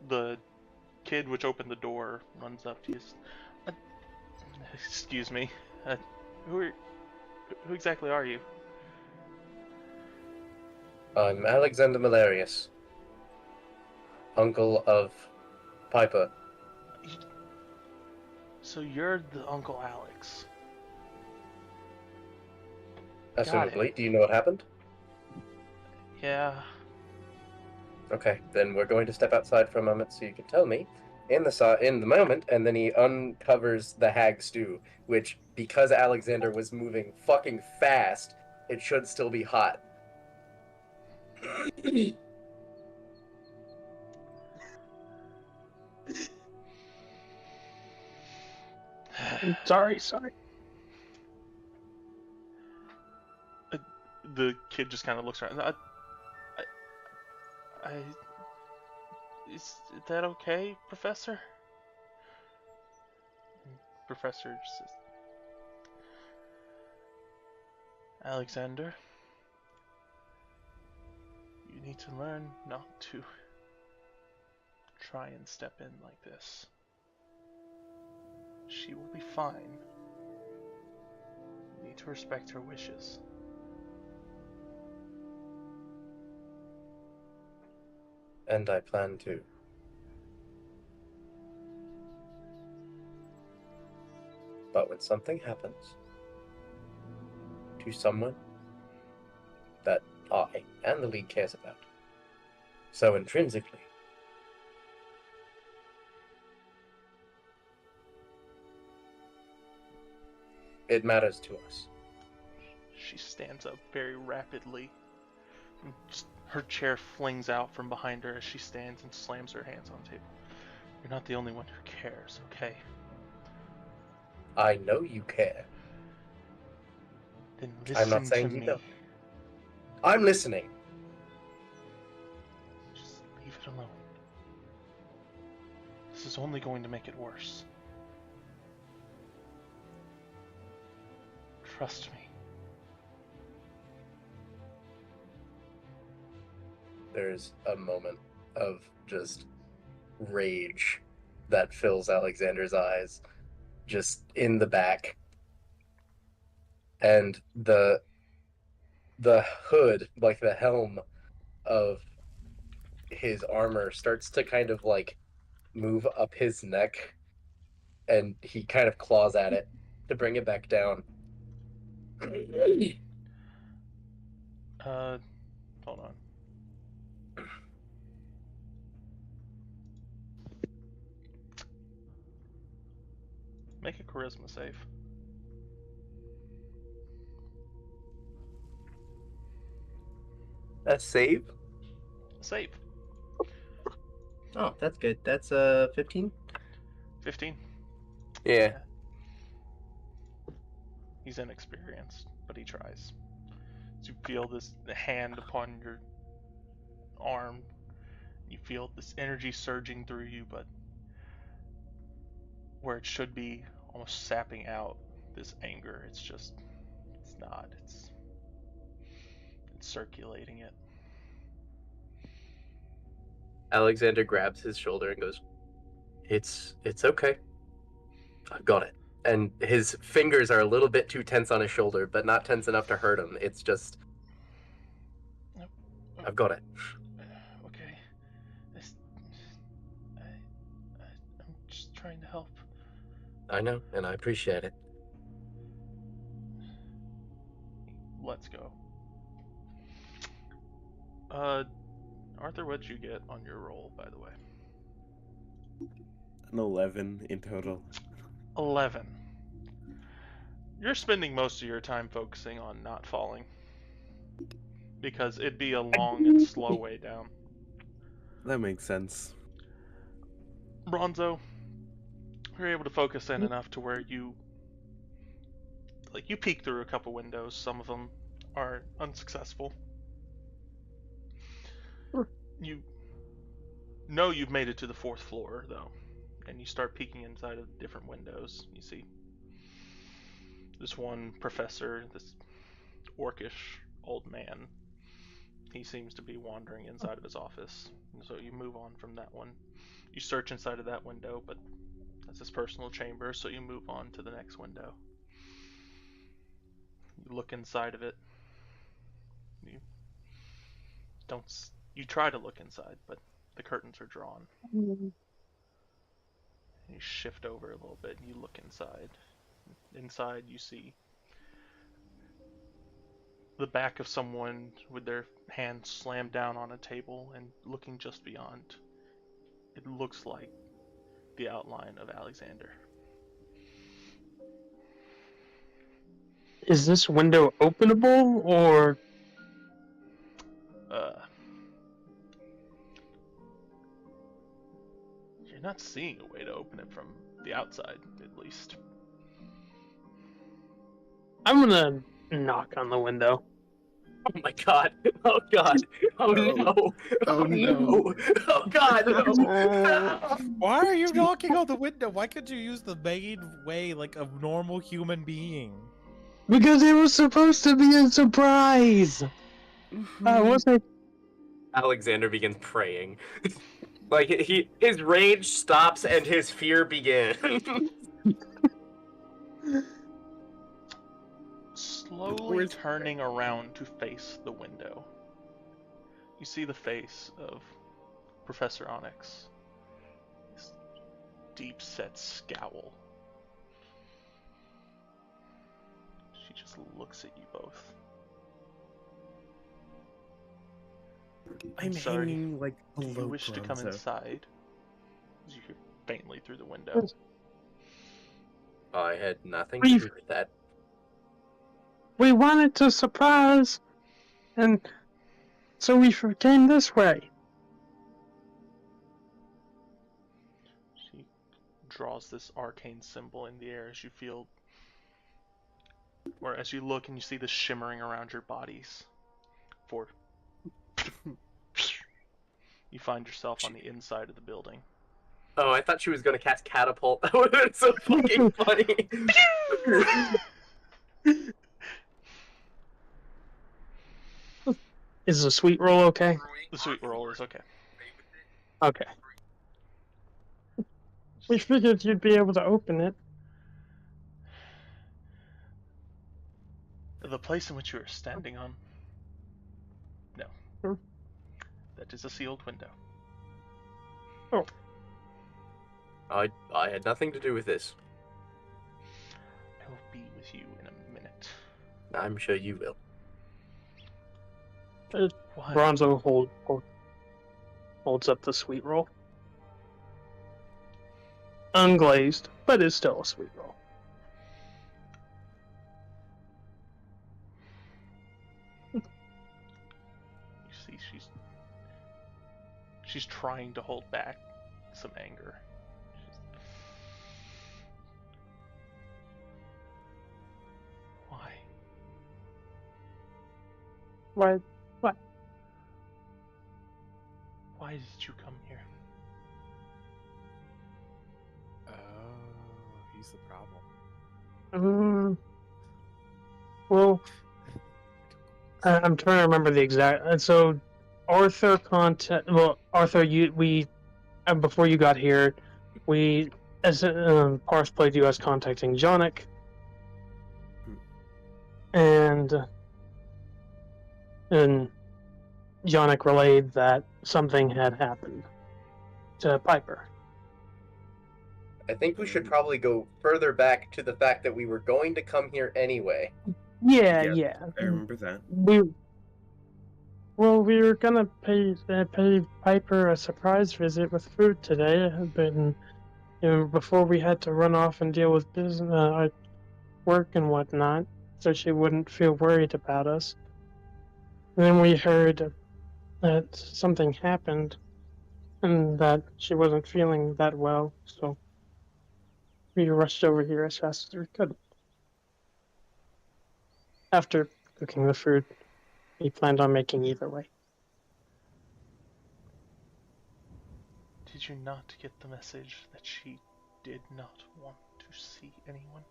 The kid which opened the door runs up to you. Excuse me. Who exactly are you? I'm Alexander Malarius, uncle of Piper. So you're the Uncle Alex. Assumably. Do you know what happened? Yeah. Okay, then we're going to step outside for a moment so you can tell me in the moment, and then he uncovers the hag stew, which, because Alexander was moving fucking fast, it should still be hot. Sorry. The kid just kind of looks around. Is that okay, Professor? Professor just says, Alexander, you need to learn not to try and step in like this. She will be fine. You need to respect her wishes. And I plan to. But when something happens to someone that I and the League cares about, so intrinsically, it matters to us. She stands up very rapidly. And just, her chair flings out from behind her as she stands and slams her hands on the table. You're not the only one who cares, okay? I know you care. Then listen I'm not saying to you me. don't. I'm listening. Just leave it alone. This is only going to make it worse. Trust me. There's a moment of just rage that fills Alexander's eyes, just in the back. And the hood, like the helm of his armor, starts to kind of like move up his neck, and he kind of claws at it to bring it back down. Hold on. Make a charisma save. A save? Save. Oh, that's good. That's 15. 15. Yeah. He's inexperienced, but he tries. So you feel this hand upon your arm. You feel this energy surging through you, but where it should be almost sapping out this anger, it's not. It's circulating it. Alexander grabs his shoulder and goes, It's okay. I've got it. And his fingers are a little bit too tense on his shoulder, but not tense enough to hurt him. It's just, I've got it. Okay. I'm just trying to help. I know, and I appreciate it. Let's go. Arthur, what'd you get on your roll, by the way? An 11 in total. 11. You're spending most of your time focusing on not falling. Because it'd be a long and slow way down. That makes sense. Bronzo, you're able to focus in enough to where you peek through a couple windows. Some of them are unsuccessful. You know you've made it to the 4th floor, though, and you start peeking inside of different windows. You see this one professor, this orcish old man. He seems to be wandering inside of his office, and so you move on from that one. You search inside of that window, but that's his personal chamber, so you move on to the next window. You look inside of it. You try to look inside, but the curtains are drawn. You shift over a little bit and you look inside. Inside you see the back of someone with their hand slammed down on a table, and looking just beyond, it looks like the outline of Alexander. Is this window openable, or you're not seeing a way to open it from the outside, at least. I'm gonna knock on the window. Oh my god. Oh god. Oh no. Oh, no. Oh god, no. Why are you knocking on the window? Why could you use the main way like a normal human being? Because it was supposed to be a surprise. Wasn't. Alexander begins praying. Like his rage stops and his fear begins. Slowly turning around to face the window, you see the face of Professor Onyx. This deep-set scowl. She just looks at you both. I'm sorry. hanging like Do you below wish to come Bronzo. inside? As you hear faintly through the window. I had nothing to do with that. We wanted to surprise, and so we came this way. She draws this arcane symbol in the air as you feel, or as you look and you see this shimmering around your bodies. For you find yourself on the inside of the building. Oh, I thought she was gonna cast catapult. That would have been so fucking funny. Is the sweet roll okay? The sweet roll is okay. Okay. We figured you'd be able to open it. The place in which you are standing on? No. Hmm. That is a sealed window. Oh. I had nothing to do with this. I will be with you in a minute. I'm sure you will. What? Bronzo holds up the sweet roll. Unglazed, but it's still a sweet roll. She's trying to hold back some anger. Why? What? Why did you come here? Oh, he's the problem. Well, I'm trying to remember the exact. And so, Arthur Arthur, before you got here, we as Parth played you as contacting Jonic, and Jonic relayed that something had happened to Piper. I think we should probably go further back to the fact that we were going to come here anyway. Yeah. I remember that. We were gonna pay Piper a surprise visit with food today, but before we had to run off and deal with business, work and whatnot, so she wouldn't feel worried about us. And then we heard that something happened, and that she wasn't feeling that well, so we rushed over here as fast as we could. After cooking the food, we planned on making either way. Did you not get the message that she did not want to see anyone?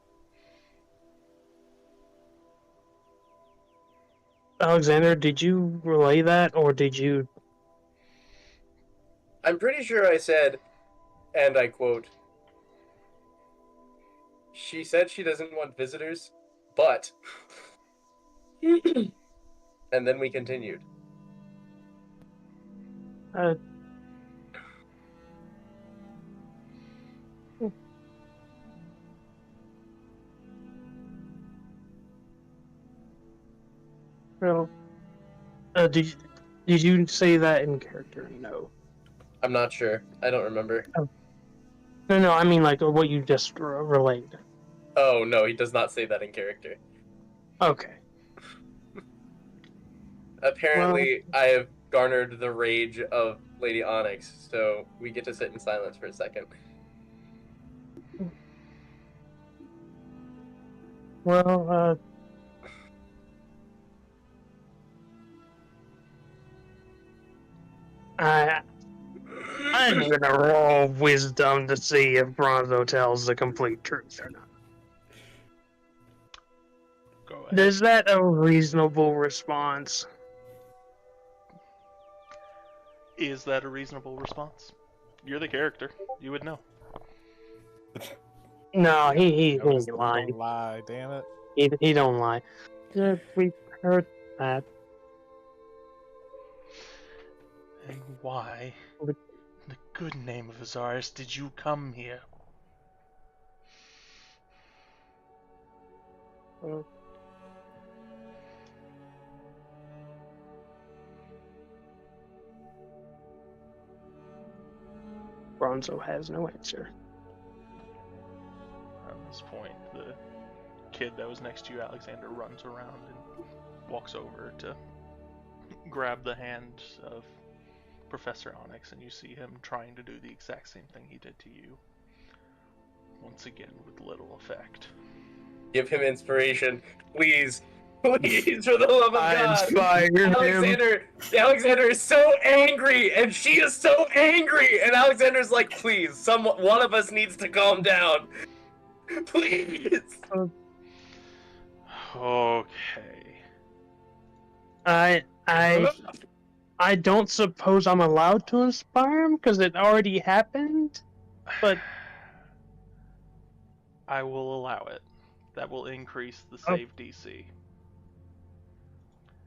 Alexander, did you relay that, or did you... I'm pretty sure I said, and I quote, she said she doesn't want visitors, but... And then we continued. Well, did you say that in character? No. I'm not sure. I don't remember. No, I mean like what you just relayed. Oh, no, he does not say that in character. Okay. Apparently, I have garnered the rage of Lady Onyx, so we get to sit in silence for a second. Well, I'm gonna roll wisdom to see if Bronzo tells the complete truth or not. Go ahead. Is that a reasonable response? Is that a reasonable response? You're the character. You would know. No, he That was ain't the lying. no lie, damn it. He don't lie. Yeah, we heard that. And why, But- in the good name of Azarius, did you come here? Uh, Bronzo has no answer. At this point, the kid that was next to you, Alexander, runs around and walks over to grab the hand of Professor Onyx, and you see him trying to do the exact same thing he did to you. Once again, with little effect. Give him inspiration. Please. Please, for the love of God. inspired him. Alexander is so angry, and she is so angry, and Alexander's like, please, one of us needs to calm down. Please. Okay. I don't suppose I'm allowed to inspire him because it already happened. But I will allow it. That will increase the save DC.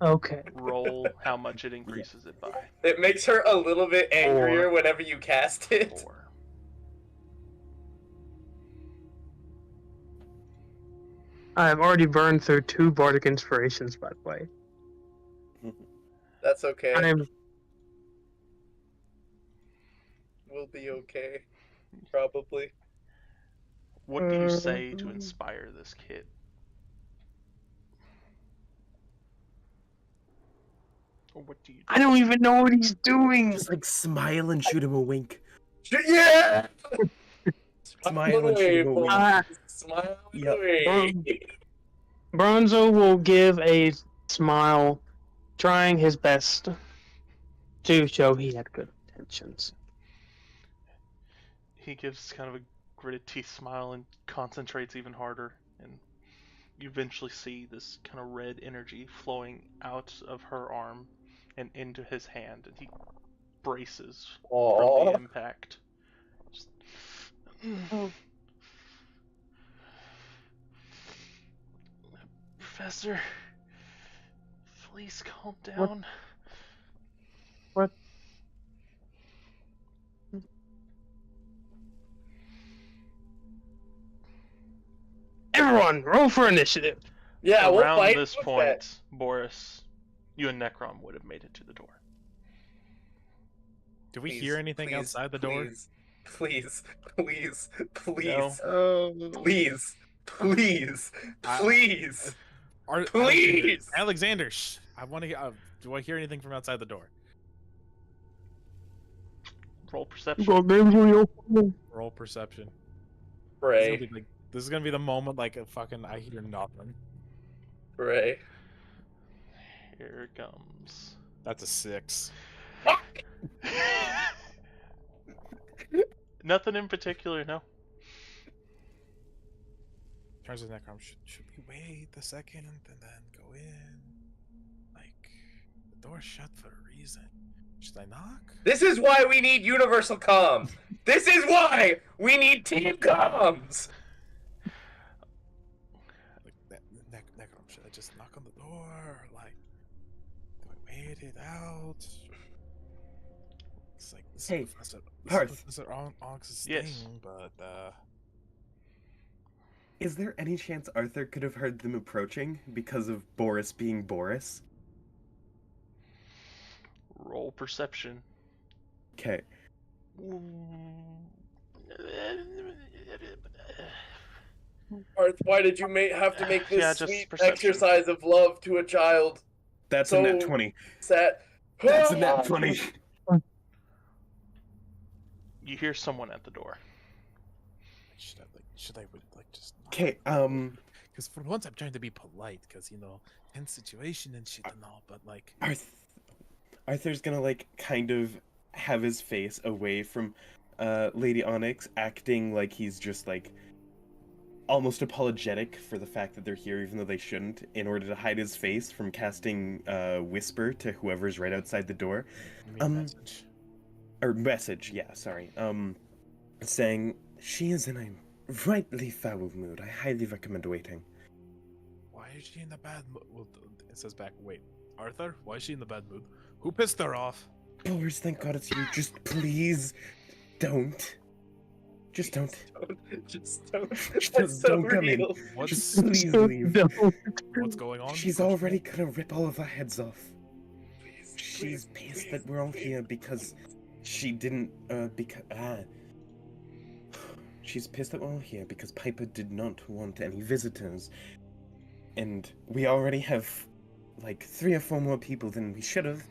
okay. Roll how much it increases it by. It makes her a little bit angrier whenever you cast it. 4. I've already burned through 2 bardic inspirations, by the way. That's okay. I'm We'll be okay. Probably. What do you say to inspire this kid? Or what do you do? I don't even know what he's doing. Just like smile and shoot him a wink. Yeah! Smile and shoot him a wink. Smile Yep. away. Bronzo will give a smile, trying his best to show he had good intentions. He gives kind of a gritted teeth smile and concentrates even harder, and you eventually see this kind of red energy flowing out of her arm and into his hand, and he braces from Aww. the impact. Just... Professor, please calm down. What? Everyone, roll for initiative. Yeah, we'll Around fight. this with point, that. Boris, you and Necrom would have made it to the door. Do we Please, hear anything please, outside the door? Please, please, please, No. please, please, I- please, Are, please. Alexander, shh. I want to. Do I hear anything from outside the door? Roll perception. Roll perception. Pray, This is gonna be the moment like a fucking I hear nothing. pray. Here it comes. That's a 6. Nothing in particular, no. Turns to Necrom. Should we wait a second and then go in? Like the door's shut for a reason. Should I knock? This is why we need universal comms. This is why we need team comms. Like Necrom, should I just knock on the door? Or like, do I wait it out? It's like this Hey, is Professor Parth. Onyx's Yes. thing, but Is there any chance Arthur could have heard them approaching because of Boris being Boris? Roll perception. Okay. Arth, why did you have to make this Yeah, just sweet perception. exercise of love to a child? That's So- a nat 20. Sad. That's a nat 20. You hear someone at the door. should I just knock? Okay, Because for once I'm trying to be polite, because tense situation and shit and all, but like, Arthur's gonna like kind of have his face away from Lady Onyx, acting like he's just like almost apologetic for the fact that they're here, even though they shouldn't, in order to hide his face from casting whisper to whoever's right outside the door. you mean message. Or message, yeah, sorry. Saying she is in a rightly foul mood. I highly recommend waiting. Why is she in a bad mood? Well, it says back. Wait, Arthur, why is she in the bad mood? Who pissed her off? Boris, thank God it's you. Just please don't. Just don't. Just don't. Just That's so don't come in. real. What's Just please leave. what's going on? She's already gonna rip all of our heads off. Please, She's please, pissed please, that we're all please. here because she didn't, She's pissed that we're all here because Piper did not want any visitors. And we already have, like, 3 or 4 more people than we should have.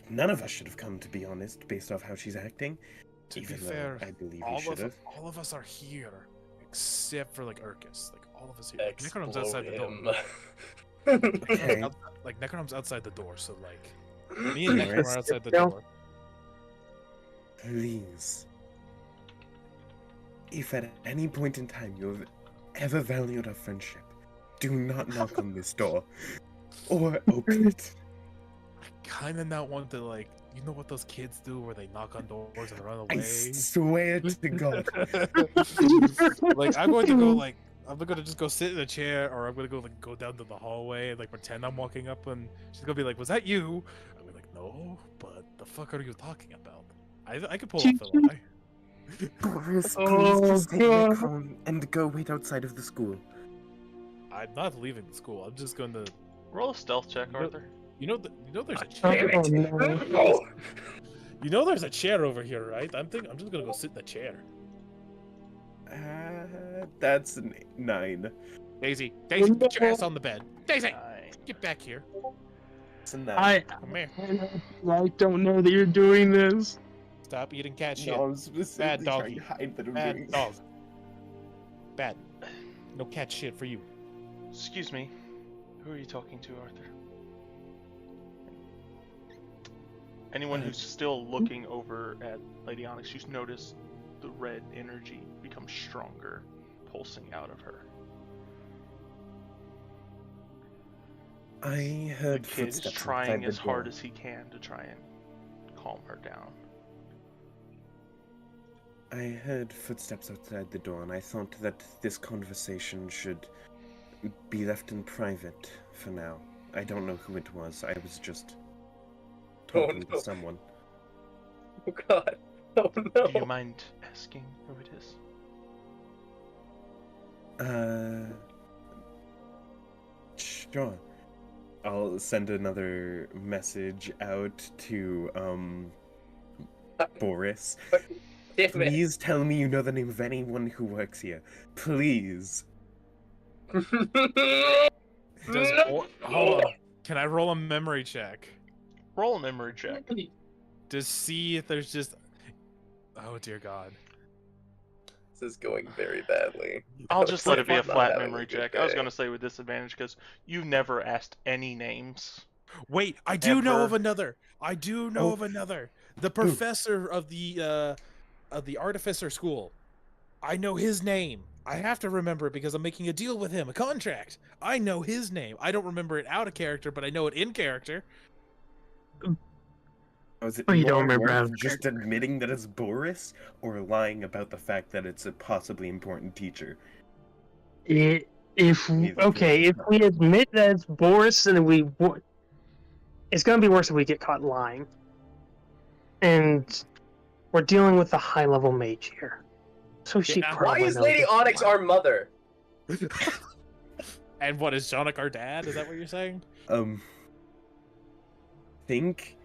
None of us should have come, to be honest, based off how she's acting. To be Even though fair, I believe we all should have. of us are here, except for like Urkus. Like all of us here. Like, Explode Necrom's outside the door. him. Okay. Like Necrom's outside the door, so like me and Necrom Boris, are outside the no. door. Please. If at any point in time you have ever valued our friendship, do not knock on this door. Or open it. I kind of not want to like, you know what those kids do where they knock on doors and run I away. swear to God. Like I'm going to go like I'm gonna just go sit in a chair, or I'm gonna go down to the hallway and like pretend I'm walking up, and she's gonna be like, "Was that you?" I'll be like, "No, but the fuck are you talking about?" I could pull off a lie. Boris, please Oh, just take God. Necron and go wait outside of the school. I'm not leaving the school. I'm just going to. Roll a stealth check, You know- Arthur. You know there's a Oh, chair. no. You know there's a chair over here, right? I'm just gonna go sit in the chair. That's an 9. Daisy, get your ass on the bed. Daisy, Nine. get back here. Listen now. Come here. I don't know that you're doing this. Stop eating cat shit. No, I'm specifically Bad dog. trying to hide that I'm Bad doing dog. Bad. No cat shit for you. Excuse me. Who are you talking to, Arthur? Anyone who's still looking over at Lady Onyx, you've noticed the red energy become stronger, pulsing out of her. I The heard kid is footsteps trying outside the as hard door. as he can to try and calm her down. I heard footsteps outside the door, and I thought that this conversation should be left in private for now. I don't know who it was. I was just talking no. to someone. Oh god. Oh no. Do you mind asking who it is? Sure. I'll send another message out to, Boris. Damn it. Please tell me you know the name of anyone who works here. Please. Does hold on. Can I roll a memory check? Roll a memory check. To see if there's just. Oh dear God. This is going very badly. I'll just let it be a Not flat having memory a good check. I was day. gonna say with disadvantage because you never asked any names. Wait, I do know of Ever. another. I do know of another. The professor of the artificer school. I know his name. I have to remember it because I'm making a deal with him, a contract. I know his name. I don't remember it out of character, but I know it in character. Was it Oh, you don't more remember worth how- just admitting that it's Boris, or lying about the fact that it's a possibly important teacher? If Neither okay, if we admit that it's Boris, then it's gonna be worse if we get caught lying. And we're dealing with a high-level mage here, so she Yeah. Why probably is knows Lady it. Onyx our mother? And what is Jonik our dad? Is that what you're saying? Think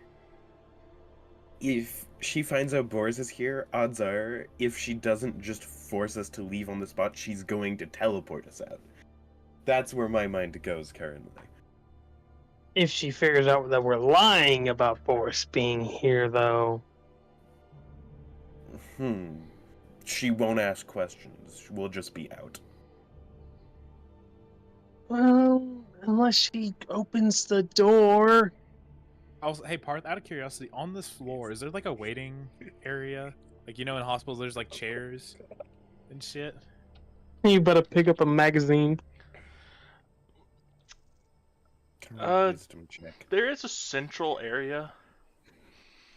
if she finds out Boris is here, odds are, if she doesn't just force us to leave on the spot, she's going to teleport us out. That's where my mind goes currently. If she figures out that we're lying about Boris being here, though, She won't ask questions. We'll just be out. well, unless she opens the door. Also, hey, Parth, out of curiosity, on this floor, is there like a waiting area? Like, you know, in hospitals, there's like chairs and shit. You better pick up a magazine. Can I wisdom check? There is a central area.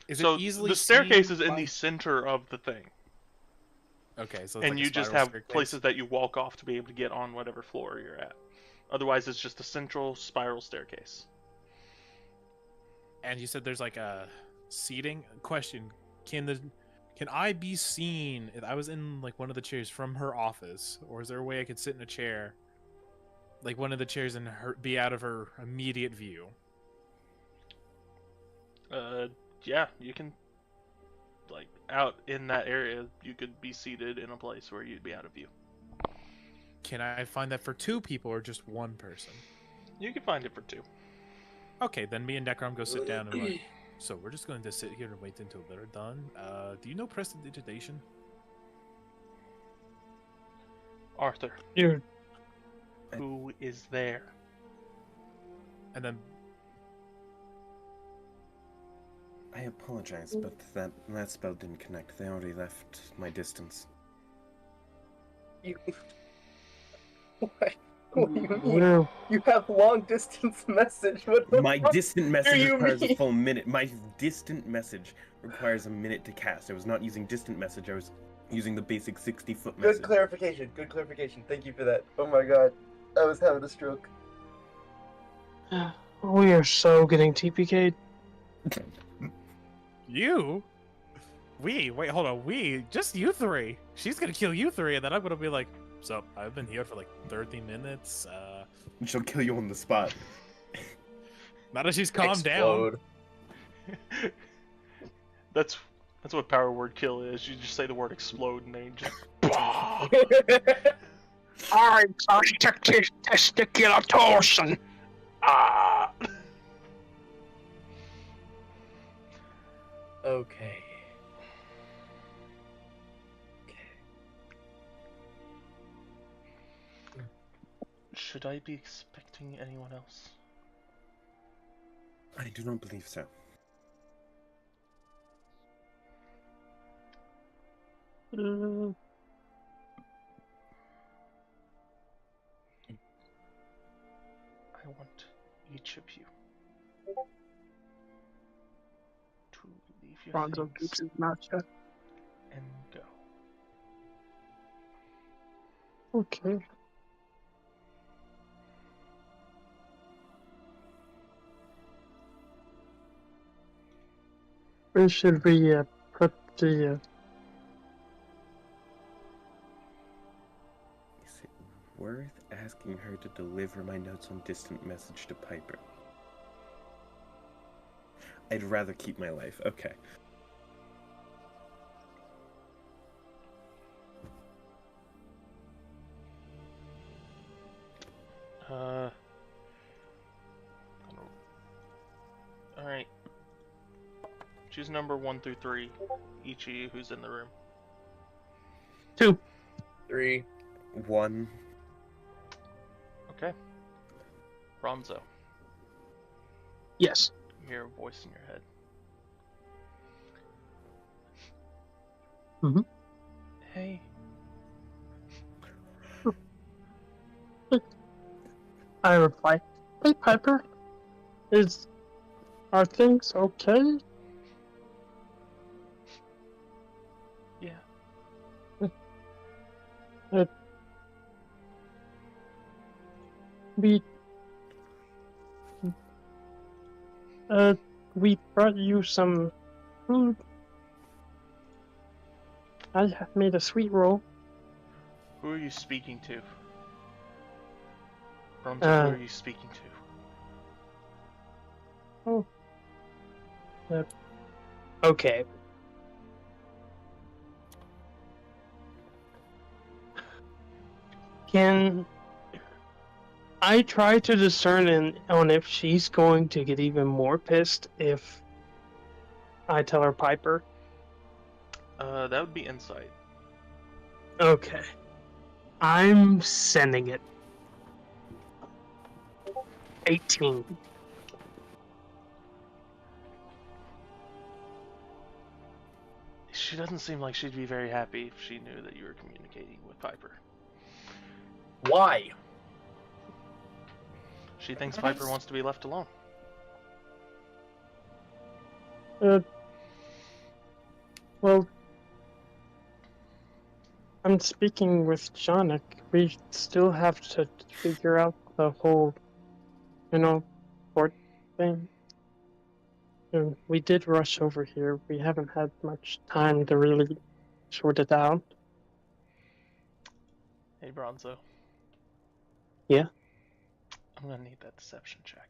Is So it easily the staircase seen is in by- the center of the thing, Okay, so it's and like a you just spiral have staircase. places that you walk off to be able to get on whatever floor you're at. Otherwise, it's just a central spiral staircase. And you said there's like a seating question. Can I be seen if I was in like one of the chairs from her office, or is there a way I could sit in a chair, like one of the chairs, and be out of her immediate view? Yeah, you can, like, out in that area, you could be seated in a place where you'd be out of view. Can I find that for two people or just one person? You can find it for two. Okay, then me and Necrom go sit down and like. So we're just going to sit here and wait until they're done. Do you know prestidigitation? Arthur, Dude, who is there? And then I apologize, but that spell didn't connect. They already left my distance. You... What? What do you mean? well, You have long distance message. What the My fuck? distant message you requires a mean? full minute. My distant message requires a minute to cast. I was not using distant message. I was using the basic 60-foot message. Good clarification. Good clarification. Thank you for that. Oh my god. I was having a stroke. we are so getting TPK'd. you, wait, hold on, just you three. She's gonna kill you three, and then I'm gonna be like, so I've been here for like 30 minutes. She'll kill you on the spot. Now that she's calmed down. Explode. That's what power word kill is. You just say the word explode and then you just. I'm testicular torsion. Ah! Okay. Should I be expecting anyone else? I do not believe so. Uh, I want each of you to leave your Bronzo things keeps his mouth shut. and go. Okay. Where should we put the? Is it worth asking her to deliver my notes on distant message to Piper? I'd rather keep my life. Okay. Alright. Choose number 1 through 3. Each of you who's in the room. 2. 3. 1. Okay. Bronzo, Yes. you hear a voice in your head. Mhm. Hey, I reply, "Hey Piper, are things okay?" yeah. We we brought you some food. I have made a sweet roll. Who are you speaking to? Bronzo, who are you speaking to? Okay. Can I try to discern on if she's going to get even more pissed if I tell her Piper? That would be insight. Okay. I'm sending it. 18. She doesn't seem like she'd be very happy if she knew that you were communicating with Piper. Why? She thinks Piper wants to be left alone. Well, I'm speaking with Jonik. We still have to figure out the whole, port thing. We did rush over here. We haven't had much time to really sort it out. Hey, Bronzo. Yeah? I'm gonna need that deception check.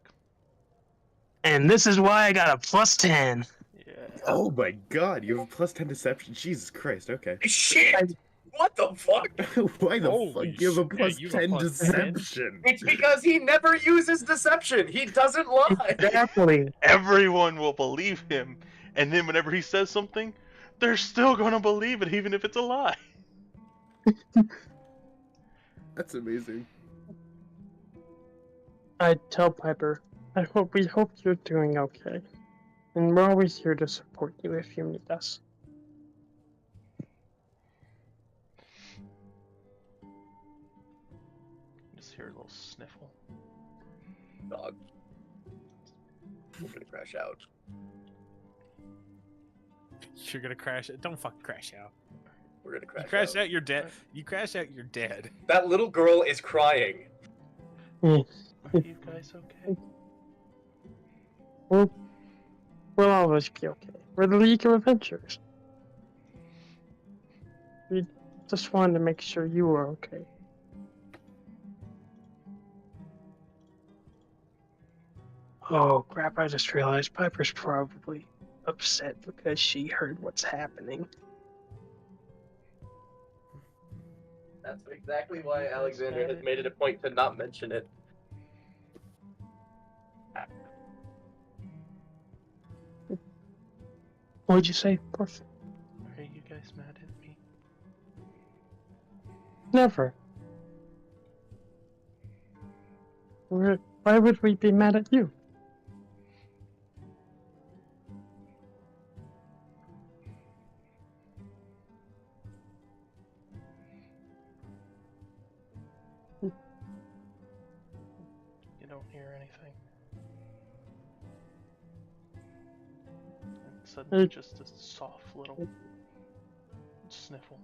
And this is why I got a +10. Yeah. Oh my god, you have a +10 deception. Jesus Christ, okay. Shit! What the fuck? Why the Holy fuck do you have a shit, you have a +10 +10? deception? It's because he never uses deception. He doesn't lie. Exactly. Everyone will believe him, and then whenever he says something, they're still gonna believe it, even if it's a lie. That's amazing. I tell Piper, we hope you're doing okay. And we're always here to support you if you need us. Just hear a little sniffle. Dog. We're gonna crash out. You're gonna crash it. Don't fucking crash out. We're gonna You crash crash out. out, you're dead. You crash out, you're dead. That little girl is crying. Are you guys okay? We'll always be okay. We're the League of Adventures. We just wanted to make sure you were okay. Oh crap, I just realized Piper's probably upset because she heard what's happening. That's exactly why Alexander has made it a point to not mention it. What'd you say, Porth? Are you guys mad at me? Never. Why would we be mad at you? You don't hear anything. And suddenly just a soft little sniffle.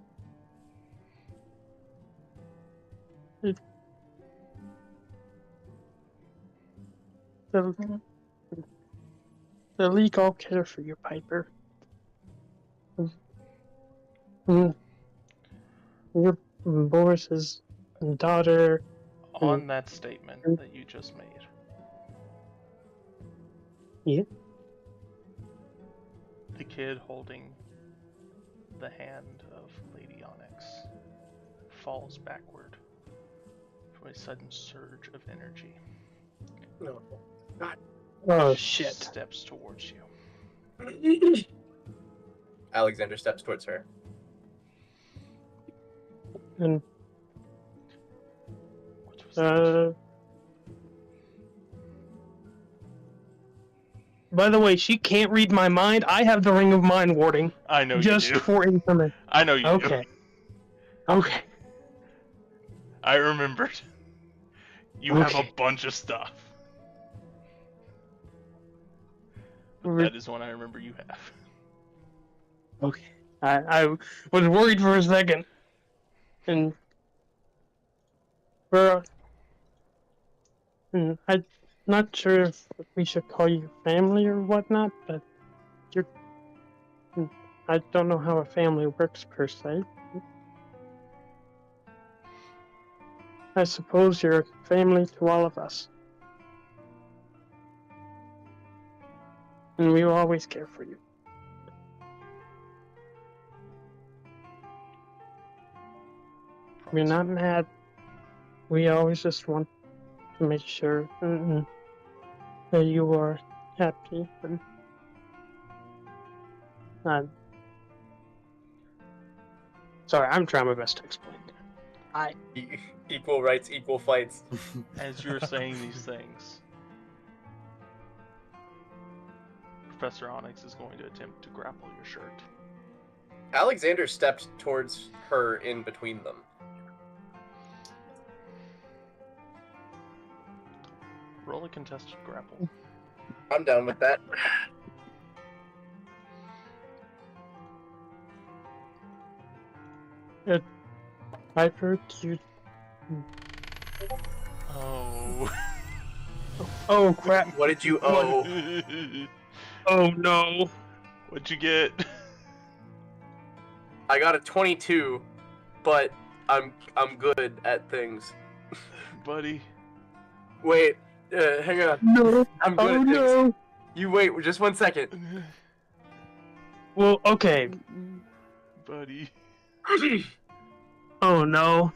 The League all care for you, Piper. Your Boris's daughter. On that statement that you just made. Yeah. The kid holding the hand of Lady Onyx falls backward from a sudden surge of energy. No. Oh shit. Steps towards you. Alexander steps towards her. And What was that? by the way, she can't read my mind. I have the Ring of Mind warding I know just you do. for information. I know you do. Okay. Okay. I remembered. You have a Okay. bunch of stuff. But Re- that is one I remember you have. Okay. I was worried for a second. And I'm not sure if we should call you family or whatnot, but I don't know how a family works per se. I suppose you're family to all of us. And we will always care for you. We're not mad. We always just want to make sure that you are happy and sorry, I'm trying my best to explain. Equal rights, equal fights. As you're saying these things, Professor Onyx is going to attempt to grapple your shirt. Alexander stepped towards her in between them. Roll a contested grapple. I'm down with that. Piper, you. Oh. Oh crap! What did you owe? Oh no! What'd you get? I got a 22, but I'm good at things. Buddy. Wait, hang on. No! I'm good Oh at things. no! You wait just 1 second. Well, okay. Buddy. Oh no!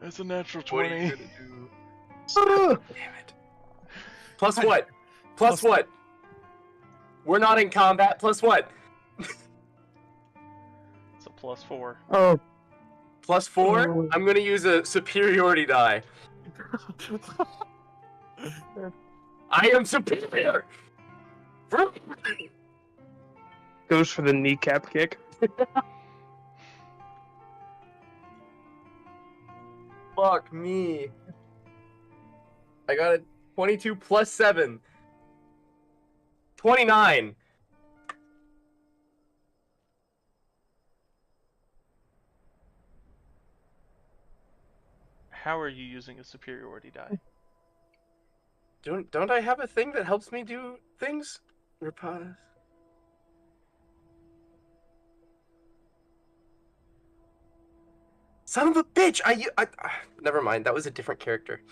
That's a natural What are 20. you gonna do? Damn it. Plus what? Plus Plus- what? We're not in combat. Plus what? It's a +4. Oh, Plus 4? Oh. I'm gonna use a superiority die. I am superior! goes for the kneecap kick. Fuck me. I got a 22 plus 7. 29. How are you using a superiority die? Don't I have a thing that helps me do things? Rapadas. Son of a bitch! Never mind. That was a different character.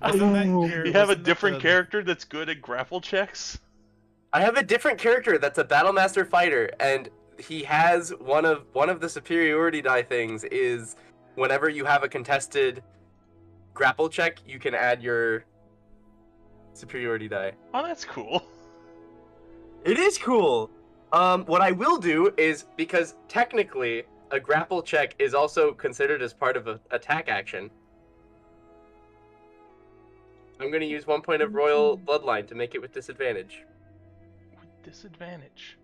Wasn't that Ooh. your- You have a wasn't that different the- character that's good at grapple checks? I have a different character that's a Battlemaster fighter, and he has one of the superiority die things is whenever you have a contested grapple check, you can add your superiority die. Oh, that's cool. It is cool. What I will do is, because technically a grapple check is also considered as part of an attack action, I'm going to use 1 point of royal bloodline to make it with disadvantage. With disadvantage.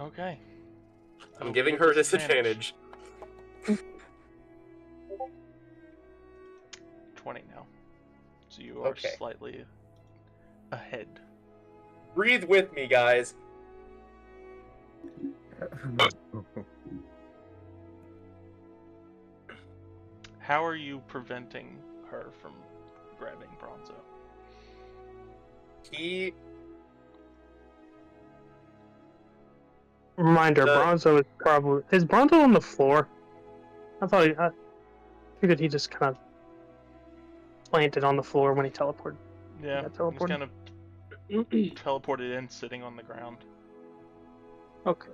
Okay. I'm That'll giving be your her disadvantage. 20 now. So you are Okay. slightly ahead. Breathe with me, guys. How are you preventing her from grabbing Bronzo? He Reminder, The- Bronzo is Bronzo on the floor? I figured he just kind of planted on the floor when he teleported. Yeah, got he's teleported? kind of teleported in, sitting on the ground. Okay.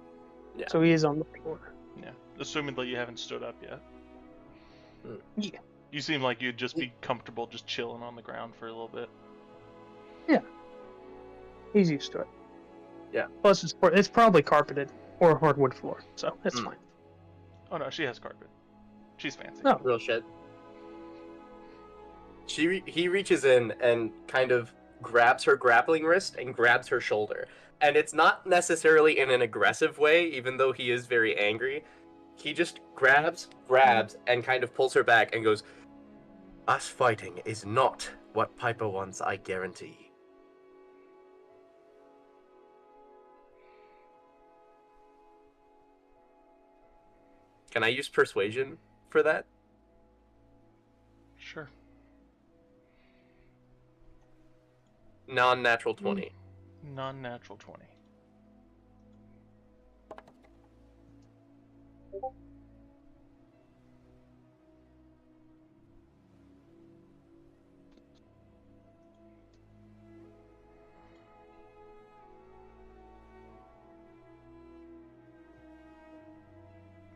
Yeah. So he is on the floor. Yeah, assumedly you haven't stood up yet. Yeah. You seem like you'd just be comfortable just chilling on the ground for a little bit. He's used to it. Yeah. Plus, it's probably carpeted or hardwood floor, so it's Mm. fine. Oh no, she has carpet. She's fancy. No. real shit. He reaches in and kind of grabs her grappling wrist and grabs her shoulder. And it's not necessarily in an aggressive way, even though he is very angry. He just grabs, and kind of pulls her back and goes, "Us fighting is not what Piper wants, I guarantee." Can I use persuasion for that? Sure. Non-natural 20. Non-natural 20.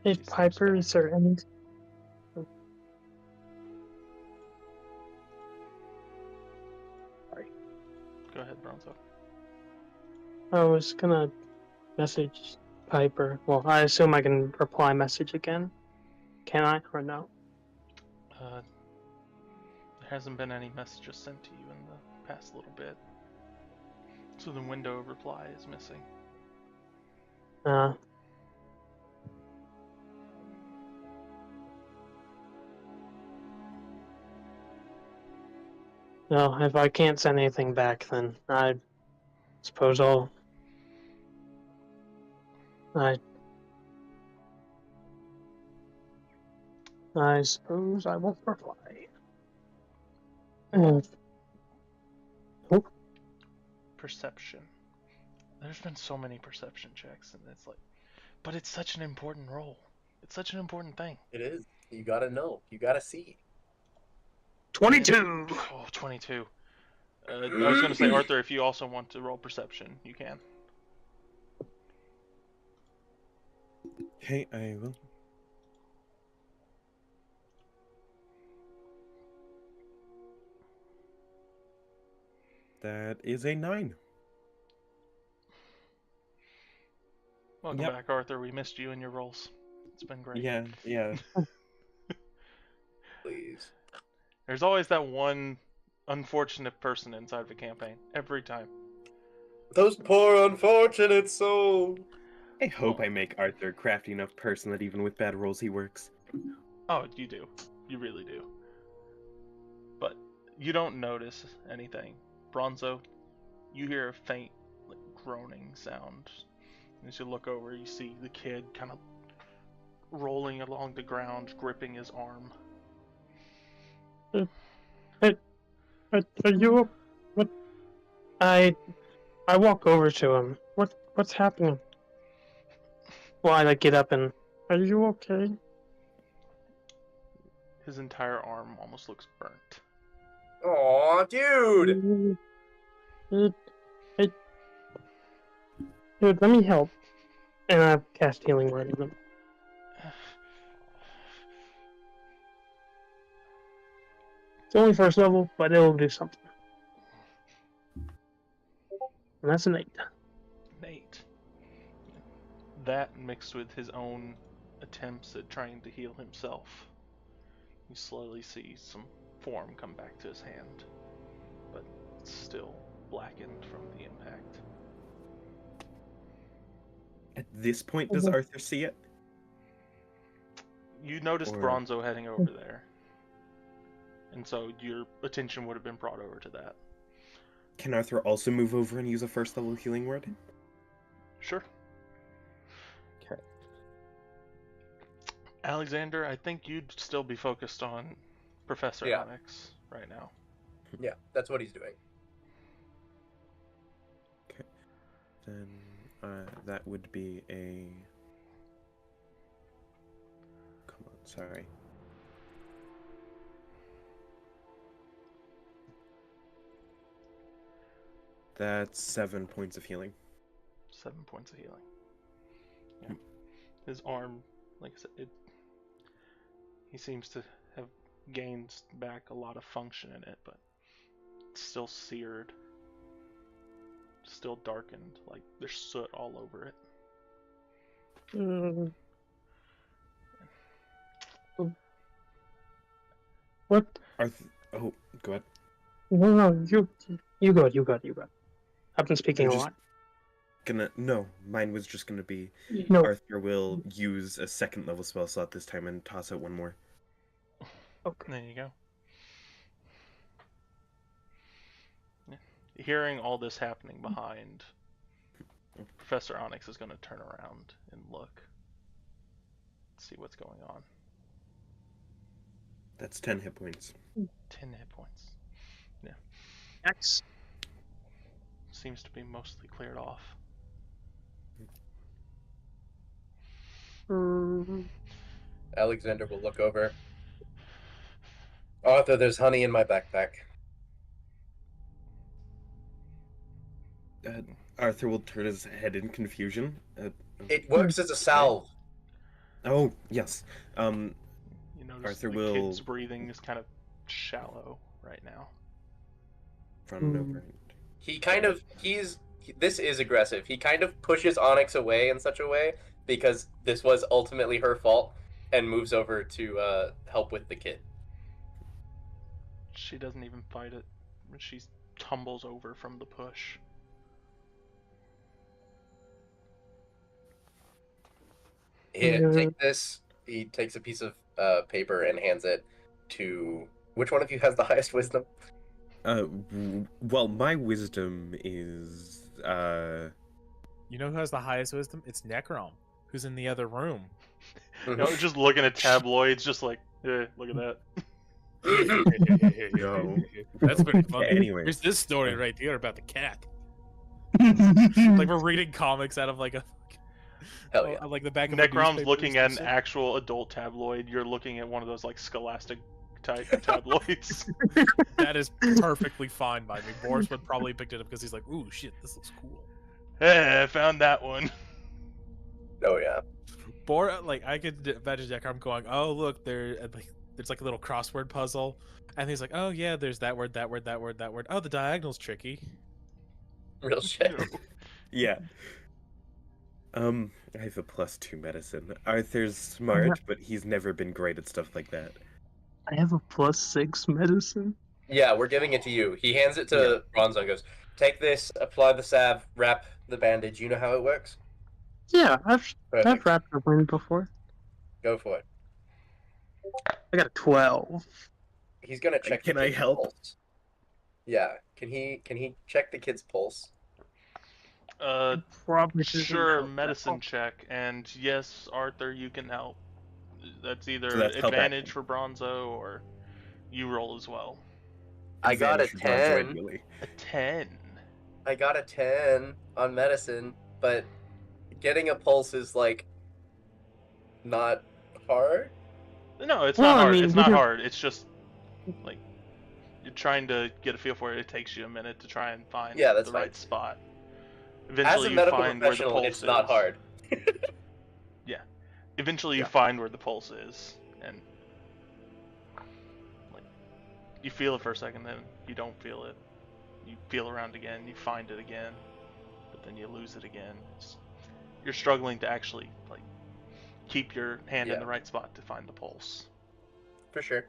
Hey, She seems Piper, is there any... Go ahead, Bronzo. I was gonna message Piper. Well, I assume I can reply message again. Can I, or no? There hasn't been any messages sent to you in the past little bit. So the window of reply is missing. No, if I can't send anything back, then I suppose I suppose I won't reply. Perception. There's been so many perception checks, and it's like, but it's such an important role. It's such an important thing. It is. You gotta know. You gotta see. 22! Oh, 22. I was gonna say, Arthur, if you also want to roll perception, you can. Okay, I will. That is a 9. Welcome Yep. back, Arthur. We missed you and your rolls. It's been great. Yeah, yeah. Please. There's always that one unfortunate person inside of a campaign. Every time. Those poor unfortunate souls. I hope I make Arthur a crafty enough person that even with bad rolls he works. Oh, you do. You really do. But you don't notice anything. Bronzo, you hear a faint, like, groaning sound. As you look over, you see the kid kind of rolling along the ground, gripping his arm. Are you... What? I walk over to him. What's happening? Well, I get up and... Are you okay? His entire arm almost looks burnt. Aw, dude! Dude, let me help. And I cast Healing Word on him. It's only first level, but it'll do something. And that's an 8. Nate. That mixed with his own attempts at trying to heal himself, you slowly see some form come back to his hand, but it's still blackened from the impact. At this point, does Arthur see it? You noticed Or- Bronzo heading over there, and so your attention would have been brought over to that. Can Arthur also move over and use a first level healing word? Sure. Okay. Alexander, I think you'd still be focused on Professor Yeah. Onyx right now. Yeah, that's what he's doing. Then that would be a... Come on, sorry. That's 7 points of healing. 7 points of healing. Yeah. His arm, like I said, he seems to have gained back a lot of function in it, but it's still seared. Still darkened, like there's soot all over it. What? Arthur... Oh, go ahead. No, you got. I've been speaking You're a just lot. No, mine was just gonna be... No. Arthur will use a second level spell slot this time and toss out one more. Okay. There you go. Yeah. Hearing all this happening behind, Professor Onyx is going to turn around and look. See what's going on. That's 10 hit points. 10 hit points. X. Seems to be mostly cleared off. Alexander will look over. Arthur, there's honey in my backpack. Arthur will turn his head in confusion. It works as a salve. Oh, yes. You notice Arthur the will- kid's breathing is kind of shallow right now. From over. This is aggressive. He kind of pushes Onyx away in such a way because this was ultimately her fault and moves over to help with the kid. She doesn't even fight it. She tumbles over from the push. Here, take this. He takes a piece of paper and hands it to... Which one of you has the highest wisdom? Well, my wisdom is, You know who has the highest wisdom? It's Necrom, who's in the other room. You know, just looking at tabloids, just like, look at that. No. That's pretty funny. Anyway. There's this story right here about the cat. Like we're reading comics out of like a Hell yeah. like the back of a Necrom's newspaper looking or at an some shit. actual adult tabloid. You're looking at one of those like Scholastic type tabloids. That is perfectly fine by me. Boris would probably picked it up because he's like, "Ooh, shit, this looks cool." Hey, I found that one. Oh yeah. Like I could imagine Necrom going, "Oh, look, there's like a little crossword puzzle," and he's like, "Oh yeah, there's that word, that word, that word, that word. Oh, the diagonal's tricky." Real shit. yeah. I have a +2 medicine. Arthur's smart, but he's never been great at stuff like that. I have a +6 medicine. Yeah, we're giving it to you. He hands it to Bronzo and goes, "Take this, apply the salve, wrap the bandage. You know how it works? Yeah, I've Perfect. wrapped a wound before. Go for it." I got a 12. He's gonna check. Can the I kid's help? Pulse. Yeah. Can he check the kid's pulse? Probably shouldn't Sure, help. medicine check, and yes, Arthur, you can help. That's either So that's help advantage action. for Bronzo or you roll as well. I got a Advantage for Bronzo, 10. ideally. A 10. I got a 10 on medicine, but getting a pulse is like not hard. No, it's Well, not I hard. mean, It's you not can- hard. It's just like you're trying to get a feel for it. It takes you a minute to try and find Yeah, that's the fine. right spot. As Eventually, a you medical find where the professional, pulse it's not is. hard. Eventually, you Yeah. find where the pulse is, and like you feel it for a second, then you don't feel it. You feel around again. You find it again. but then you lose it again. You're struggling to actually like keep your hand in Yeah. the right spot to find the pulse. For sure.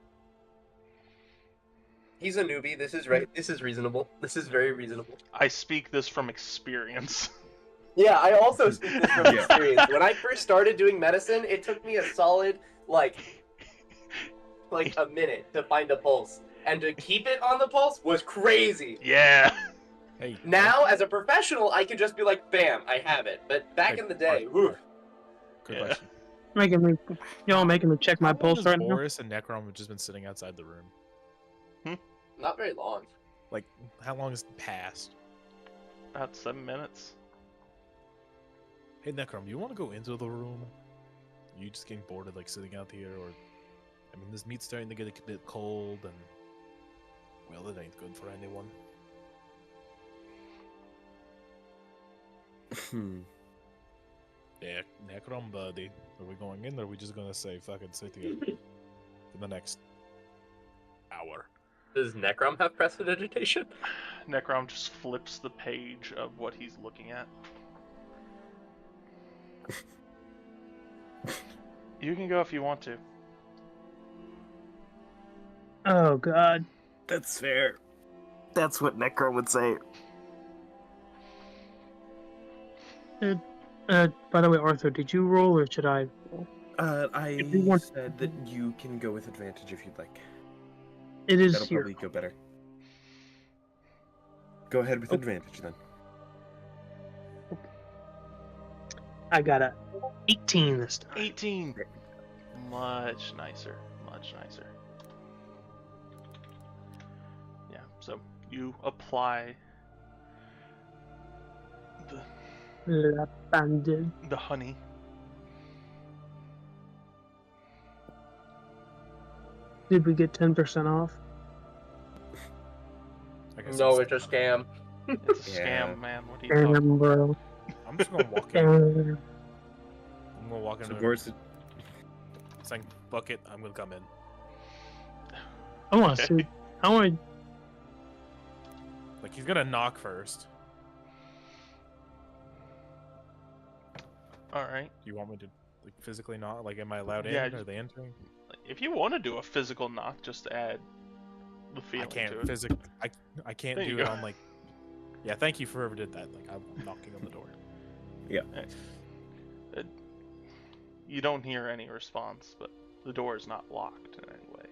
He's a newbie. This is right. This is reasonable. This is very reasonable. I speak this from experience. Yeah, I also speak this from Yeah. experience. When I first started doing medicine, it took me a solid like a minute to find a pulse, and to keep it on the pulse was crazy. Yeah. Hey, Now, as a professional, I can just be like, "Bam, I have it." But back Hey, in the day, Mark, woof. good Yeah. question. Making me, y'all making me check my How long pulse has right now. Boris and Necrom have just been sitting outside the room? Not very long. Like, how long has passed? About 7 minutes. Hey, Necrom, you want to go into the room? You just getting bored of like sitting out here, or I mean, this meat's starting to get a bit cold, and well, it ain't good for anyone. Yeah, Necrom, buddy, are we going in, or are we just gonna say fucking sit here for the next hour? Does Necrom have prestidigitation? Necrom just flips the page of what he's looking at. You can go if you want to. Oh God. That's fair. That's what Necro would say. By the way, Arthur, did you roll or should I? I If you want- said that you can go with advantage if you'd like. It is That'll here. probably go better. Go ahead with advantage then. I got a 18 this time. 18. Much nicer. Much nicer. Yeah, so you apply La banded. the honey. Did we get 10% off? I guess No, it's- it's a scam. It's a Yeah. scam, man. What are you talking Damn, bro. I'm just gonna walk in. Damn. I'm gonna walk in. So and Boris, saying, "Bucket, I'm gonna come in." I want to see. I want to. Like he's gonna knock first. Alright. You want me to like physically knock? Like, am I allowed Yeah, in? Are they entering? If you want to do a physical knock, just to add the I feeling can't to it. physically. I can't There do you it go. on like. Yeah, thank you for whoever did that. Like I'm knocking on the door. You don't hear any response, but the door is not locked in any way.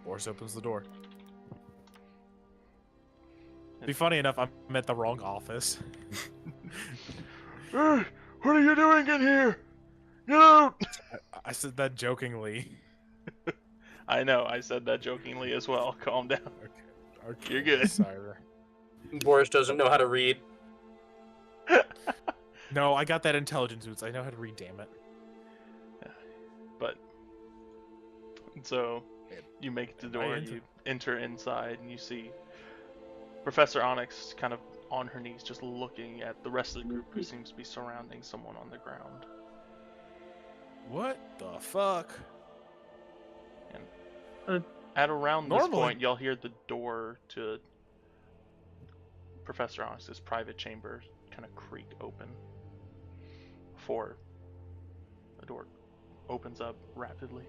Boris opens the door. Be funny enough, I'm at the wrong office. Hey, what are you doing in here? Get out! I said that jokingly. I know, I said that jokingly as well. Calm down. Okay, You're good. Sorry. Boris doesn't know how to read. No, I got that intelligence boots. I know how to read. Damn it. But so you make it to the Am I door, into- you enter inside, and you see Professor Onyx kind of on her knees, just looking at the rest of the group who seems to be surrounding someone on the ground. What the fuck? At around this Normally- point, y'all hear the door to Professor Onyx's private chamber kind of creak open. Before the door opens up rapidly,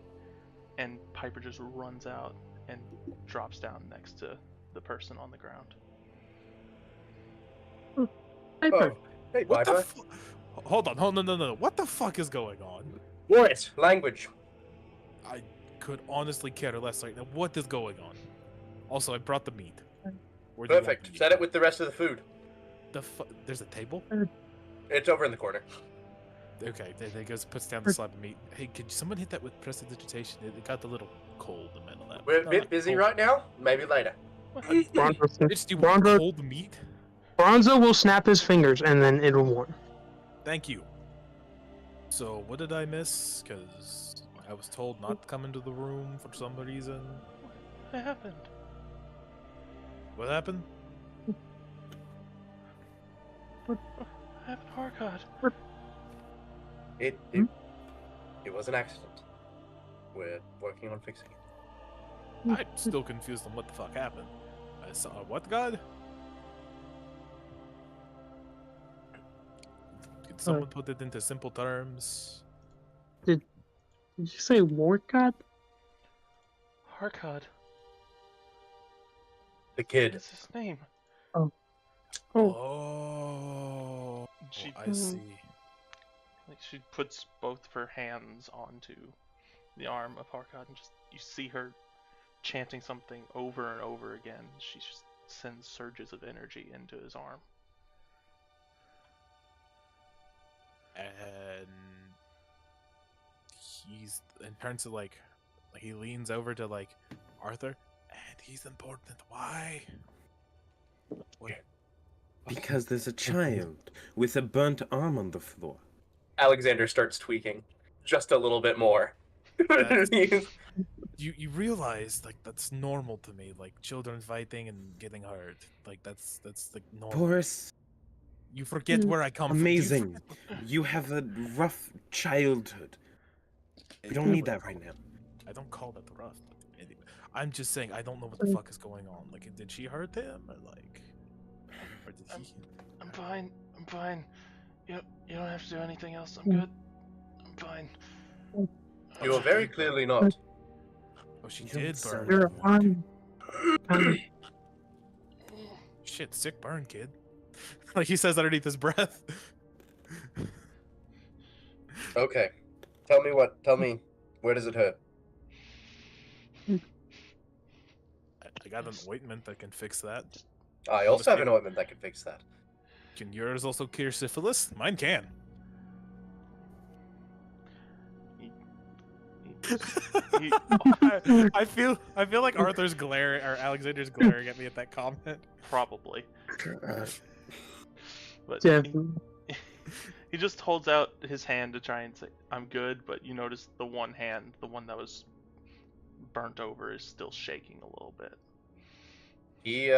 and Piper just runs out and drops down next to the person on the ground. Piper. Oh, hey, What Piper. the fu- Hold on, hold on, no. What the fuck is going on? Boris, language. I could honestly care less right now. What is going on? Also, I brought the meat. Where do you want Perfect. the meat? Set it with the rest of the food. There's a table? It's over in the corner. Okay, there goes, puts down the slab of meat. Hey, could someone hit that with prestidigitation? It got a little cold in the middle of that. We're a No, bit not busy cold. right now. Maybe later. Bronzo, Bitch, do you want Bronzo, cold meat? Bronzo will snap his fingers and then it'll warm. Thank you. So, what did I miss? Because I was told not to come into the room for some reason. What happened? What happened? What happened, Harkot? It was an accident. We're working on fixing it. I'm still confused on what the fuck happened. I saw what god? Could someone put it into simple terms? Did you say war god? Harkad. The kid. What's his name? Oh, Oh, She, I see. like, she puts both of her hands onto the arm of Harkad, and just you see her chanting something over and over again. She just sends surges of energy into his arm. And he's in turns to like he leans over to like Arthur, and he's important. Why? What? Because there's a child with a burnt arm on the floor. Alexander starts tweaking just a little bit more. That's- You realize like that's normal to me, like children fighting and getting hurt. Like that's like normal. Boris, You forget where I come amazing. from. You have a rough childhood. We don't need that right now. I don't call that rough. But anyway, I'm just saying I don't know what the fuck is going on. Like, did she hurt him or like, or did he? I'm fine. I'm fine. You don't have to do anything else. I'm good. I'm fine. You are very clearly not. Oh, she You don't did sound burn. Your arm. Shit, sick burn, kid. Like he says underneath his breath. Okay. Tell me, where does it hurt? I got an ointment that can fix that. I also have an ointment that can fix that. Can yours also cure syphilis? Mine can. I feel like Arthur's glaring or Alexander's glaring at me at that comment. Probably. But Definitely. he just holds out his hand to try and say, I'm good, but you notice the one hand, the one that was burnt over, is still shaking a little bit. He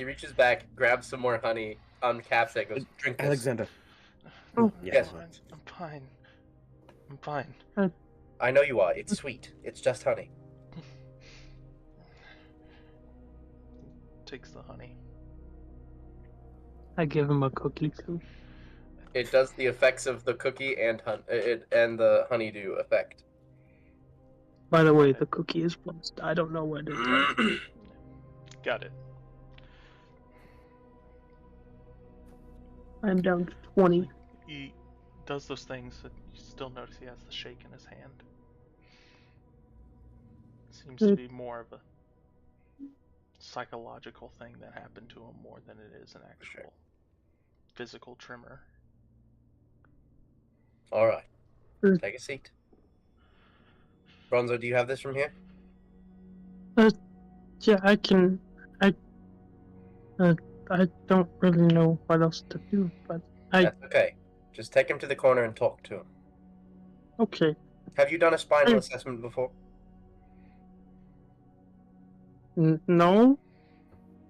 reaches back, grabs some more honey, uncaps it, goes, drink this. Alexander. Oh. Yes. I'm fine. I'm fine. I know you are. It's sweet. It's just honey. Takes the honey. I give him a cookie too. It does the effects of the cookie and the honeydew effect. By the way, the cookie is blessed. I don't know what it is. Got it. I'm down to 20. He does those things, but you still notice he has the shake in his hand. Seems to be more of a psychological thing that happened to him more than it is an actual physical tremor. All right. Sure. Take a seat. Bronzo, do you have this from here? Yeah, I can. I don't really know what else to do, but That's okay. Just take him to the corner and talk to him. okay. Have you done a spinal I- assessment before? No.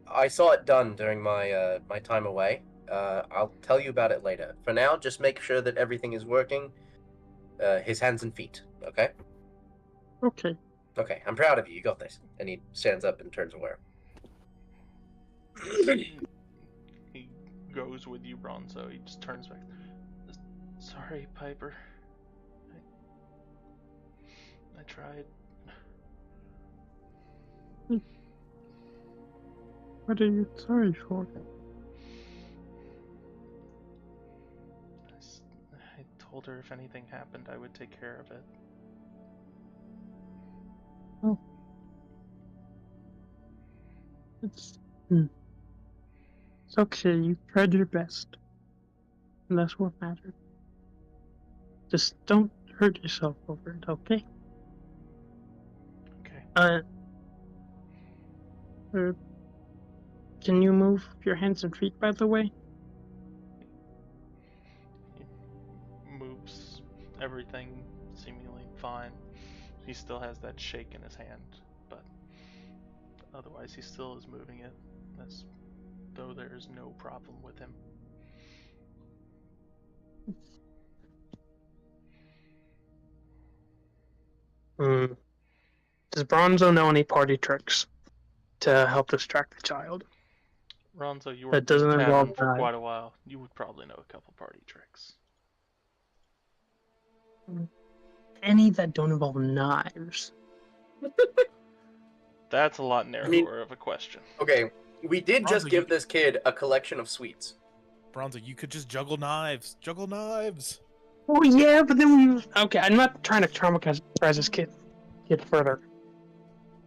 I saw it done during my my time away. I'll tell you about it later. For now, just make sure that everything is working. His hands and feet. Okay. Okay. Okay. I'm proud of you. You got this. And he stands up and turns away. He goes with you, Bronzo. He just turns back. Sorry, Piper. I tried. What are you sorry for? I told her if anything happened, I would take care of it. It's okay. You tried your best, and that's what matters. Just don't hurt yourself over it, okay? Okay. Can you move your hands and feet, by the way? He moves everything seemingly fine. He still has that shake in his hand, but otherwise he still is moving it as though there is no problem with him. Does Bronzo know any party tricks to help distract the child? Ronzo, you That were doesn't in involve town for that. quite a while. You would probably know a couple party tricks. any that don't involve knives. That's a lot narrower mean- of a question. Okay, we did just Bronzo, give you- this kid a collection of sweets. Bronzo, you could just juggle knives. Juggle knives. Oh yeah, but then we. Okay, I'm not trying to traumatize this kid further.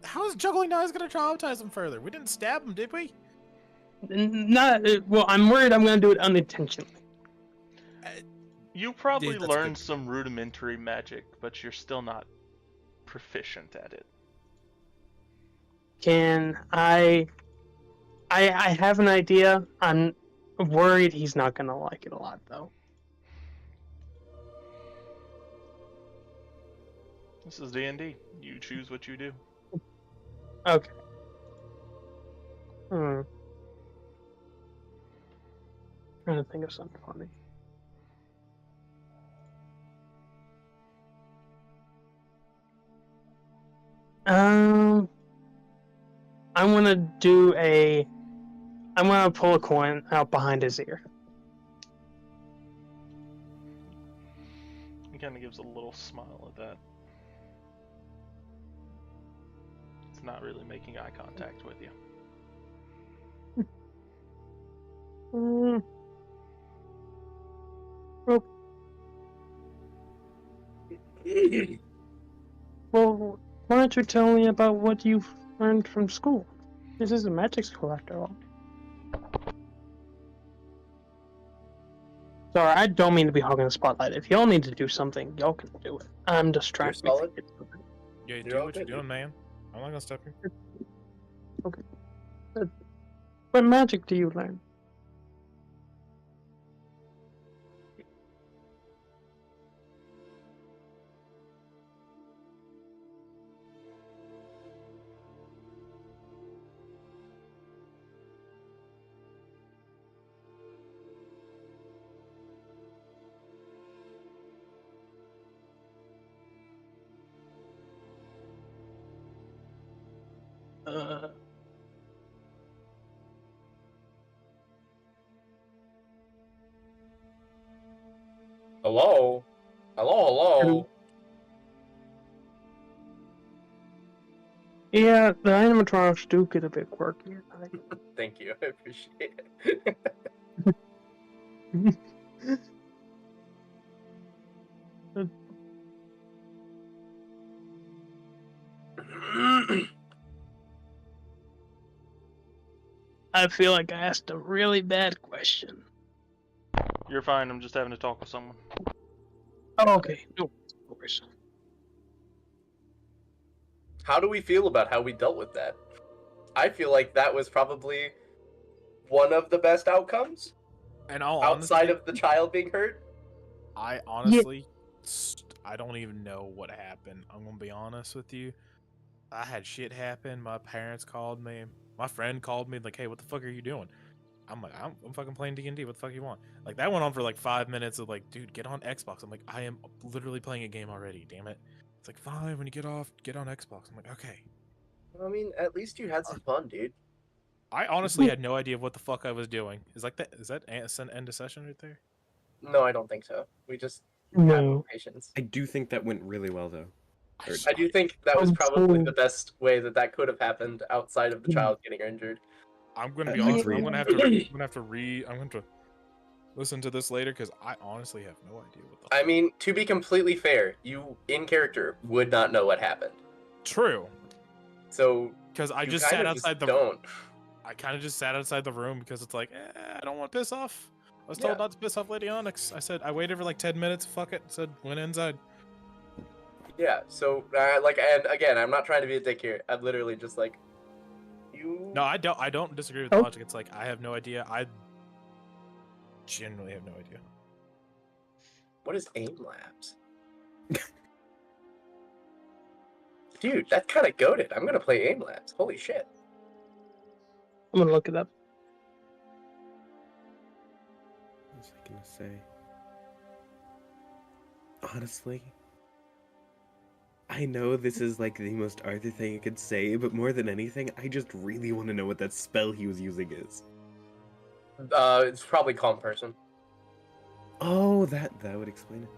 How is juggling knives gonna traumatize him further? We didn't stab him, did we? Not well. I'm worried I'm gonna do it unintentionally. You probably Dude, that's learned good. some rudimentary magic, but you're still not proficient at it. Can I have an idea. I'm worried he's not gonna like it a lot though. This is D&D. You choose what you do. Okay. Trying to think of something funny. I'm gonna pull a coin out behind his ear. He kind of gives a little smile at that. It's not really making eye contact with you. Well, why don't you tell me about what you've learned from school? This is a magic school after all. Sorry, I don't mean to be hogging the spotlight. If y'all need to do something, y'all can do it. I'm just trying to solid. think of something. Yeah, You're do all what you're good, doing, dude. man. I'm not gonna stop you. What magic do you learn? Hello? Hello? Yeah, the animatronics do get a bit quirky at night. Thank you, I appreciate it. I feel like I asked a really bad question. You're fine, I'm just having to talk with someone. Oh, okay. No worries. How do we feel about how we dealt with that? I feel like that was probably one of the best outcomes And all outside honesty, of the child being hurt. I honestly, I don't even know what happened. I'm gonna be honest with you. I had shit happen. My parents called me. My friend called me like, "Hey, what the fuck are you doing?" I'm like, "I'm fucking playing D&D. What the fuck you want?" Like that went on for like 5 minutes of like, "Dude, get on Xbox." I'm like, "I am literally playing a game already. Damn it." It's like, "Fine, when you get off, get on Xbox." I'm like, "Okay." I mean, at least you had some fun, dude. I honestly had no idea what the fuck I was doing. Is that end of session right there? No, I don't think so. We just No. had patience. I do think that went really well, though. I do think that was I'm probably so- the best way that could have happened outside of the child getting injured. I'm gonna be I honest. agree. I'm gonna have to listen to this later because I honestly have no idea what the. I mean, to be completely fair, you in character would not know what happened. True, So because I you just kind sat of just outside the. don't. I kind of just sat outside the room because it's like, I don't want to piss off. I was told Yeah. not to piss off Lady Onyx. I said I waited for like 10 minutes. Fuck it. Said went inside. Yeah. So and again, I'm not trying to be a dick here. I'm literally just like, you. No, I don't disagree with the Oh. logic. It's like I have no idea. I genuinely have no idea. What is aim labs? Dude, that's kind of goated. I'm gonna play aim labs. Holy shit. I'm gonna look it up. What was I gonna say? Honestly, I know this is like the most Arthur thing I could say, but more than anything, I just really want to know what that spell he was using is. It's probably calm person. Oh, that would explain it.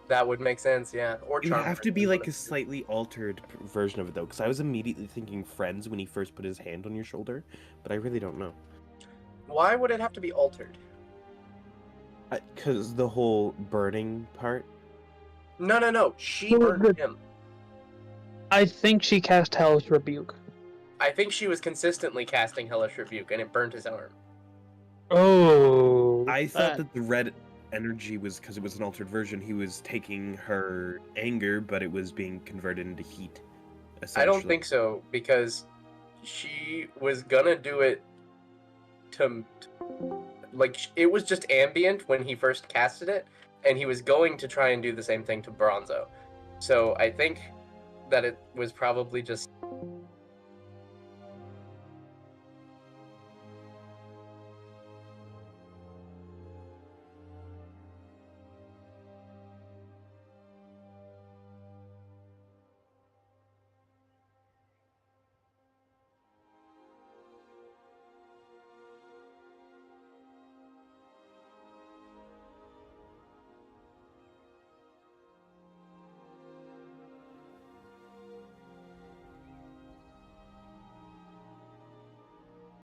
That would make sense, yeah. Or It would charm. have to be like a slightly altered version of it though, because I was immediately thinking Friends when he first put his hand on your shoulder, but I really don't know. Why would it have to be altered? Because the whole burning part. No. She Well, burned him. I think she cast Hellish Rebuke. I think she was consistently casting Hellish Rebuke, and it burned his arm. Oh. I thought that the red energy was because it was an altered version. He was taking her anger, but it was being converted into heat. I don't think so, because she was gonna do it to... Like, it was just ambient when he first casted it, and he was going to try and do the same thing to Bronzo. So I think that it was probably just